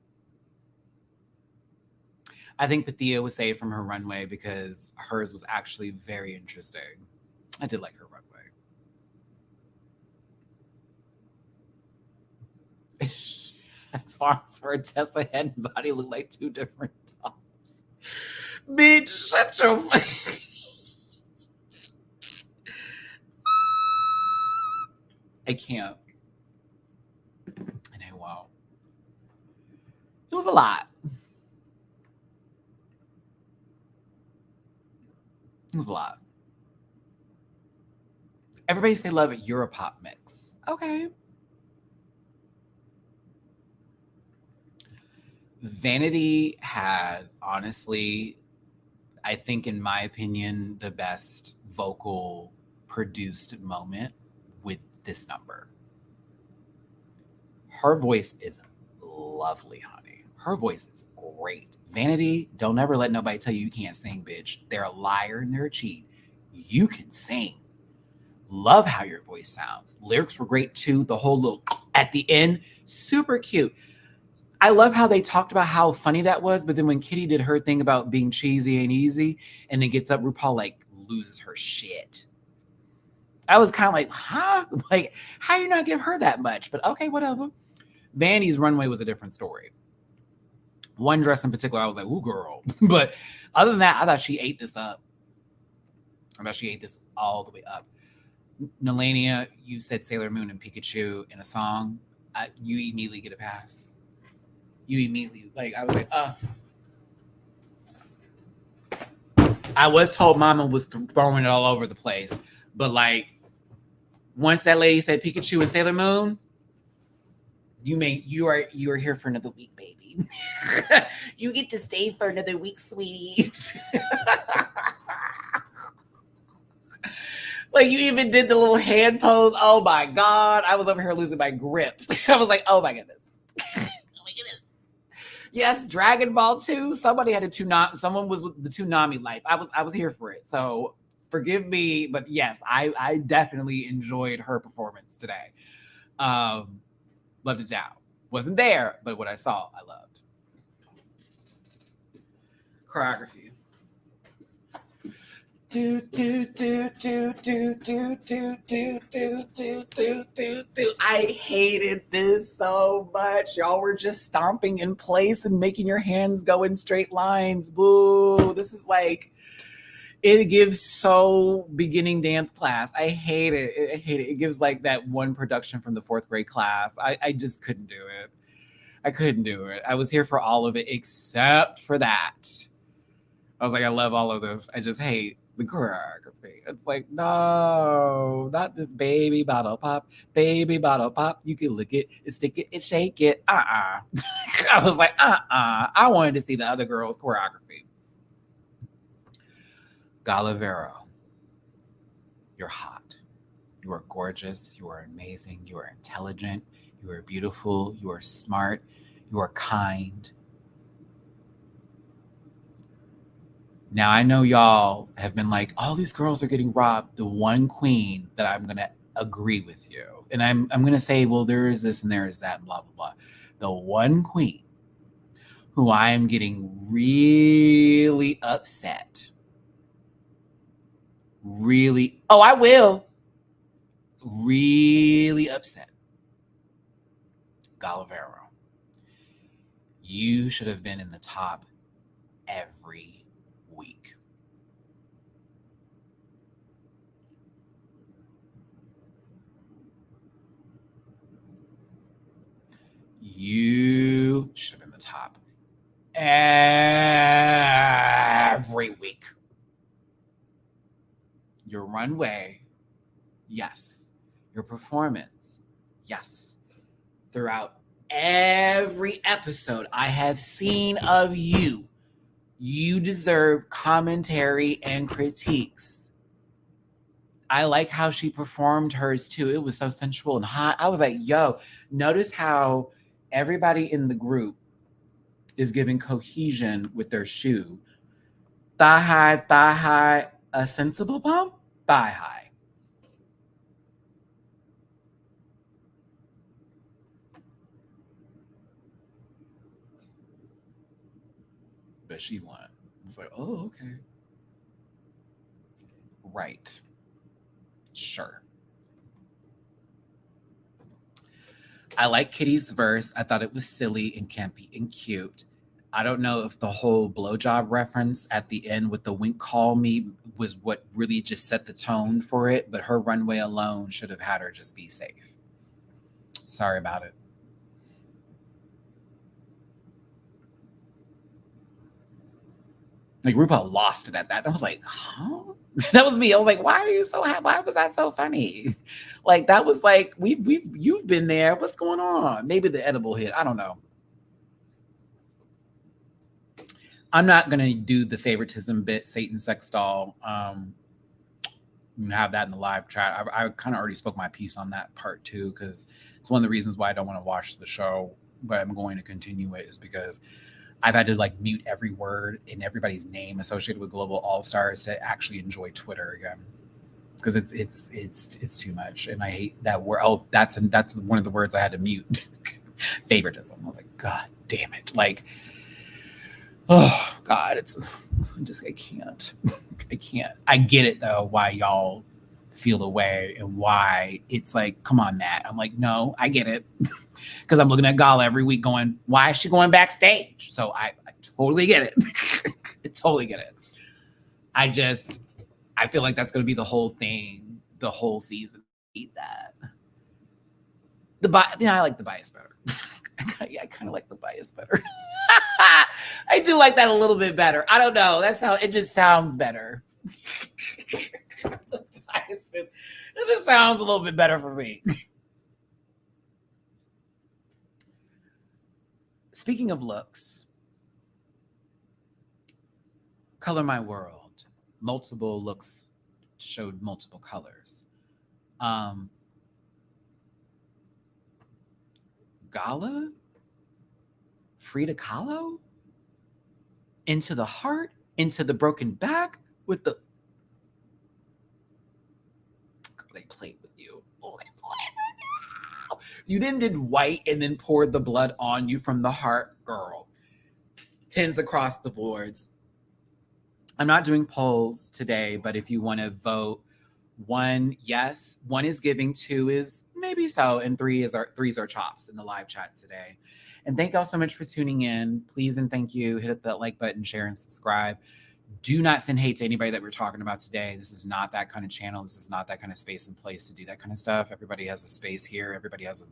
I think Pathia was saved from her runway because hers was actually very interesting. I did like her runway. Farnsworth, Tessa head and body look like two different dolls. Bitch, shut your face. I can't. And I won't. It was a lot. It was a lot. Everybody say love at Europop mix. Okay. Vanity had, honestly, I think, in my opinion, the best vocal produced moment with this number. Her voice is lovely, honey. Her voice is great. Vanity, don't ever let nobody tell you can't sing, bitch. They're a liar and they're a cheat. You can sing. Love how your voice sounds. Lyrics were great too. The whole little at the end, super cute. I love how they talked about how funny that was, but then when Kitty did her thing about being cheesy and easy, and then gets up, RuPaul like loses her shit. I was kind of like, huh? Like, how you not give her that much? But okay, whatever. Vandy's runway was a different story. One dress in particular, I was like, ooh, girl. But other than that, I thought she ate this up. I thought she ate this all the way up. Nelania, you said Sailor Moon and Pikachu in a song. You immediately get a pass. You immediately, like, I was like, I was told Mama was throwing it all over the place. But, like, once that lady said Pikachu and Sailor Moon, you are here for another week, baby. You get to stay for another week, sweetie. Like, you even did the little hand pose. Oh my God. I was over here losing my grip. I was like, oh my goodness. Oh my goodness. Yes, Dragon Ball 2. Somebody had a Toonami. Someone was with the Toonami life. I was here for it. So forgive me, but yes, I definitely enjoyed her performance today. Loved it down. Wasn't there, but what I saw, I loved. Choreography. Do do do do do do do do do do do do. I hated this so much. Y'all were just stomping in place and making your hands go in straight lines. Boo. This is like, it gives so beginning dance class. I hate it. I hate it. It gives like that one production from the 4th grade class. I just couldn't do it. I couldn't do it. I was here for all of it except for that. I was like, I love all of this. I just hate the choreography. It's like, no, not this baby bottle pop. Baby bottle pop. You can lick it, stick it, and shake it. I was like, I wanted to see the other girls' choreography. Galavero, you're hot. You are gorgeous. You are amazing. You are intelligent. You are beautiful. You are smart. You are kind. Now, I know y'all have been like, all these girls are getting robbed. The one queen that I'm going to agree with you. And I'm going to say, well, there is this and there is that and blah, blah, blah. The one queen who I am getting really upset. Really. Oh, I will. really upset. Galavero, you should have been in the top every week. You should have been the top every week. Your runway, yes. Your performance, yes. Throughout every episode I have seen of you, you deserve commentary and critiques. I like how she performed hers too. It was so sensual and hot. I was like, yo, notice how everybody in the group is giving cohesion with their shoe. Thigh high, a sensible pump, thigh high. But she won. It's like, oh, okay. Right. Sure. I like Kitty's verse. I thought it was silly and campy and cute. I don't know if the whole blowjob reference at the end with the wink call me was what really just set the tone for it, but her runway alone should have had her just be safe. Sorry about it. Like RuPaul lost it at that. I was like, huh? That was me. I was like, why are you so happy? Why was that so funny? Like that was like, you've been there. What's going on? Maybe the edible hit. I don't know. I'm not gonna do the favoritism bit, Satan sex doll. Have that in the live chat. I kind of already spoke my piece on that part too, because it's one of the reasons why I don't want to watch the show, but I'm going to continue it is because I've had to like mute every word and everybody's name associated with Global All Stars to actually enjoy Twitter again, because it's too much, and I hate that word. Oh, that's one of the words I had to mute. Favoritism. I was like, God damn it! Like, oh God, I can't. I can't. I get it though, why y'all feel the way and why it's like, come on, Matt. I'm like, no, I get it. Because I'm looking at Gala every week going, why is she going backstage? So I totally get it. I totally get it. I feel like that's going to be the whole thing, the whole season. I hate that. I like the bias better. I kind of like the bias better. I do like that a little bit better. I don't know. That's how it just sounds better. It just sounds a little bit better for me. Speaking of looks, Color My World. Multiple looks showed multiple colors. Gala? Frida Kahlo? Into the heart? Into the broken back? With the... They played with you. Oh, they played with you. You then did white and then poured the blood on you from the heart. Girl. 10s across the boards. I'm not doing polls today, but if you want to vote, 1, yes. 1 is giving, 2 is maybe so, and 3s are chops in the live chat today. And thank y'all so much for tuning in. Please and thank you. Hit that like button, share, and subscribe. Do not send hate to anybody that we're talking about today. This is not that kind of channel. This is not that kind of space and place to do that kind of stuff. Everybody has a space here. Everybody has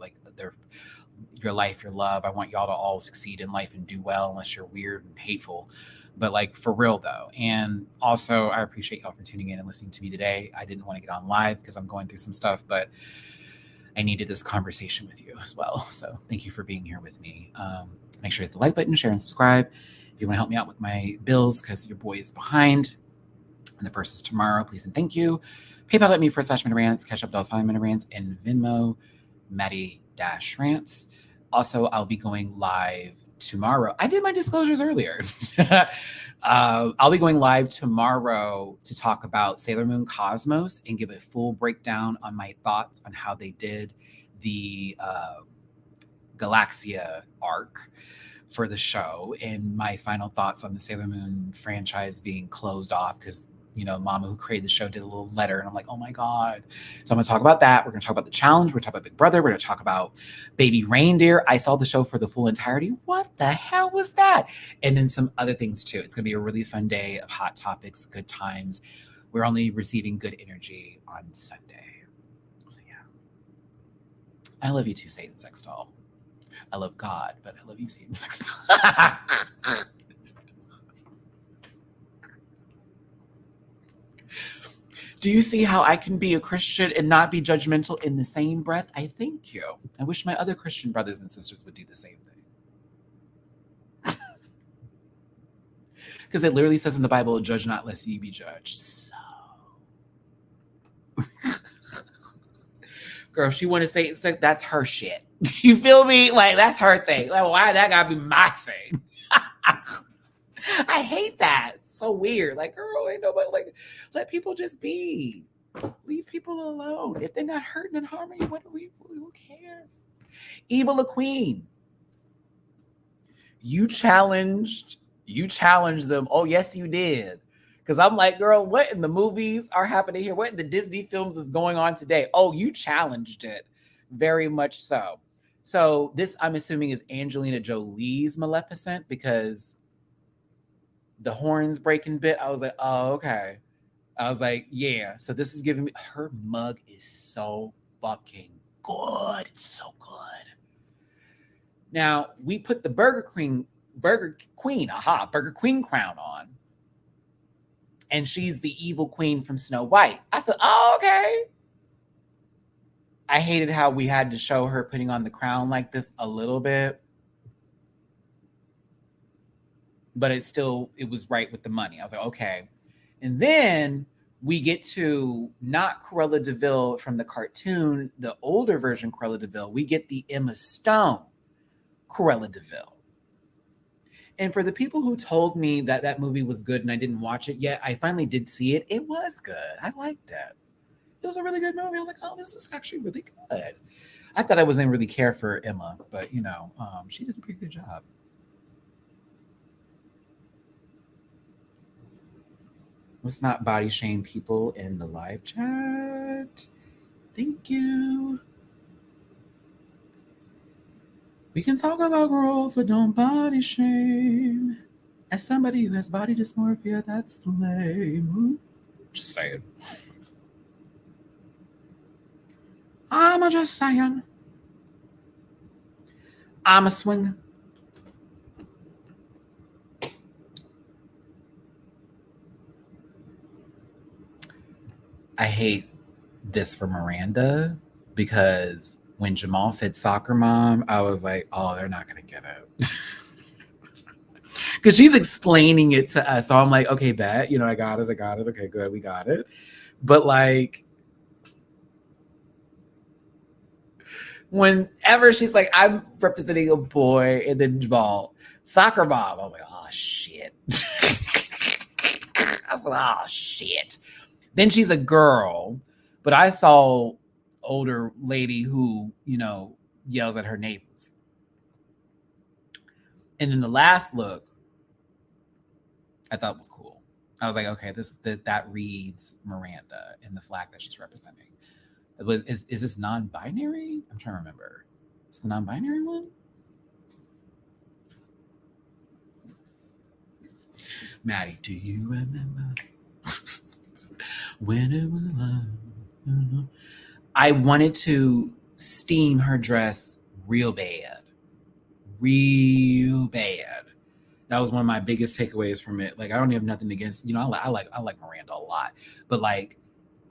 your life, your love. I want y'all to all succeed in life and do well, unless you're weird and hateful. But like for real though. And also I appreciate y'all for tuning in and listening to me today. I didn't want to get on live because I'm going through some stuff, but I needed this conversation with you as well. So thank you for being here with me. Make sure you hit the like button, share, and subscribe. If you want to help me out with my bills, because your boy is behind, and the first is tomorrow, please and thank you. PayPal.me/MattyRants, Cash App $, and Venmo, Matty-Rants. Also, I'll be going live tomorrow. I did my disclosures earlier. I'll be going live tomorrow to talk about Sailor Moon Cosmos and give a full breakdown on my thoughts on how they did the Galaxia arc for the show and my final thoughts on the Sailor Moon franchise being closed off, because Mama who created the show did a little letter, and I'm like, oh my God. So I'm gonna talk about that. We're gonna talk about the challenge. We're gonna talk about Big Brother. We're gonna talk about Baby Reindeer. I saw the show for the full entirety. What the hell was that? And then some other things too. It's gonna be a really fun day of hot topics, good times. We're only receiving good energy on Sunday. So yeah. I love you too, Satan Sex Doll. I love God, but I love you, Satan Sex Doll. Do you see how I can be a Christian and not be judgmental in the same breath? I thank you. I wish my other Christian brothers and sisters would do the same thing. Because it literally says in the Bible, judge not lest ye be judged. So. Girl, she want to say that's her shit. You feel me? Like, that's her thing. Like, why that gotta be my thing? I hate that. It's so weird. Like, girl, ain't nobody, like, let people just be. Leave people alone. If they're not hurting and harming you, who cares? Evil a queen. You challenged them. Oh, yes, you did. Because I'm like, girl, what in the movies are happening here? What in the Disney films is going on today? Oh, you challenged it. Very much so. So this, I'm assuming, is Angelina Jolie's Maleficent, because the horns breaking bit, I was like, oh, okay. I was like, yeah. So this is giving me, her mug is so fucking good. It's so good. Now, we put the Burger Queen crown on. And she's the evil queen from Snow White. I said, oh, okay. I hated how we had to show her putting on the crown like this a little bit. But it was right with the money. I was like, okay. And then we get to not Cruella de Vil from the cartoon, the older version Cruella de Vil. We get the Emma Stone Cruella de Vil. And for the people who told me that that movie was good and I didn't watch it yet, I finally did see it. It was good. I liked it. It was a really good movie. I was like, oh, this is actually really good. I thought I wasn't really care for Emma, but she did a pretty good job. Let's not body shame people in the live chat. Thank you. We can talk about growth, but don't body shame. As somebody who has body dysmorphia, that's lame. Just saying. I'm just saying. I'm a swinger. I hate this for Miranda, because when Jamal said soccer mom, I was like, oh, they're not going to get it. Because she's explaining it to us. So I'm like, okay, bet. I got it. Okay, good. We got it. But like, whenever she's like, I'm representing a boy, and then Jamal, soccer mom, I'm like, oh, shit. I was like, oh, shit. Then she's a girl, but I saw older lady who, yells at her neighbors. And then the last look, I thought was cool. I was like, okay, that reads Miranda in the flag that she's representing. Is this non-binary? I'm trying to remember. It's the non-binary one? Maddie, do you remember when it was love? I wanted to steam her dress real bad. Real bad. That was one of my biggest takeaways from it. Like, I don't have nothing against, I like Miranda a lot. But like,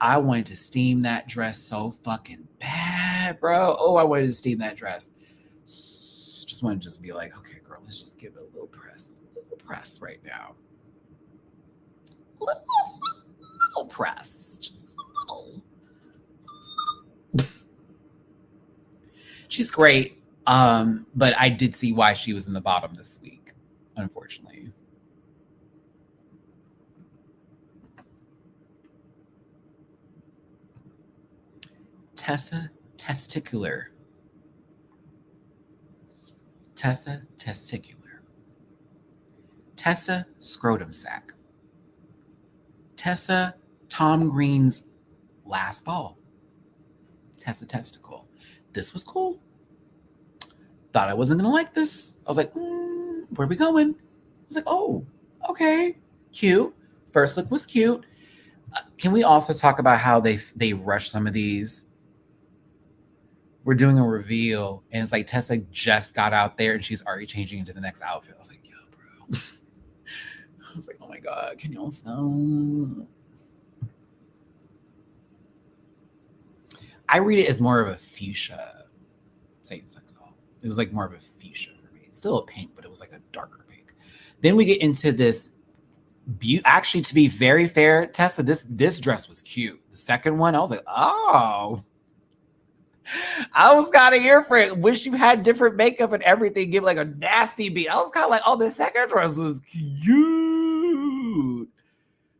I wanted to steam that dress so fucking bad, bro. Oh, I wanted to steam that dress. Just wanted to just be like, okay, girl, let's just give it a little press right now. Little press. Just a little. She's great. But I did see why she was in the bottom this week, unfortunately. Tessa Testicular. Tessa Testicular. Tessa Scrotum Sack. Tessa Tom Green's last ball. Tessa Testicle. This was cool. Thought I wasn't gonna like this. I was like, where are we going? I was like, oh, okay, cute. First look was cute. Can we also talk about how they rush some of these? We're doing a reveal, and it's like Tessa just got out there, and she's already changing into the next outfit. I was like, yo, bro. I was like, oh my god, can y'all stop? I read it as more of a fuchsia same-sex doll. It was like more of a fuchsia for me. It's still a pink, but it was like a darker pink. Then we get into this. Actually, to be very fair, Tessa, this dress was cute. The second one, I was like, oh. I was kind of here for it. Wish you had different makeup and everything. Give like a nasty beat. I was kind of like, oh, the second dress was cute.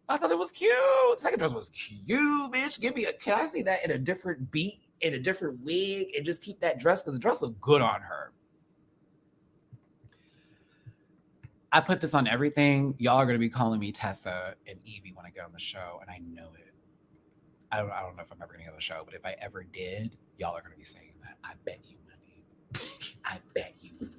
I thought it was cute. The second dress was cute, bitch. Can I see that in a different beat, in a different wig, and just keep that dress? Because the dress looked good on her. I put this on everything. Y'all are going to be calling me Tessa and Evie when I get on the show, and I know it. I don't know if I'm ever going to get on the show, but if I ever did, y'all are going to be saying that. I bet you money. I bet you money.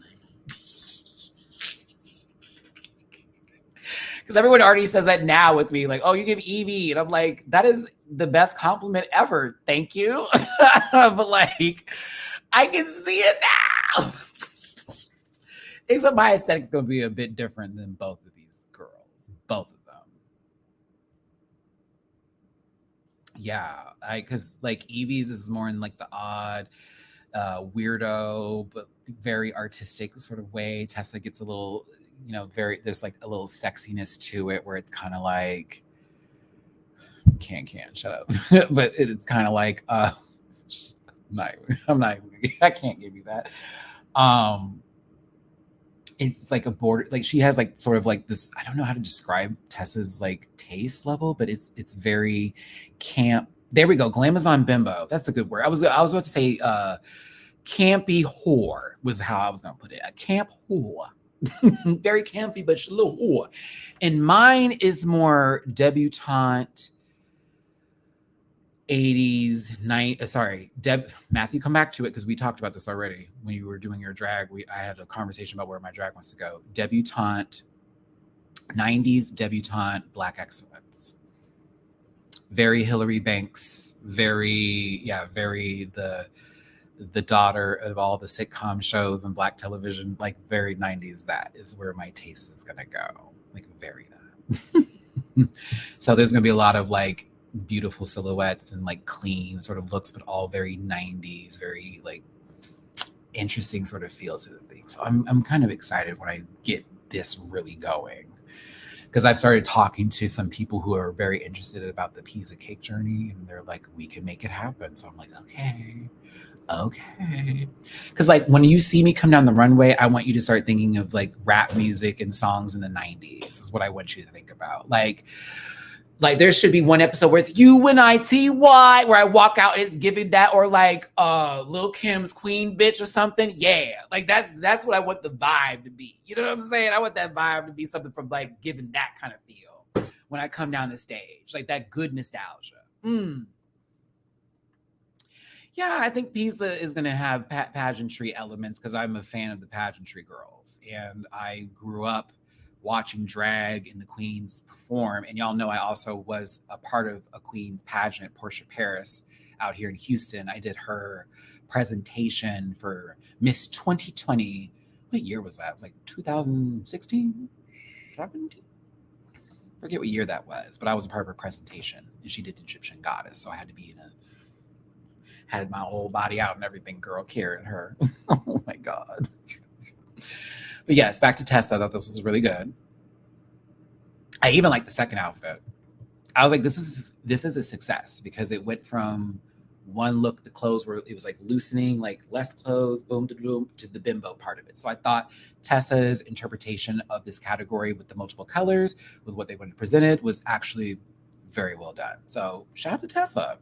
Because everyone already says that now with me, like, oh, you give Evie. And I'm like, that is the best compliment ever. Thank you. But like, I can see it now. Except my aesthetic's going to be a bit different than both of these girls. Both of them. Yeah. Because like Evie's is more in like the odd, weirdo, but very artistic sort of way. Tessa gets a little, there's like a little sexiness to it where it's kind of like, shut up. But it's kind of like, I can't give you that. It's like a border, like she has like sort of like this, I don't know how to describe Tessa's like taste level, but it's very camp. There we go. Glamazon bimbo. That's a good word. I was about to say campy whore was how I was gonna put it. A camp whore. Very campy, but she's a little whore. And mine is more debutante 80s Matthew, come back to it because we talked about this already when you were doing your drag. I had a conversation about where my drag wants to go. Debutante 90s debutante Black excellence. Very Hillary Banks, very the daughter of all the sitcom shows and Black television, like very 90s. That is where my taste is gonna go. Like very that. So there's gonna be a lot of like beautiful silhouettes and like clean sort of looks, but all very 90s, very like interesting sort of feel to the thing. So I'm kind of excited when I get this really going, because I've started talking to some people who are very interested about the Pizza Cake journey, and they're like, we can make it happen. So I'm like, okay. Because like when you see me come down the runway, I want you to start thinking of like rap music and songs in the 90s is what I want you to think about. Like there should be one episode where it's UNITY, where I walk out and it's giving that, or like Lil Kim's Queen Bitch or something. Yeah, like that's what I want the vibe to be. You know what I'm saying? I want that vibe to be something from like giving that kind of feel when I come down the stage, like that good nostalgia. Yeah, I think Pizza is going to have pageantry elements because I'm a fan of the pageantry girls, and I grew up watching drag and the queens perform. And y'all know I also was a part of a queen's pageant, Portia Paris, out here in Houston. I did her presentation for Miss 2020. What year was that? It was like 2016, 17? Forget what year that was, but I was a part of her presentation, and she did Egyptian goddess. So I had to be had my whole body out and everything, girl, carrying her. Oh my God. But yes, back to Tessa. I thought this was really good. I even like the second outfit. I was like, this is a success, because it went from one look, the clothes were, it was like loosening, like less clothes, boom, to the bimbo part of it. So I thought Tessa's interpretation of this category with the multiple colors, with what they wanted presented, was actually very well done. So shout out to Tessa.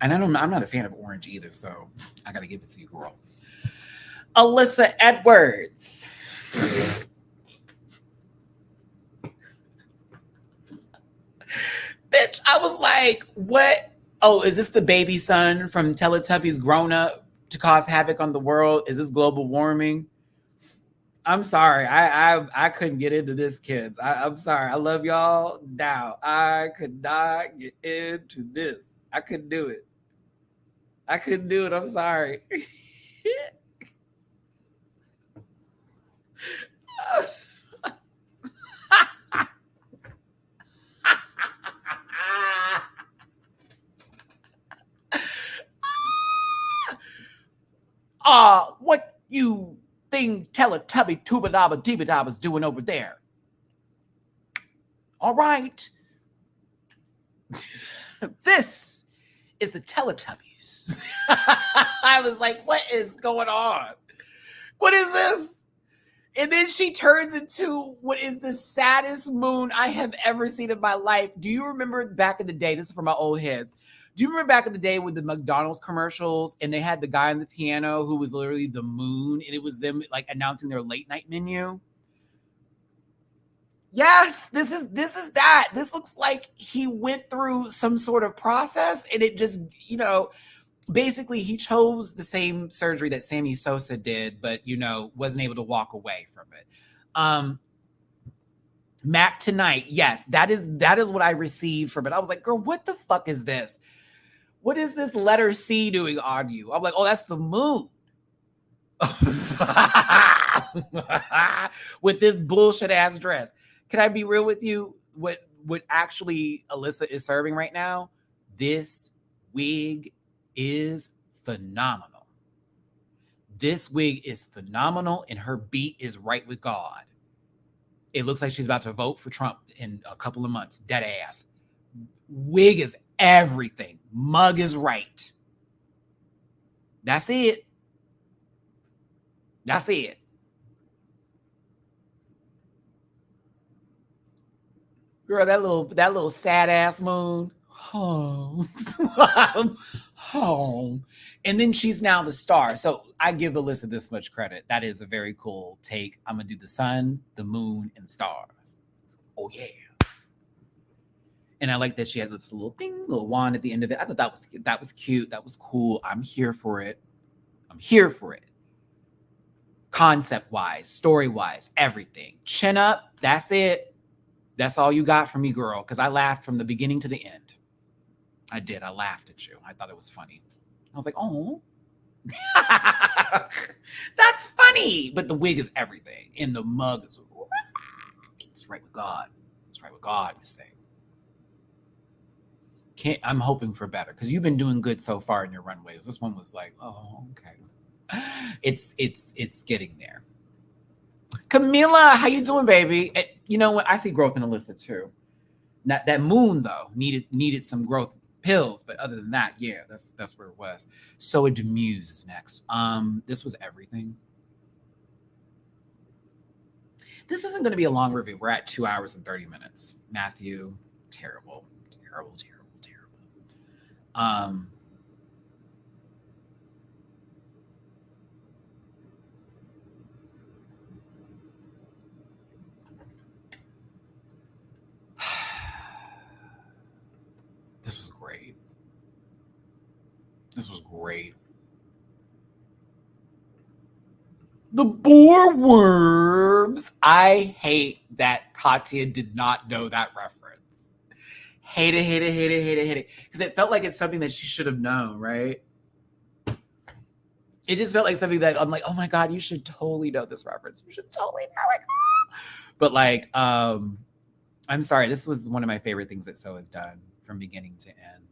And I'm not a fan of orange either, so I got to give it to you, girl. Alyssa Edwards. Bitch, I was like, what? Oh, is this the baby son from Teletubbies grown up to cause havoc on the world? Is this global warming? I'm sorry. I couldn't get into this, kids. I'm sorry. I love y'all. Now, I could not get into this. I couldn't do it. I couldn't do it. I'm sorry. What you think Teletubby Tubadaba Dibadaba's doing over there? All right. This is the Teletubbies. I was like, what is going on? What is this? And then she turns into what is the saddest moon I have ever seen in my life. Do you remember back in the day? This is for my old heads. Do you remember back in the day with the McDonald's commercials and they had the guy on the piano who was literally the moon and it was them like announcing their late night menu? Yes, this is that. This looks like he went through some sort of process and it just, basically he chose the same surgery that Sammy Sosa did, but wasn't able to walk away from it. Mac tonight, yes, that is what I received from it. I was like, girl, what the fuck is this? What is this letter C doing on you? I'm like, oh, that's the moon. With this bullshit ass dress. Can I be real with you? What actually Alyssa is serving right now? This wig is phenomenal. This wig is phenomenal, and her beat is right with God. It looks like she's about to vote for Trump in a couple of months. Dead ass. Wig is everything. Mug is right. That's it. That's it. Girl, that little sad ass moon. Home. Home. And then she's now the star. So I give Alyssa this much credit. That is a very cool take. I'm gonna do the sun, the moon, and stars. Oh yeah. And I like that she had this little thing, little wand at the end of it. I thought that was cute. That was cool. I'm here for it. I'm here for it. Concept-wise, story-wise, everything. Chin up. That's it. That's all you got from me, girl. Because I laughed from the beginning to the end. I did. I laughed at you. I thought it was funny. I was like, oh. That's funny. But the wig is everything. And the mug is it's right with God. It's right with God, this thing. I'm hoping for better because you've been doing good so far in your runways. This one was like, oh, okay. It's getting there. Camila, how you doing, baby? You know what? I see growth in Alyssa too. That moon though needed some growth pills, but other than that, yeah, that's where it was. So Demuse is next. This was everything. This isn't going to be a long review. We're at 2 hours and 30 minutes. Matthew, terrible. This was great. This was great. The boar worms. I hate that Katya did not know that reference. Hate it. Because it felt like it's something that she should have known, right? It just felt like something that I'm like, oh my God, you should totally know this reference. You should totally know it. But like, I'm sorry. This was one of my favorite things that So has done from beginning to end.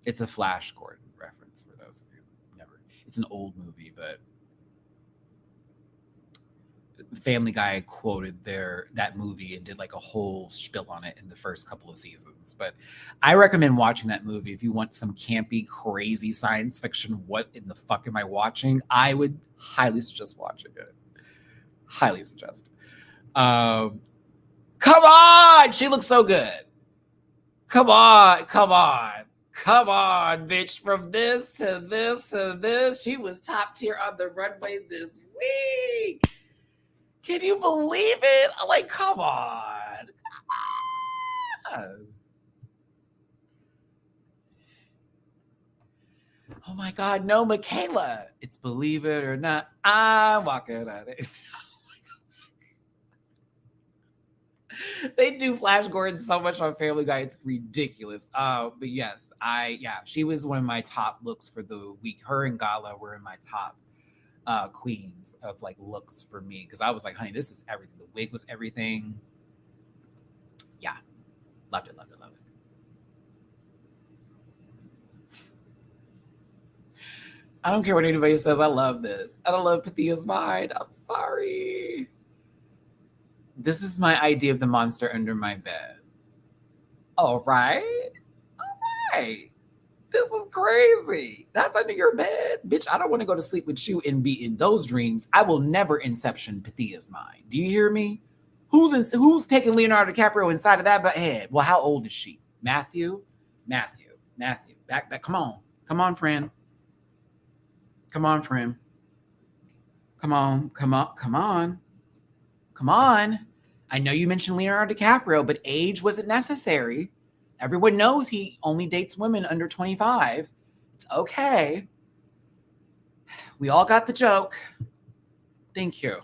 It's a Flash Gordon reference for those of you who never. It's an old movie, but Family Guy quoted that movie and did like a whole spiel on it in the first couple of seasons. But I recommend watching that movie if you want some campy, crazy science fiction. What in the fuck am I watching? I would highly suggest watching it. Highly suggest. Come on, she looks so good. Come on, bitch. From this to this to this, she was top tier on the runway this week. Can you believe it? Like, come on. Oh my God, no, Michaela. It's Believe It or Not, I'm walking on it. They do Flash Gordon so much on Family Guy, it's ridiculous. But yes, she was one of my top looks for the week. Her and Gala were in my top queens of like looks for me, because I was like, honey, this is everything. The wig was everything. Yeah, loved it, loved it, loved it. I don't care what anybody says. I love this. I don't love Pathia's mind. I'm sorry. This is my idea of the monster under my bed. All right. All right. This is crazy. That's under your bed. Bitch, I don't want to go to sleep with you and be in those dreams. I will never inception Pathia's mind. Do you hear me? Who's taking Leonardo DiCaprio inside of that head? Well, how old is she? Matthew. Back. Come on, friend. Come on, friend. Come on. I know you mentioned Leonardo DiCaprio, but age wasn't necessary. Everyone knows he only dates women under 25. It's okay. We all got the joke. Thank you.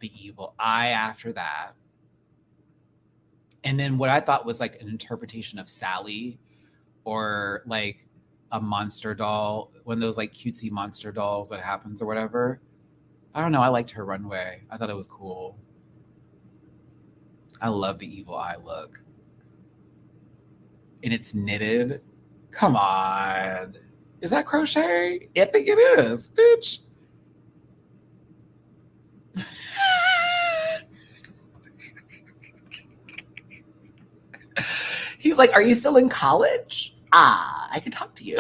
The evil eye after that. And then what I thought was like an interpretation of Sally, or like a monster doll, one of those like cutesy monster dolls that happens or whatever. I don't know. I liked her runway. I thought it was cool. I love the evil eye look. And it's knitted. Come on. Is that crochet? I think it is, bitch. He's like, are you still in college? I can talk to you.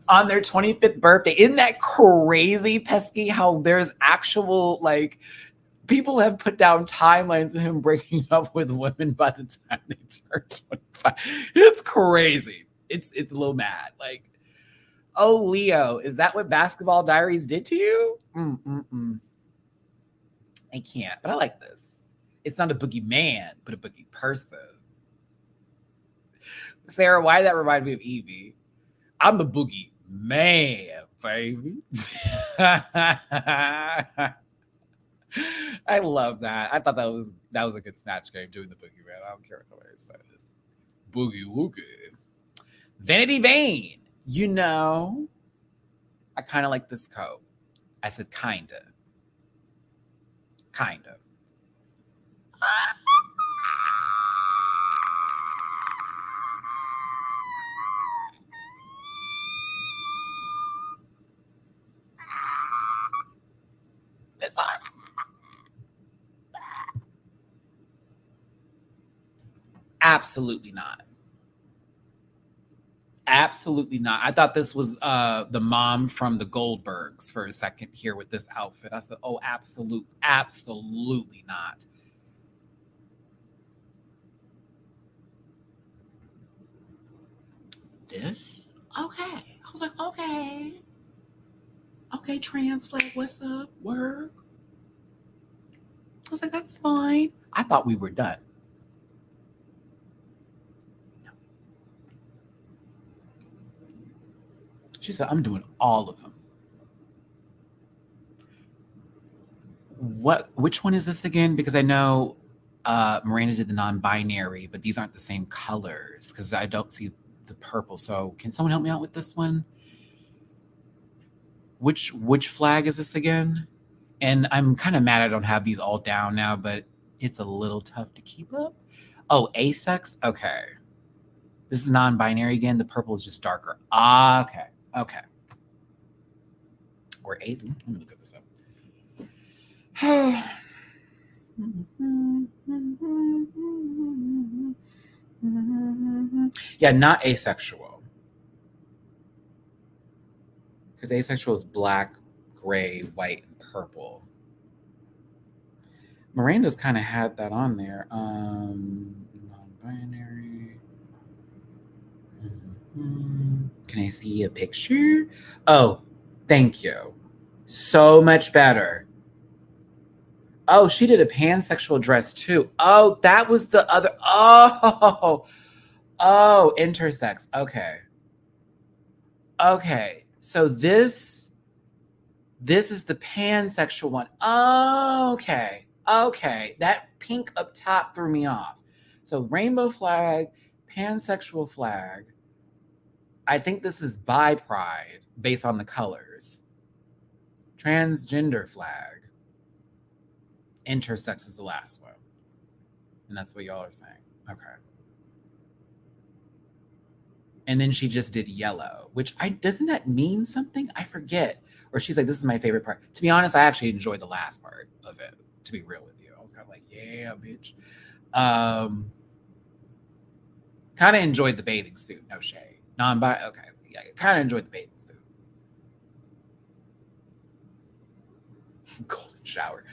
On their 25th birthday. Isn't that crazy, pesky, how there's actual, like, people have put down timelines of him breaking up with women by the time they turn 25. It's crazy. It's a little mad. Like, oh, Leo, is that what Basketball Diaries did to you? I can't, but I like this. It's not a boogie man, but a boogie person. Sarah, why did that remind me of Evie? I'm the boogie man, baby. I love that. I thought that was a good snatch game, doing the boogie man. I don't care what nobody says. Boogie woogie. Vanity Vane. You know, I kind of like this coat. I said kinda. Kinda. It's hard. Absolutely not. Absolutely not. I thought this was the mom from the Goldbergs for a second here with this outfit. I said, oh, absolutely not. This? Okay. I was like, okay. Okay, trans flag, what's up? Work. I was like, that's fine. I thought we were done. She said, I'm doing all of them. Which one is this again? Because I know Miranda did the non-binary, but these aren't the same colors because I don't see the purple. So can someone help me out with this one? Which flag is this again? And I'm kind of mad I don't have these all down now, but it's a little tough to keep up. Oh, asex? Okay. This is non-binary again. The purple is just darker. Okay. Or eight. Let me look at this up. Yeah, not asexual. Because asexual is black, gray, white, and purple. Miranda's kind of had that on there. Non-binary. Can I see a picture? Oh, thank you. So much better. Oh, she did a pansexual dress too. Oh, that was the other. Oh, oh, intersex. Okay. Okay. So this is the pansexual one. Okay. Okay. That pink up top threw me off. So rainbow flag, pansexual flag. I think this is bi pride based on the colors. Transgender flag. Intersex is the last one. And that's what y'all are saying. Okay. And then she just did yellow, which doesn't that mean something? I forget. Or she's like, this is my favorite part. To be honest, I actually enjoyed the last part of it, to be real with you. I was kind of like, yeah, bitch. Kind of enjoyed the bathing suit, no shade. Non-bi, okay. Yeah, kind of enjoyed the bathing suit. Golden shower.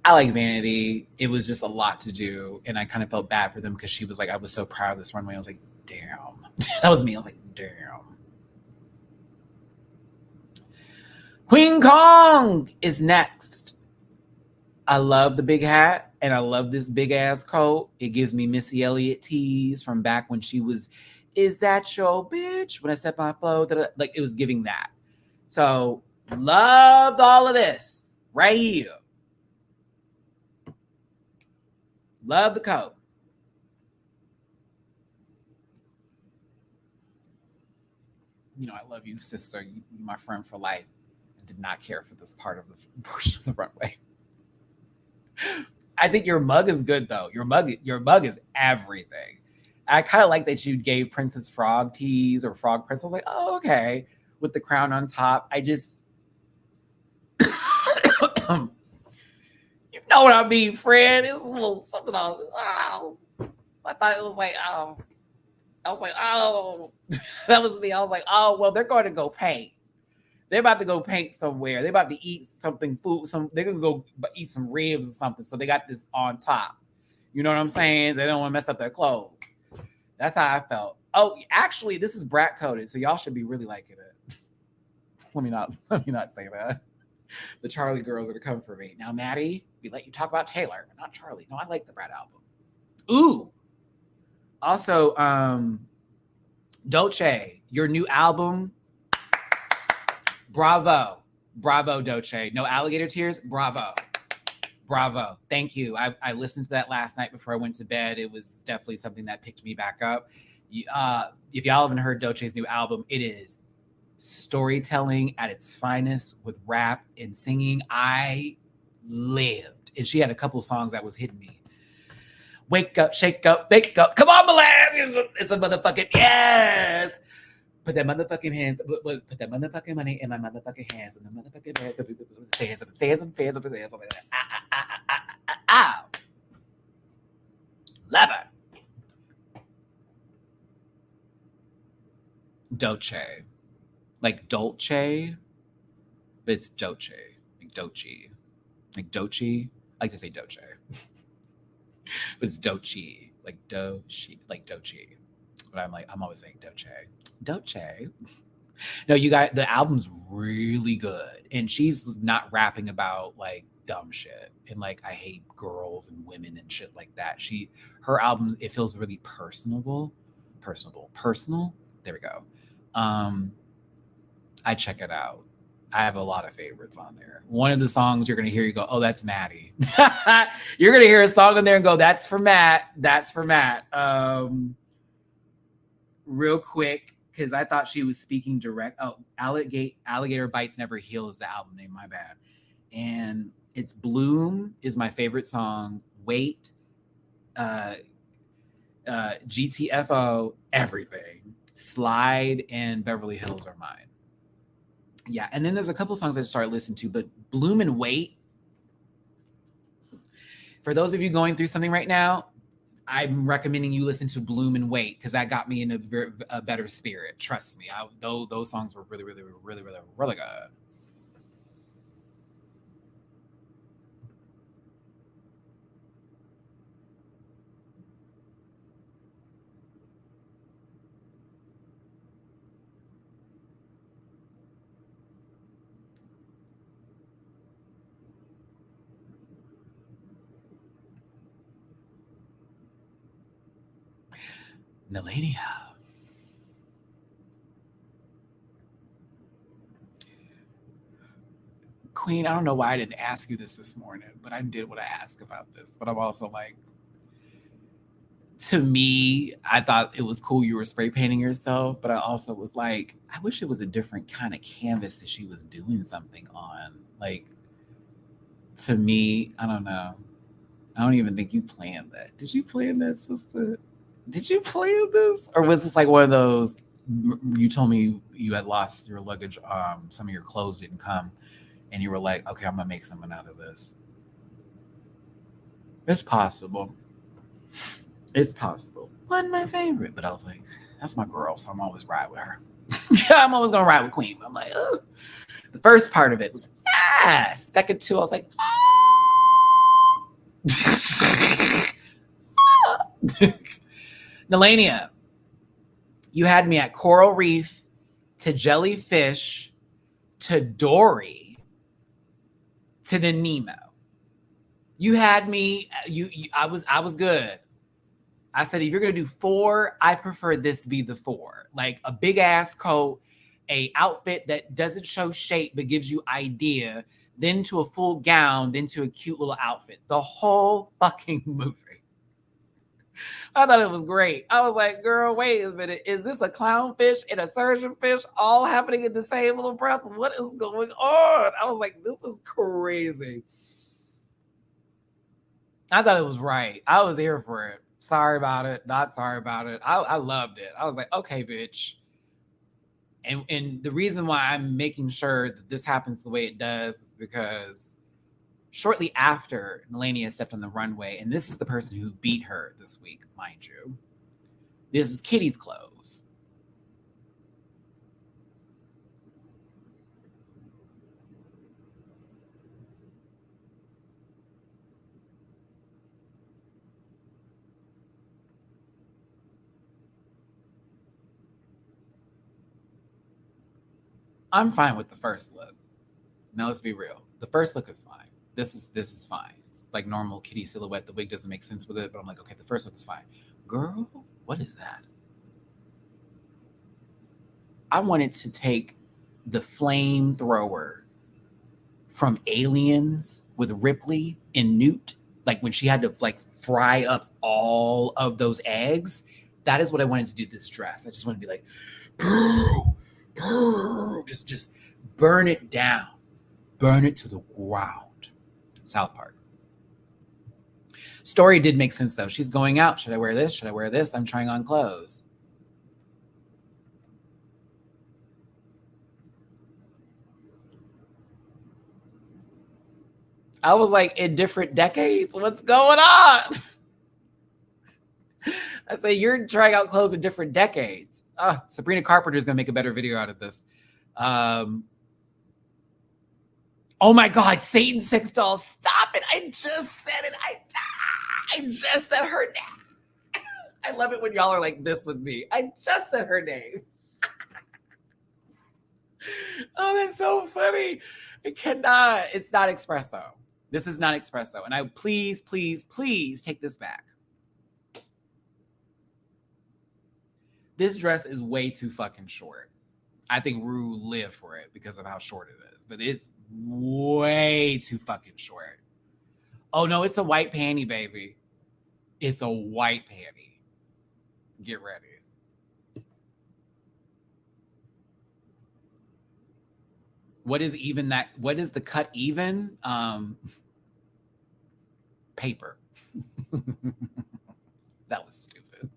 I like Vanity. It was just a lot to do. And I kind of felt bad for them because she was like, I was so proud of this runway. I was like, damn. That was me. I was like, damn. Queen Kong is next. I love the big hat and I love this big ass coat. It gives me Missy Elliott tease from back when she was, is that your bitch? When I step on flow, like it was giving that. So loved all of this right here. Love the coat. You know, I love you, sister. You're my friend for life. I did not care for this part of the portion of the runway. I think your mug is good though. Your mug is everything. I kind of like that you gave Princess Frog teas or Frog Prince. I was like, oh, okay. With the crown on top. I just you know what I mean, friend. It's a little something else. Oh. I thought it was like, oh. I was like, oh. That was me. I was like, oh, well, they're going to go paint. They're about to go paint somewhere. They're about to eat something, they're going to go eat some ribs or something. So they got this on top. You know what I'm saying? They don't want to mess up their clothes. That's how I felt. Oh, actually, this is brat coded, so y'all should be really liking it. Let me not say that. The Charlie girls are to come for me. Now, Maddie, we let you talk about Taylor, but not Charlie. No, I like the Brat album. Ooh. Also, Dolce, your new album. Bravo. Bravo, Dolce. No alligator tears. Bravo. Bravo. Thank you. I listened to that last night before I went to bed. It was definitely something that picked me back up. If y'all haven't heard Dolce's new album, it is storytelling at its finest with rap and singing. I lived. And she had a couple songs that was hitting me. Wake up, shake up, bake up. Come on, Milan. It's a motherfucking yes. Put that motherfucking hands, put that motherfucking money in my motherfucking hands, and the motherfucking hands, lever. Dolce. Like Dolce, but it's Dolce. Like Dolce. Like Dolce. I like to say Dolce. But it's Dolce. Like Dolce. Like Dolce. But I'm always saying Dolce. Dolce. No, you guys, the album's really good. And she's not rapping about like dumb shit and like I hate girls and women and shit like that. Her album, it feels really personal. There we go. I check it out. I have a lot of favorites on there. One of the songs you're gonna hear, you go, oh, that's Maddie. You're gonna hear a song in there and go, that's for Matt. That's for Matt. Real quick, because I thought she was speaking direct. Oh, Alligator Bites Never Heal is the album name, my bad. And it's Bloom is my favorite song. Wait, GTFO, everything. Slide and Beverly Hills are mine. Yeah, and then there's a couple songs I started listening to, but Bloom and Wait. For those of you going through something right now, I'm recommending you listen to Bloom and Wait because that got me in a better spirit. Trust me, those songs were really, really, really, really, really good. Nelania. Queen, I don't know why I didn't ask you this morning, but I did want to ask about this. But I'm also like, to me, I thought it was cool you were spray painting yourself, but I also was like, I wish it was a different kind of canvas that she was doing something on. Like, to me, I don't know. I don't even think you planned that. Did you plan that, sister? Did you plan this? Or was this like one of those, you told me you had lost your luggage, some of your clothes didn't come, and you were like, okay, I'm gonna make something out of this. It's possible. It's possible. Wasn't my favorite, but I was like, that's my girl, so I'm always ride with her. Yeah, I'm always gonna ride with Queen. I'm like, oh. The first part of it was yes. Second two, I was like, Nelania, you had me at coral reef to jellyfish to Dory to the Nemo. You had me. I was good. I said, if you're gonna do 4, I prefer this be the 4. Like a big ass coat, a outfit that doesn't show shape but gives you idea, then to a full gown, then to a cute little outfit. The whole fucking movie. I thought it was great. I was like, girl, wait a minute. Is this a clownfish and a surgeonfish all happening in the same little breath? What is going on? I was like, this is crazy. I thought it was right. I was here for it. Sorry about it. Not sorry about it. I loved it. I was like, okay, bitch. And the reason why I'm making sure that this happens the way it does is because shortly after Melania stepped on the runway, and this is the person who beat her this week, mind you. This is Kitty's clothes. I'm fine with the first look. Now let's be real. The first look is fine. This is fine. It's like normal Kitty silhouette. The wig doesn't make sense with it, but I'm like, okay, the first look is fine. Girl, what is that? I wanted to take the flamethrower from Aliens with Ripley and Newt, like when she had to like fry up all of those eggs. That is what I wanted to do this dress. I just want to be like, just burn it down, burn it to the ground. South Park. Story did make sense though. She's going out. Should I wear this? Should I wear this? I'm trying on clothes. I was like, in different decades? What's going on? I say, you're trying out clothes in different decades. Sabrina Carpenter's going to make a better video out of this. Oh my God, Satan Sex Doll, stop it. I just said it. I just said her name. I love it when y'all are like this with me. I just said her name. Oh, that's so funny. I cannot. It's not espresso. This is not espresso. And I please take this back. This dress is way too fucking short. I think Rue lived for it because of how short it is, but it's way too fucking short. Oh no, it's a white panty, baby. It's a white panty. Get ready. What is even that? What is the cut even? Paper. That was stupid.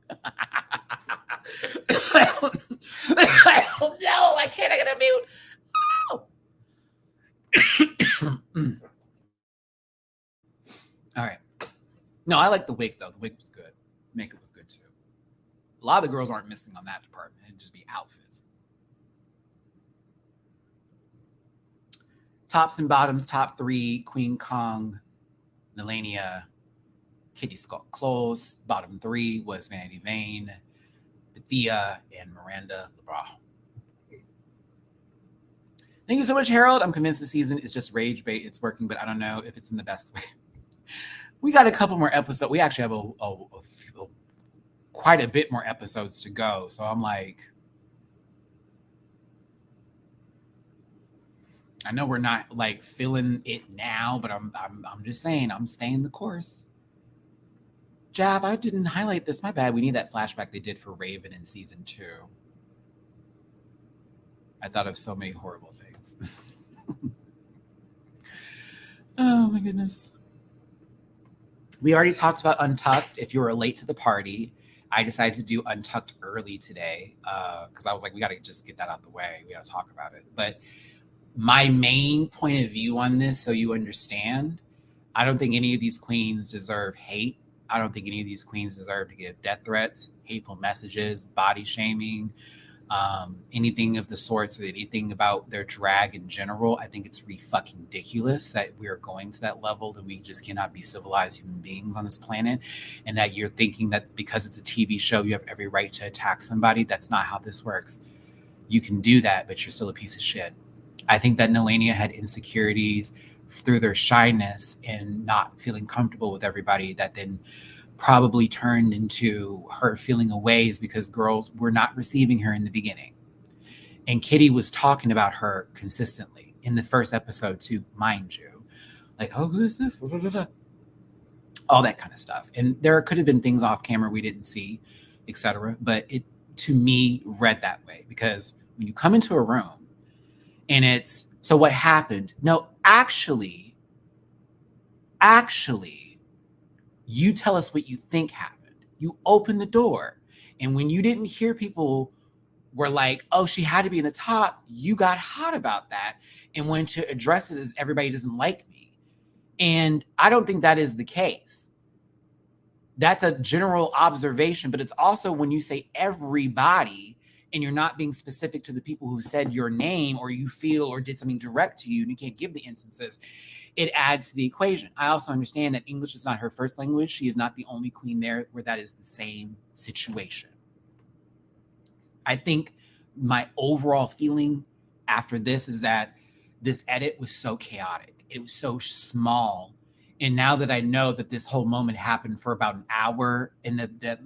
No, I can't. I gotta mute. Oh. All right. No, I like the wig though. The wig was good. Makeup was good too. A lot of the girls aren't missing on that department. It'd just be outfits. Tops and bottoms, top 3, Queen Kong, Nelania, Kitty Scott Close. Bottom 3 was Vanity Vane, Thea, and Miranda LeBras. Thank you so much, Harold. I'm convinced the season is just rage bait. It's working, but I don't know if it's in the best way. We got a couple more episodes. We actually have quite a bit more episodes to go. So I'm like, I know we're not like feeling it now, but I'm just saying I'm staying the course. Jav, I didn't highlight this. My bad. We need that flashback they did for Raven in season 2. I thought of so many horrible things. Oh my goodness. We already talked about Untucked. If you were late to the party, I decided to do Untucked early today because I was like, we got to just get that out the way. We got to talk about it. But my main point of view on this, so you understand, I don't think any of these queens deserve hate. I don't think any of these queens deserve to get death threats, hateful messages, body shaming, anything of the sorts, or anything about their drag in general. I think it's fucking ridiculous that we are going to that level, that we just cannot be civilized human beings on this planet, and that you're thinking that because it's a TV show, you have every right to attack somebody. That's not how this works. You can do that, but you're still a piece of shit. I think that Nelania had insecurities through their shyness and not feeling comfortable with everybody, that then probably turned into her feeling ways because girls were not receiving her in the beginning. And Kitty was talking about her consistently in the first episode too, mind you. Like, oh, who is this? All that kind of stuff. And there could have been things off camera we didn't see, etc. But it, to me, read that way, because when you come into a room and it's, so what happened? No, actually, you tell us what you think happened. You open the door. And when you didn't hear people were like, oh, she had to be in the top, you got hot about that and went to address it as everybody doesn't like me. And I don't think that is the case. That's a general observation, but it's also when you say everybody and you're not being specific to the people who said your name or you feel or did something direct to you, and you can't give the instances, it adds to the equation. I also understand that English is not her first language. She is not the only queen there where that is the same situation. I think my overall feeling after this is that this edit was so chaotic. It was so small. And now that I know that this whole moment happened for about an hour, and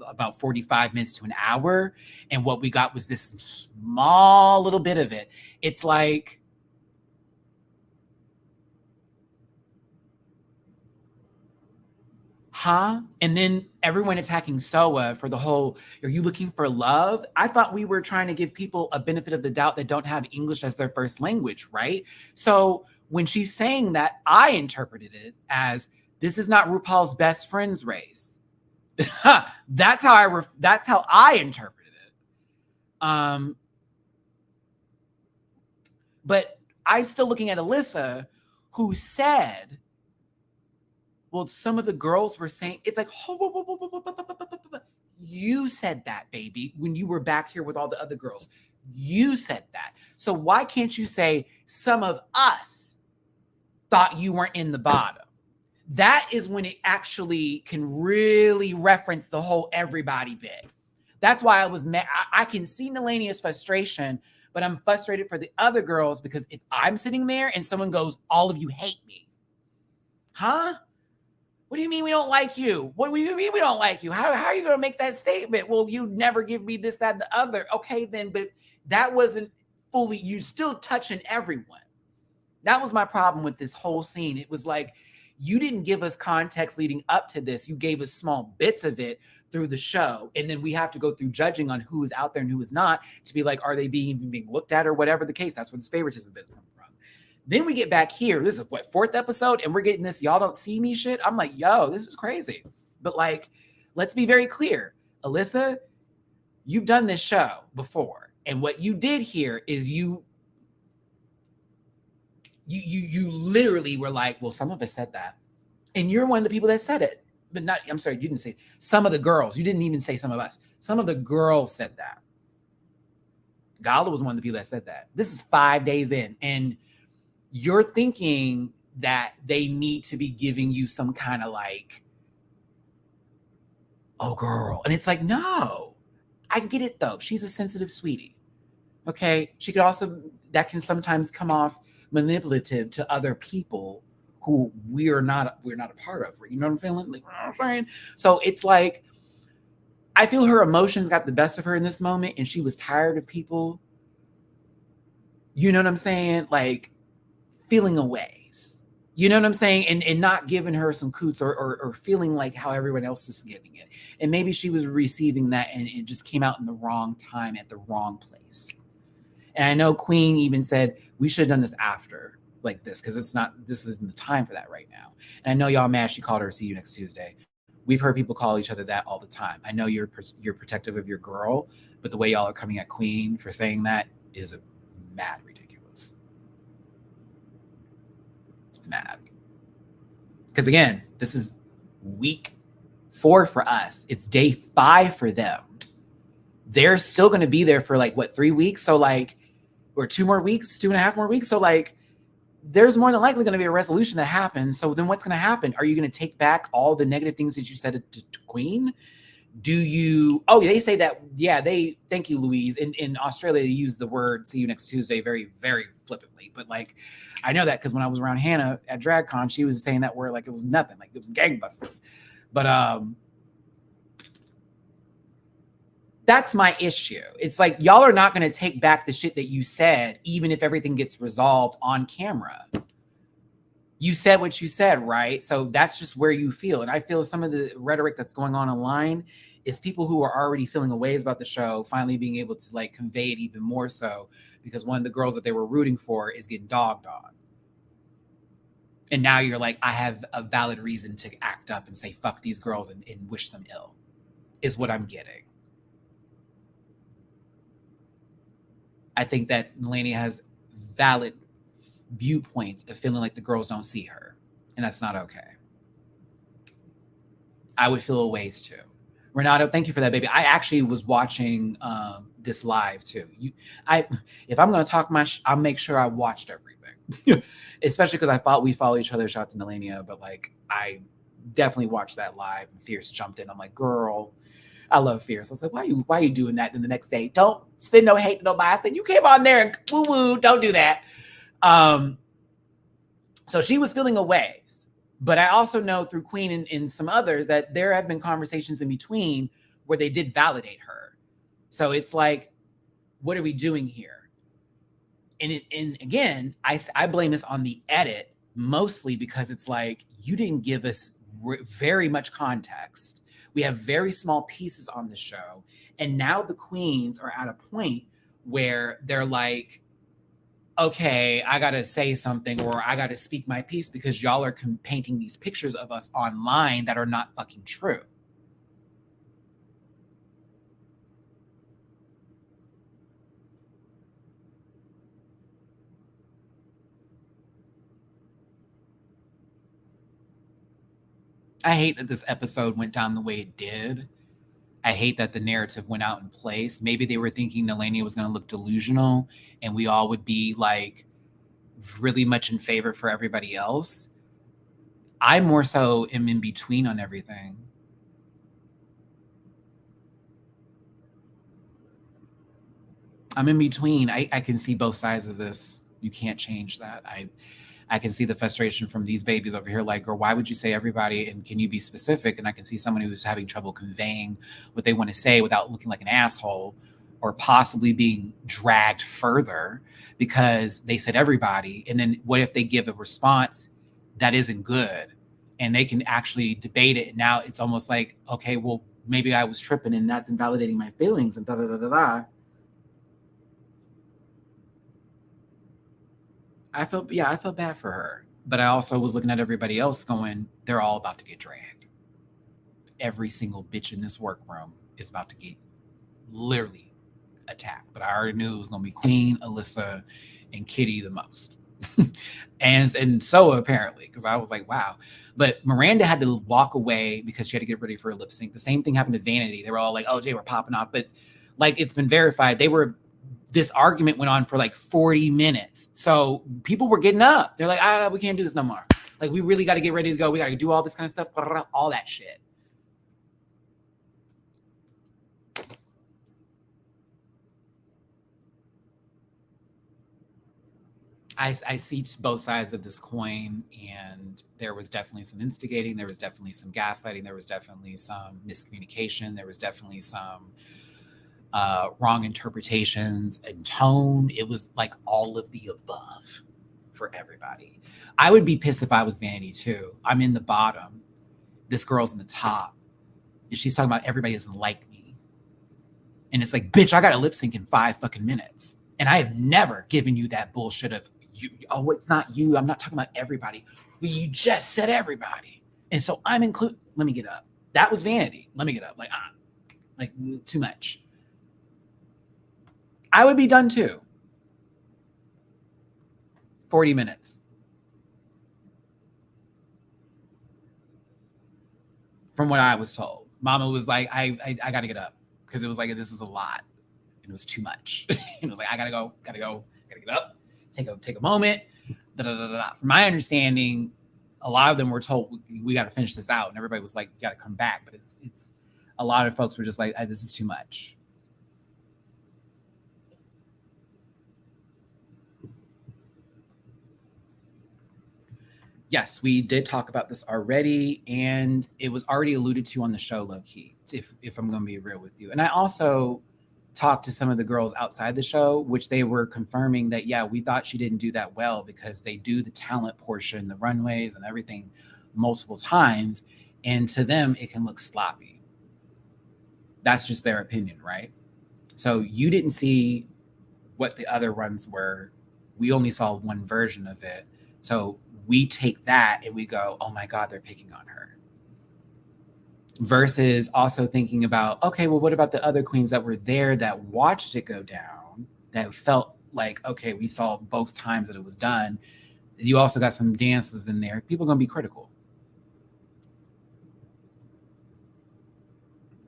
about 45 minutes to an hour, and what we got was this small little bit of it, it's like, huh? And then everyone attacking Soa for the whole, are you looking for love? I thought we were trying to give people a benefit of the doubt that don't have English as their first language, right? So when she's saying that, I interpreted it as, this is not RuPaul's best friend's race. That's how I interpreted it. But I'm still looking at Alyssa, who said, well, some of the girls were saying, it's like, you said that, baby, when you were back here with all the other girls. You said that. So why can't you say some of us thought you weren't in the bottom? That is when it actually can really reference the whole everybody bit. That's why I was mad. I can see Nelania's frustration, but I'm frustrated for the other girls, because if I'm sitting there and someone goes, all of you hate me. Huh? What do you mean we don't like you? What do you mean we don't like you? How are you going to make that statement? Well, you never give me this, that, and the other. Okay, then, but that wasn't fully, you still touching everyone. That was my problem with this whole scene. It was like, you didn't give us context leading up to this. You gave us small bits of it through the show. And then we have to go through judging on who is out there and who is not, to be like, are they being looked at, or whatever the case? That's where this favoritism bit is coming from. Then we get back here. This is what, 4th episode, and we're getting this y'all don't see me shit. I'm like, yo, this is crazy. But like, let's be very clear. Alyssa, you've done this show before. And what you did here is you literally were like, well, some of us said that. And you're one of the people that said it. But not, I'm sorry, you didn't say some of the girls. You didn't even say some of us. Some of the girls said that. Gala was one of the people that said that. This is 5 days in. And you're thinking that they need to be giving you some kind of like, oh, girl. And it's like, no, I get it though. She's a sensitive sweetie. Okay. She could also, that can sometimes come off manipulative to other people who we're not a part of. You know what I'm feeling? Like, so it's like, I feel her emotions got the best of her in this moment, and she was tired of people, you know what I'm saying? Like feeling a ways, you know what I'm saying? And not giving her some coots or feeling like how everyone else is getting it. And maybe she was receiving that and it just came out in the wrong time at the wrong place. And I know Queen even said, we should have done this after like this, because this isn't the time for that right now. And I know y'all mad she called her see you next Tuesday. We've heard people call each other that all the time. I know you're protective of your girl, but the way y'all are coming at Queen for saying that is mad ridiculous. It's mad. Because again, this is week 4 for us. It's day 5 for them. They're still going to be there for like, what, 3 weeks? So like, or 2 more weeks, 2.5 more weeks. So like, there's more than likely going to be a resolution that happens. So then what's going to happen? Are you going to take back all the negative things that you said to Queen? Do you, oh, they say that, yeah, thank you, Louise. In Australia, they use the word see you next Tuesday very, very flippantly. But like, I know that because when I was around Hannah at DragCon, she was saying that word like it was nothing, like it was gangbusters. But that's my issue. It's like, y'all are not going to take back the shit that you said, even if everything gets resolved on camera. You said what you said, right? So that's just where you feel. And I feel some of the rhetoric that's going on online is people who are already feeling a ways about the show finally being able to like convey it even more so, because one of the girls that they were rooting for is getting dogged on. And now you're like, I have a valid reason to act up and say, fuck these girls and wish them ill, is what I'm getting. I think that Melania has valid viewpoints of feeling like the girls don't see her, and that's not okay. I would feel a ways too. Renato, thank you for that, baby. I actually was watching this live too. If I'm going to talk I'll make sure I watched everything, especially because we follow each other. Shout out to Melania, but like I definitely watched that live. And Fierce jumped in. I'm like, girl, I love Fierce. I was like, why are you doing that? Then the next day, don't send no hate to nobody. I said, you came on there and woo woo. Don't do that. So she was feeling a ways, but I also know through Queen and some others that there have been conversations in between where they did validate her. So it's like, what are we doing here? And again, I blame this on the edit mostly because it's like, you didn't give us very much context. We have very small pieces on the show. And now the queens are at a point where they're like, okay, I got to say something or I got to speak my piece because y'all are painting these pictures of us online that are not fucking true. I hate that this episode went down the way it did. I hate that the narrative went out in place. Maybe they were thinking Melania was going to look delusional and we all would be like really much in favor for everybody else. I more so am in between on everything. I'm in between. I can see both sides of this. You can't change that. I can see the frustration from these babies over here. Like, girl, why would you say everybody? And can you be specific? And I can see someone who's having trouble conveying what they want to say without looking like an asshole or possibly being dragged further because they said everybody. And then what if they give a response that isn't good and they can actually debate it? And now it's almost like, okay, well, maybe I was tripping and that's invalidating my feelings and da da da da da. I felt bad for her. But I also was looking at everybody else going, they're all about to get dragged. Every single bitch in this workroom is about to get literally attacked. But I already knew it was going to be Queen, Alyssa, and Kitty the most. and so apparently, because I was like, wow. But Miranda had to walk away because she had to get ready for a lip sync. The same thing happened to Vanity. They were all like, oh, Jay, we're popping off. But like, it's been verified. This argument went on for like 40 minutes. So people were getting up. They're like, we can't do this no more. Like, we really got to get ready to go. We got to do all this kind of stuff, all that shit. I see both sides of this coin, and there was definitely some instigating, there was definitely some gaslighting, there was definitely some miscommunication, there was definitely some wrong interpretations and tone. It was like all of the above for everybody. I would be pissed if I was Vanity too. I'm in the bottom. This girl's in the top. And she's talking about everybody doesn't like me. And it's like, bitch, I got to lip sync in 5 fucking minutes. And I have never given you that bullshit of, you. Oh, it's not you. I'm not talking about everybody. Well, you just said everybody. And so I'm included. Let me get up. That was Vanity. Let me get up. Like too much. I would be done too. 40 minutes. From what I was told. Mama was like, I got to get up. Because it was like, this is a lot. And it was too much. And it was like, I gotta go, gotta get up, take a moment. From my understanding, a lot of them were told, we got to finish this out. And everybody was like, you got to come back. But it's a lot of folks were just like, this is too much. Yes, we did talk about this already, and it was already alluded to on the show, low key, if I'm going to be real with you. And I also talked to some of the girls outside the show, which they were confirming that, yeah, we thought she didn't do that well because they do the talent portion, the runways and everything multiple times. And to them, it can look sloppy. That's just their opinion, right? So you didn't see what the other runs were. We only saw one version of it. So we take that and we go, oh my God, they're picking on her. Versus also thinking about, okay, well, what about the other queens that were there that watched it go down, that felt like, okay, we saw both times that it was done. You also got some dances in there. People are going to be critical.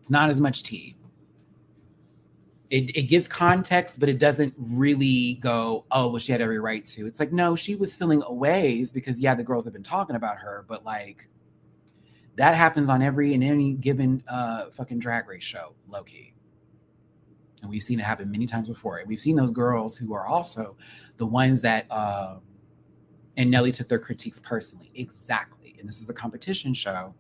It's not as much tea. It gives context, but it doesn't really go, oh, well, she had every right to. It's like, no, she was feeling a ways because, yeah, the girls have been talking about her, but like that happens on any given fucking Drag Race show, low key. And we've seen it happen many times before. And we've seen those girls who are also the ones that, and Nelly took their critiques personally. Exactly. And this is a competition show.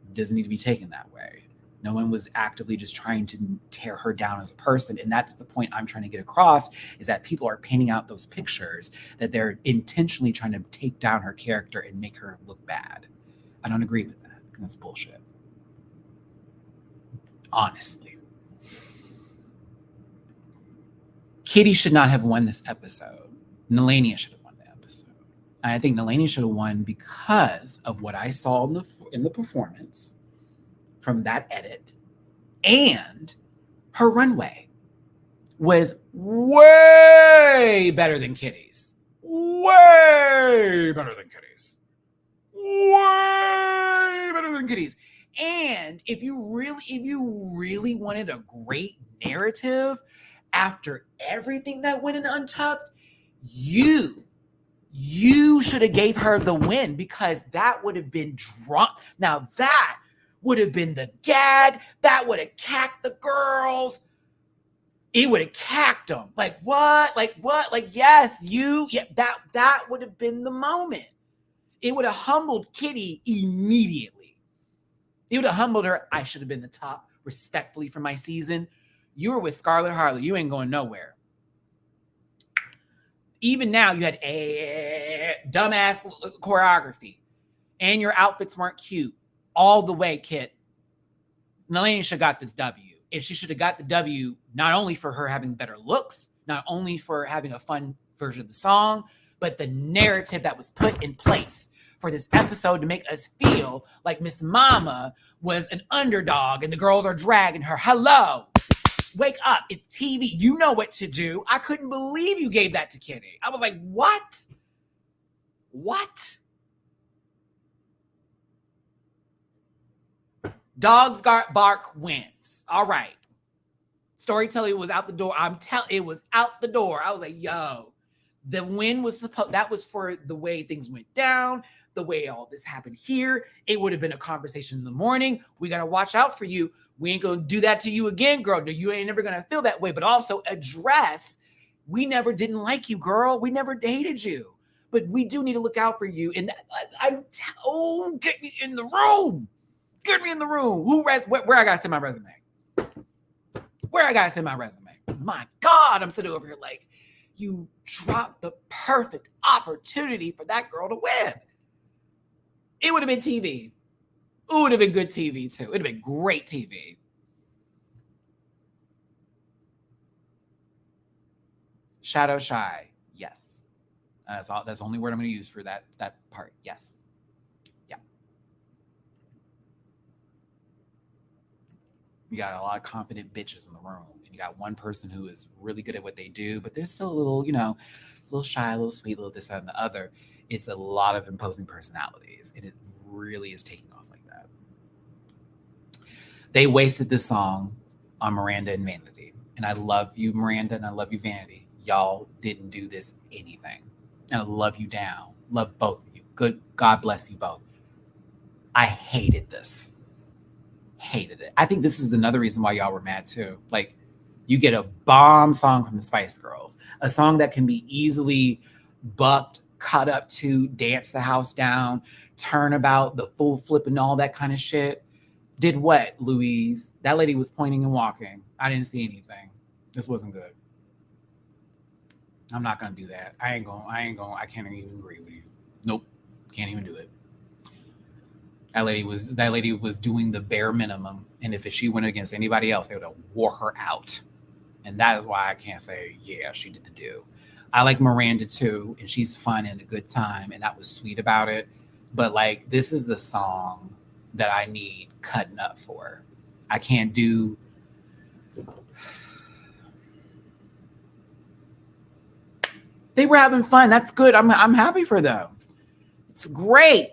It doesn't need to be taken that way. No one was actively just trying to tear her down as a person. And that's the point I'm trying to get across, is that people are painting out those pictures that they're intentionally trying to take down her character and make her look bad. I don't agree with that. That's bullshit. Honestly. Kitty should not have won this episode. Nalania should have won the episode. And I think Nalania should have won because of what I saw in the performance from that edit, and her runway was way better than Kitty's. Way better than Kitty's. Way better than Kitty's. And if you really wanted a great narrative after everything that went in Untucked, you should have gave her the win, because that would have been drunk. Now that would have been the gag. That would have cacked the girls. It would have cacked them. Like what? Like what? Like, yes, that would have been the moment. It would have humbled Kitty immediately. It would have humbled her. I should have been the top, respectfully, for my season. You were with Scarlett Harley. You ain't going nowhere. Even now, you had a dumbass choreography, and your outfits weren't cute. All the way, Kit. Nalania should have got this W. And she should have got the W not only for her having better looks, not only for having a fun version of the song, but the narrative that was put in place for this episode to make us feel like Miss Mama was an underdog and the girls are dragging her. Hello. Wake up. It's TV. You know what to do. I couldn't believe you gave that to Kitty. I was like, what? What? Dogs bark wins. All right. Storytelling was out the door. It was out the door. I was like, yo, the win was that was for the way things went down, the way all this happened here. It would have been a conversation in the morning. We got to watch out for you. We ain't going to do that to you again, girl. You ain't never going to feel that way, but also address We never didn't like you, girl. We never hated you. But we do need to look out for you. And get me in the room. Get me in the room. Where I gotta send my resume? Where I gotta send my resume? My God, I'm sitting over here like, you dropped the perfect opportunity for that girl to win. It would have been TV. It would have been good TV too. It would have been great TV. Shadow shy. Yes. That's the only word I'm going to use for that part. Yes. Yeah. You got a lot of confident bitches in the room. And you got one person who is really good at what they do, but they're still a little, a little shy, a little sweet, a little this, that, and the other. It's a lot of imposing personalities. And it really is taking off like that. They wasted this song on Miranda and Vanity. And I love you, Miranda, and I love you, Vanity. Y'all didn't do this anything. And I love you down. Love both of you. Good. God bless you both. I hated this. Hated it. I think this is another reason why y'all were mad too. Like, you get a bomb song from the Spice Girls, a song that can be easily bucked, cut up to, dance the house down, turnabout, the full flip and all that kind of shit. Did what, Louise? That lady was pointing and walking. I didn't see anything. This wasn't good. I'm not gonna do that. I can't even agree with you. Nope. Can't even do it. That lady was doing the bare minimum. And if she went against anybody else, they would have wore her out. And that is why I can't say, yeah, she did the do. I like Miranda too, and she's fun and a good time, and that was sweet about it. But like, this is a song that I need cutting up for. I can't do. They were having fun. That's good. I'm happy for them. It's great.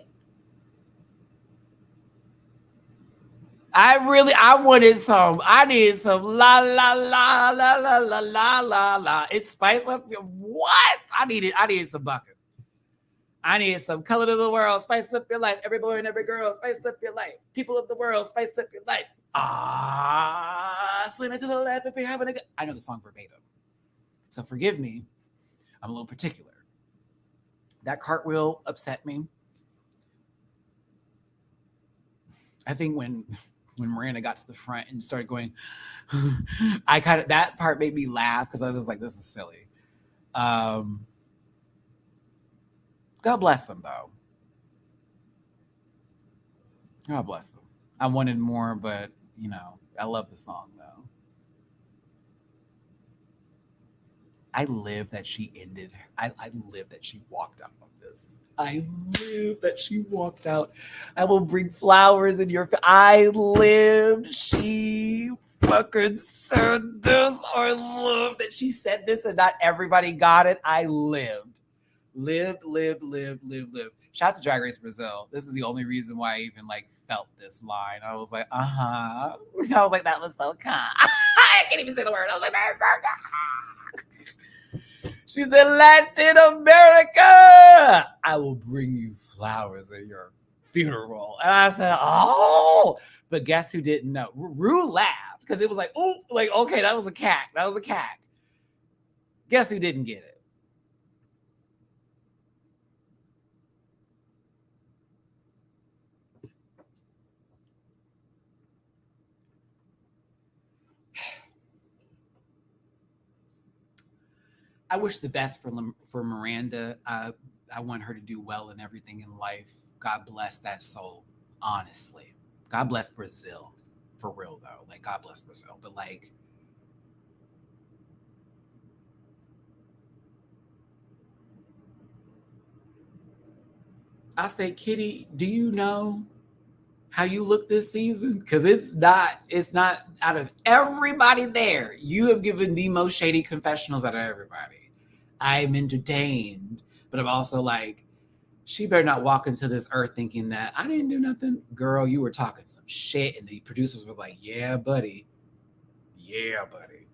I needed some la la la la la la la la la. It spice up your what? I needed some bucket. I needed some color to the world, spice up your life. Every boy and every girl, spice up your life. People of the world, spice up your life. Slim it to the left if you're having a good. I know the song verbatim. So forgive me. I'm a little particular. That cartwheel upset me. I think when Miranda got to the front and started going, that part made me laugh because I was just like, this is silly. God bless them though. God bless them. I wanted more, but I love the song though. I live that she ended. I live that she walked out of this. I live that she walked out. I will bring flowers in your. I lived. She fucking said this. I love that she said this and not everybody got it. I lived. Lived. Shout out to Drag Race Brazil. This is the only reason why I even felt this line. I was like, I was like, that was so kind. I can't even say the word. I was like, that's so kind. She said, Latin America, I will bring you flowers at your funeral. And I said, oh, but guess who didn't know? Rue laughed because it was like, oh, okay, that was a cack. That was a cack. Guess who didn't get it? I wish the best for Miranda. I want her to do well in everything in life. God bless that soul, honestly. God bless Brazil. For real, though. God bless Brazil. But, I say, Kitty, do you know how you look this season? Because it's not out of everybody there. You have given the most shady confessionals out of everybody. I'm entertained, but I'm also she better not walk into this earth thinking that I didn't do nothing. Girl, you were talking some shit, and the producers were like, yeah, buddy. Yeah, buddy.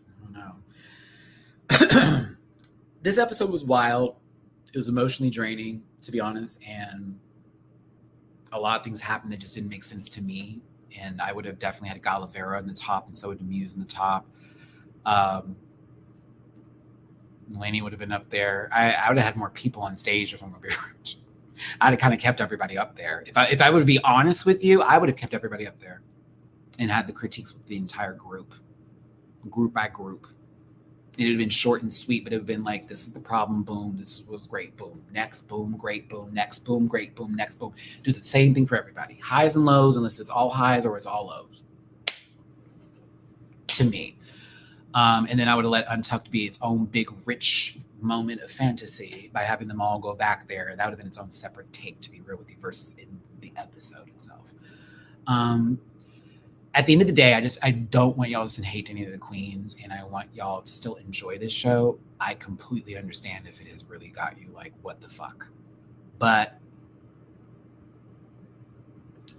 I don't know. This episode was wild. It was emotionally draining, to be honest, and a lot of things happened that just didn't make sense to me. And I would have definitely had Galavera in the top, and so would Muse in the top. Lainey would have been up there. I would have had more people on stage if I'm going to be honest. I'd have kind of kept everybody up there. If I would be honest with you, I would have kept everybody up there and had the critiques with the entire group by group. It would have been short and sweet, but it would have been like, this is the problem, boom, this was great, boom, next, boom, great, boom, next, boom, great, boom, next, boom. Do the same thing for everybody. Highs and lows, unless it's all highs or it's all lows. To me. And then I would have let Untucked be its own big, rich moment of fantasy by having them all go back there. That would have been its own separate take, to be real with you, versus in the episode itself. At the end of the day, I don't want y'all to hate any of the queens, and I want y'all to still enjoy this show. I completely understand if it has really got you like, what the fuck? But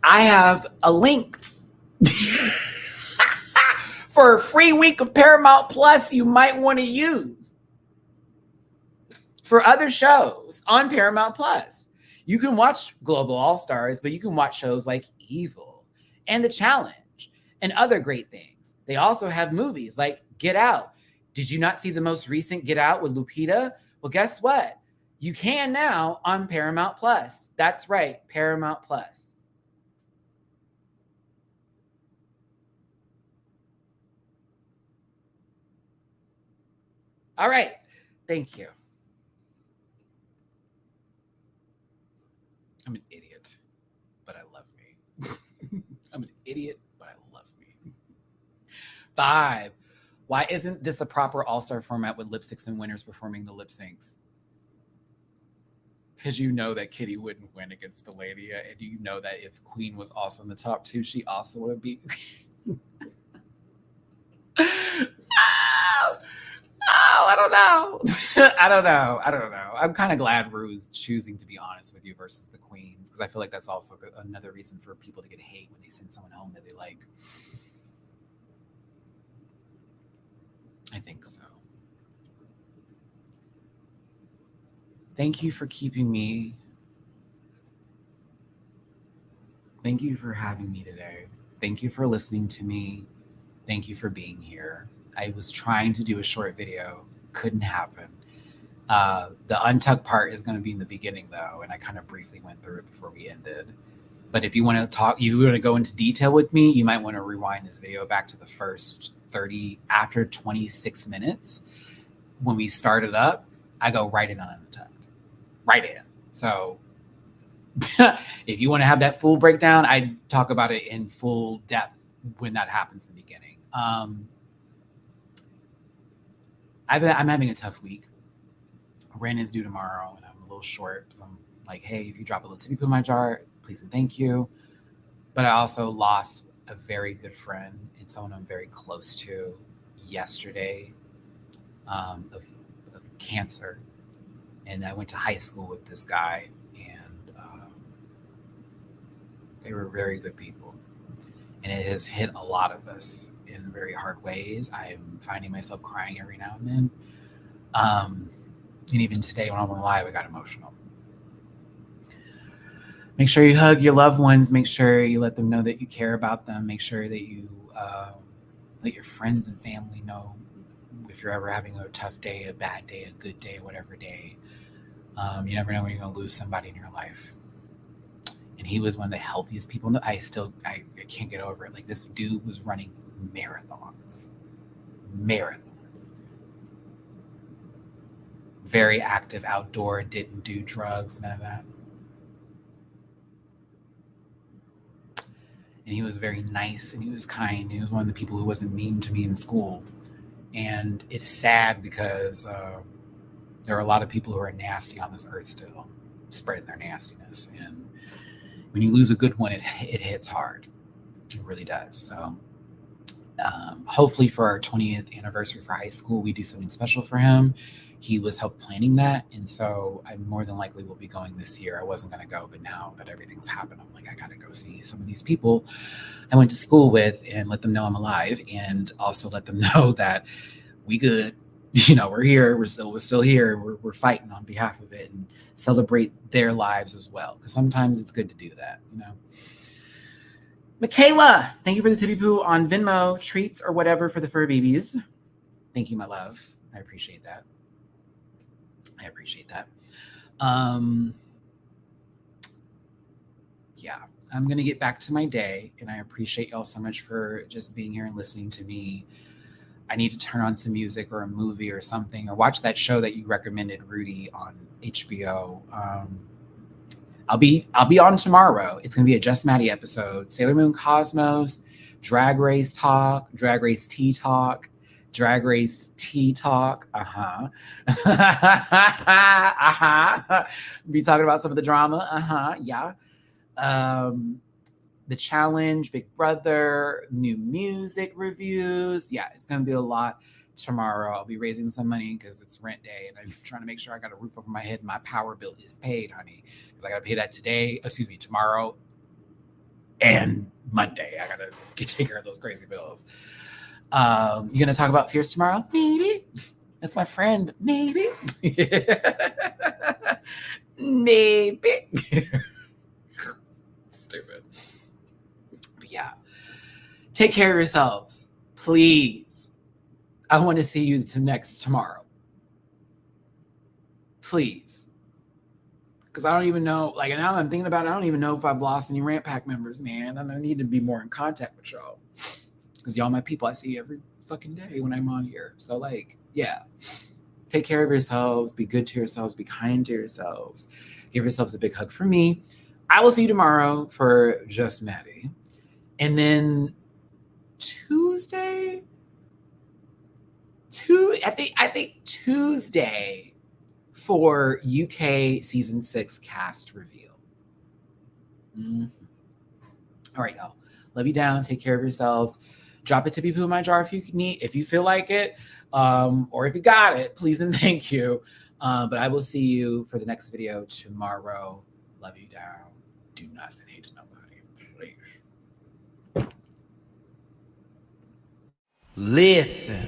I have a link for a free week of Paramount Plus you might want to use for other shows on Paramount Plus. You can watch Global All-Stars, but you can watch shows like Evil and The Challenge and other great things. They also have movies like Get Out. Did you not see the most recent Get Out with Lupita? Well, guess what? You can now on Paramount Plus. That's right, Paramount Plus. All right. Thank you. I'm an idiot, but I love me. I'm an idiot, but I love me. 5. Why isn't this a proper all-star format with lip syncs and winners performing the lip syncs? Because you know that Kitty wouldn't win against Deladia, and you know that if Queen was also in the top 2, she also would have beat. I don't know. I don't know. I'm kind of glad Rue's choosing to be honest with you versus the queens, because I feel like that's also another reason for people to get hate when they send someone home that they like. I think so. Thank you for keeping me. Thank you for having me today. Thank you for listening to me. Thank you for being here. I was trying to do a short video. Couldn't happen. The Untucked part is going to be in the beginning, though, and I kind of briefly went through it before we ended. But if you want to talk, you want to go into detail with me, you might want to rewind this video back to the first 30, after 26 minutes. When we started up, I go right in on Untucked. Right in. So if you want to have that full breakdown, I talk about it in full depth when that happens in the beginning. I'm having a tough week. Rent is due tomorrow, and I'm a little short. So I'm like, hey, if you drop a little tip in my jar, please and thank you. But I also lost a very good friend and someone I'm very close to yesterday of cancer. And I went to high school with this guy, and they were very good people. And it has hit a lot of us in very hard ways. I'm finding myself crying every now and then. And even today when I was on live, I got emotional. Make sure you hug your loved ones. Make sure you let them know that you care about them. Make sure that you let your friends and family know if you're ever having a tough day, a bad day, a good day, whatever day. You never know when you're going to lose somebody in your life. And he was one of the healthiest people. I can't get over it. Like, this dude was running marathons. Very active outdoor, didn't do drugs, none of that. And he was very nice, and he was kind. He was one of the people who wasn't mean to me in school. And it's sad because there are a lot of people who are nasty on this earth still, spreading their nastiness. And when you lose a good one, it hits hard. It really does. So hopefully for our 20th anniversary for high school, we do something special for him. He was help planning that. And so I more than likely will be going this year. I wasn't going to go, but now that everything's happened, I'm like, I got to go see some of these people I went to school with and let them know I'm alive, and also let them know that we good. you know, we're here, we're still here, we're fighting on behalf of it and celebrate their lives as well. Because sometimes it's good to do that, you know. Michaela, thank you for the tippy poo on Venmo, treats or whatever for the fur babies. Thank you, my love. I appreciate that. Yeah, I'm gonna get back to my day, and I appreciate y'all so much for just being here and listening to me. I need to turn on some music or a movie or something, or watch that show that you recommended, Rudy, on HBO. I'll be on tomorrow. It's gonna be a Just Maddie episode. Sailor Moon Cosmos, Drag Race Talk, Drag Race Tea Talk, Drag Race Tea Talk. Be talking about some of the drama. Yeah. The challenge, Big Brother, new music reviews. Yeah, it's gonna be a lot tomorrow. I'll be raising some money because it's rent day, and I'm trying to make sure I got a roof over my head and my power bill is paid, honey. Because I gotta pay that tomorrow and Monday. I gotta take care of those crazy bills. You gonna talk about Fierce tomorrow? Maybe. That's my friend, but maybe. Maybe. Stupid. But yeah. Take care of yourselves. Please. I want to see you tomorrow. Please. Because I don't even know, like, now I'm thinking about it, I don't even know if I've lost any Rant Pack members, man. And I need to be more in contact with y'all. Because y'all my people I see every fucking day when I'm on here. So, like, yeah. Take care of yourselves. Be good to yourselves. Be kind to yourselves. Give yourselves a big hug from me. I will see you tomorrow for Just Maddie. And then Tuesday, I think Tuesday for UK season 6 cast reveal. Mm-hmm. All right, y'all. Love you down. Take care of yourselves. Drop a tippy poo in my jar if you feel like it, or if you got it, please and thank you. But I will see you for the next video tomorrow. Love you down. Do not say hate to nobody, please. Listen.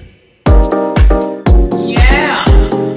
Yeah.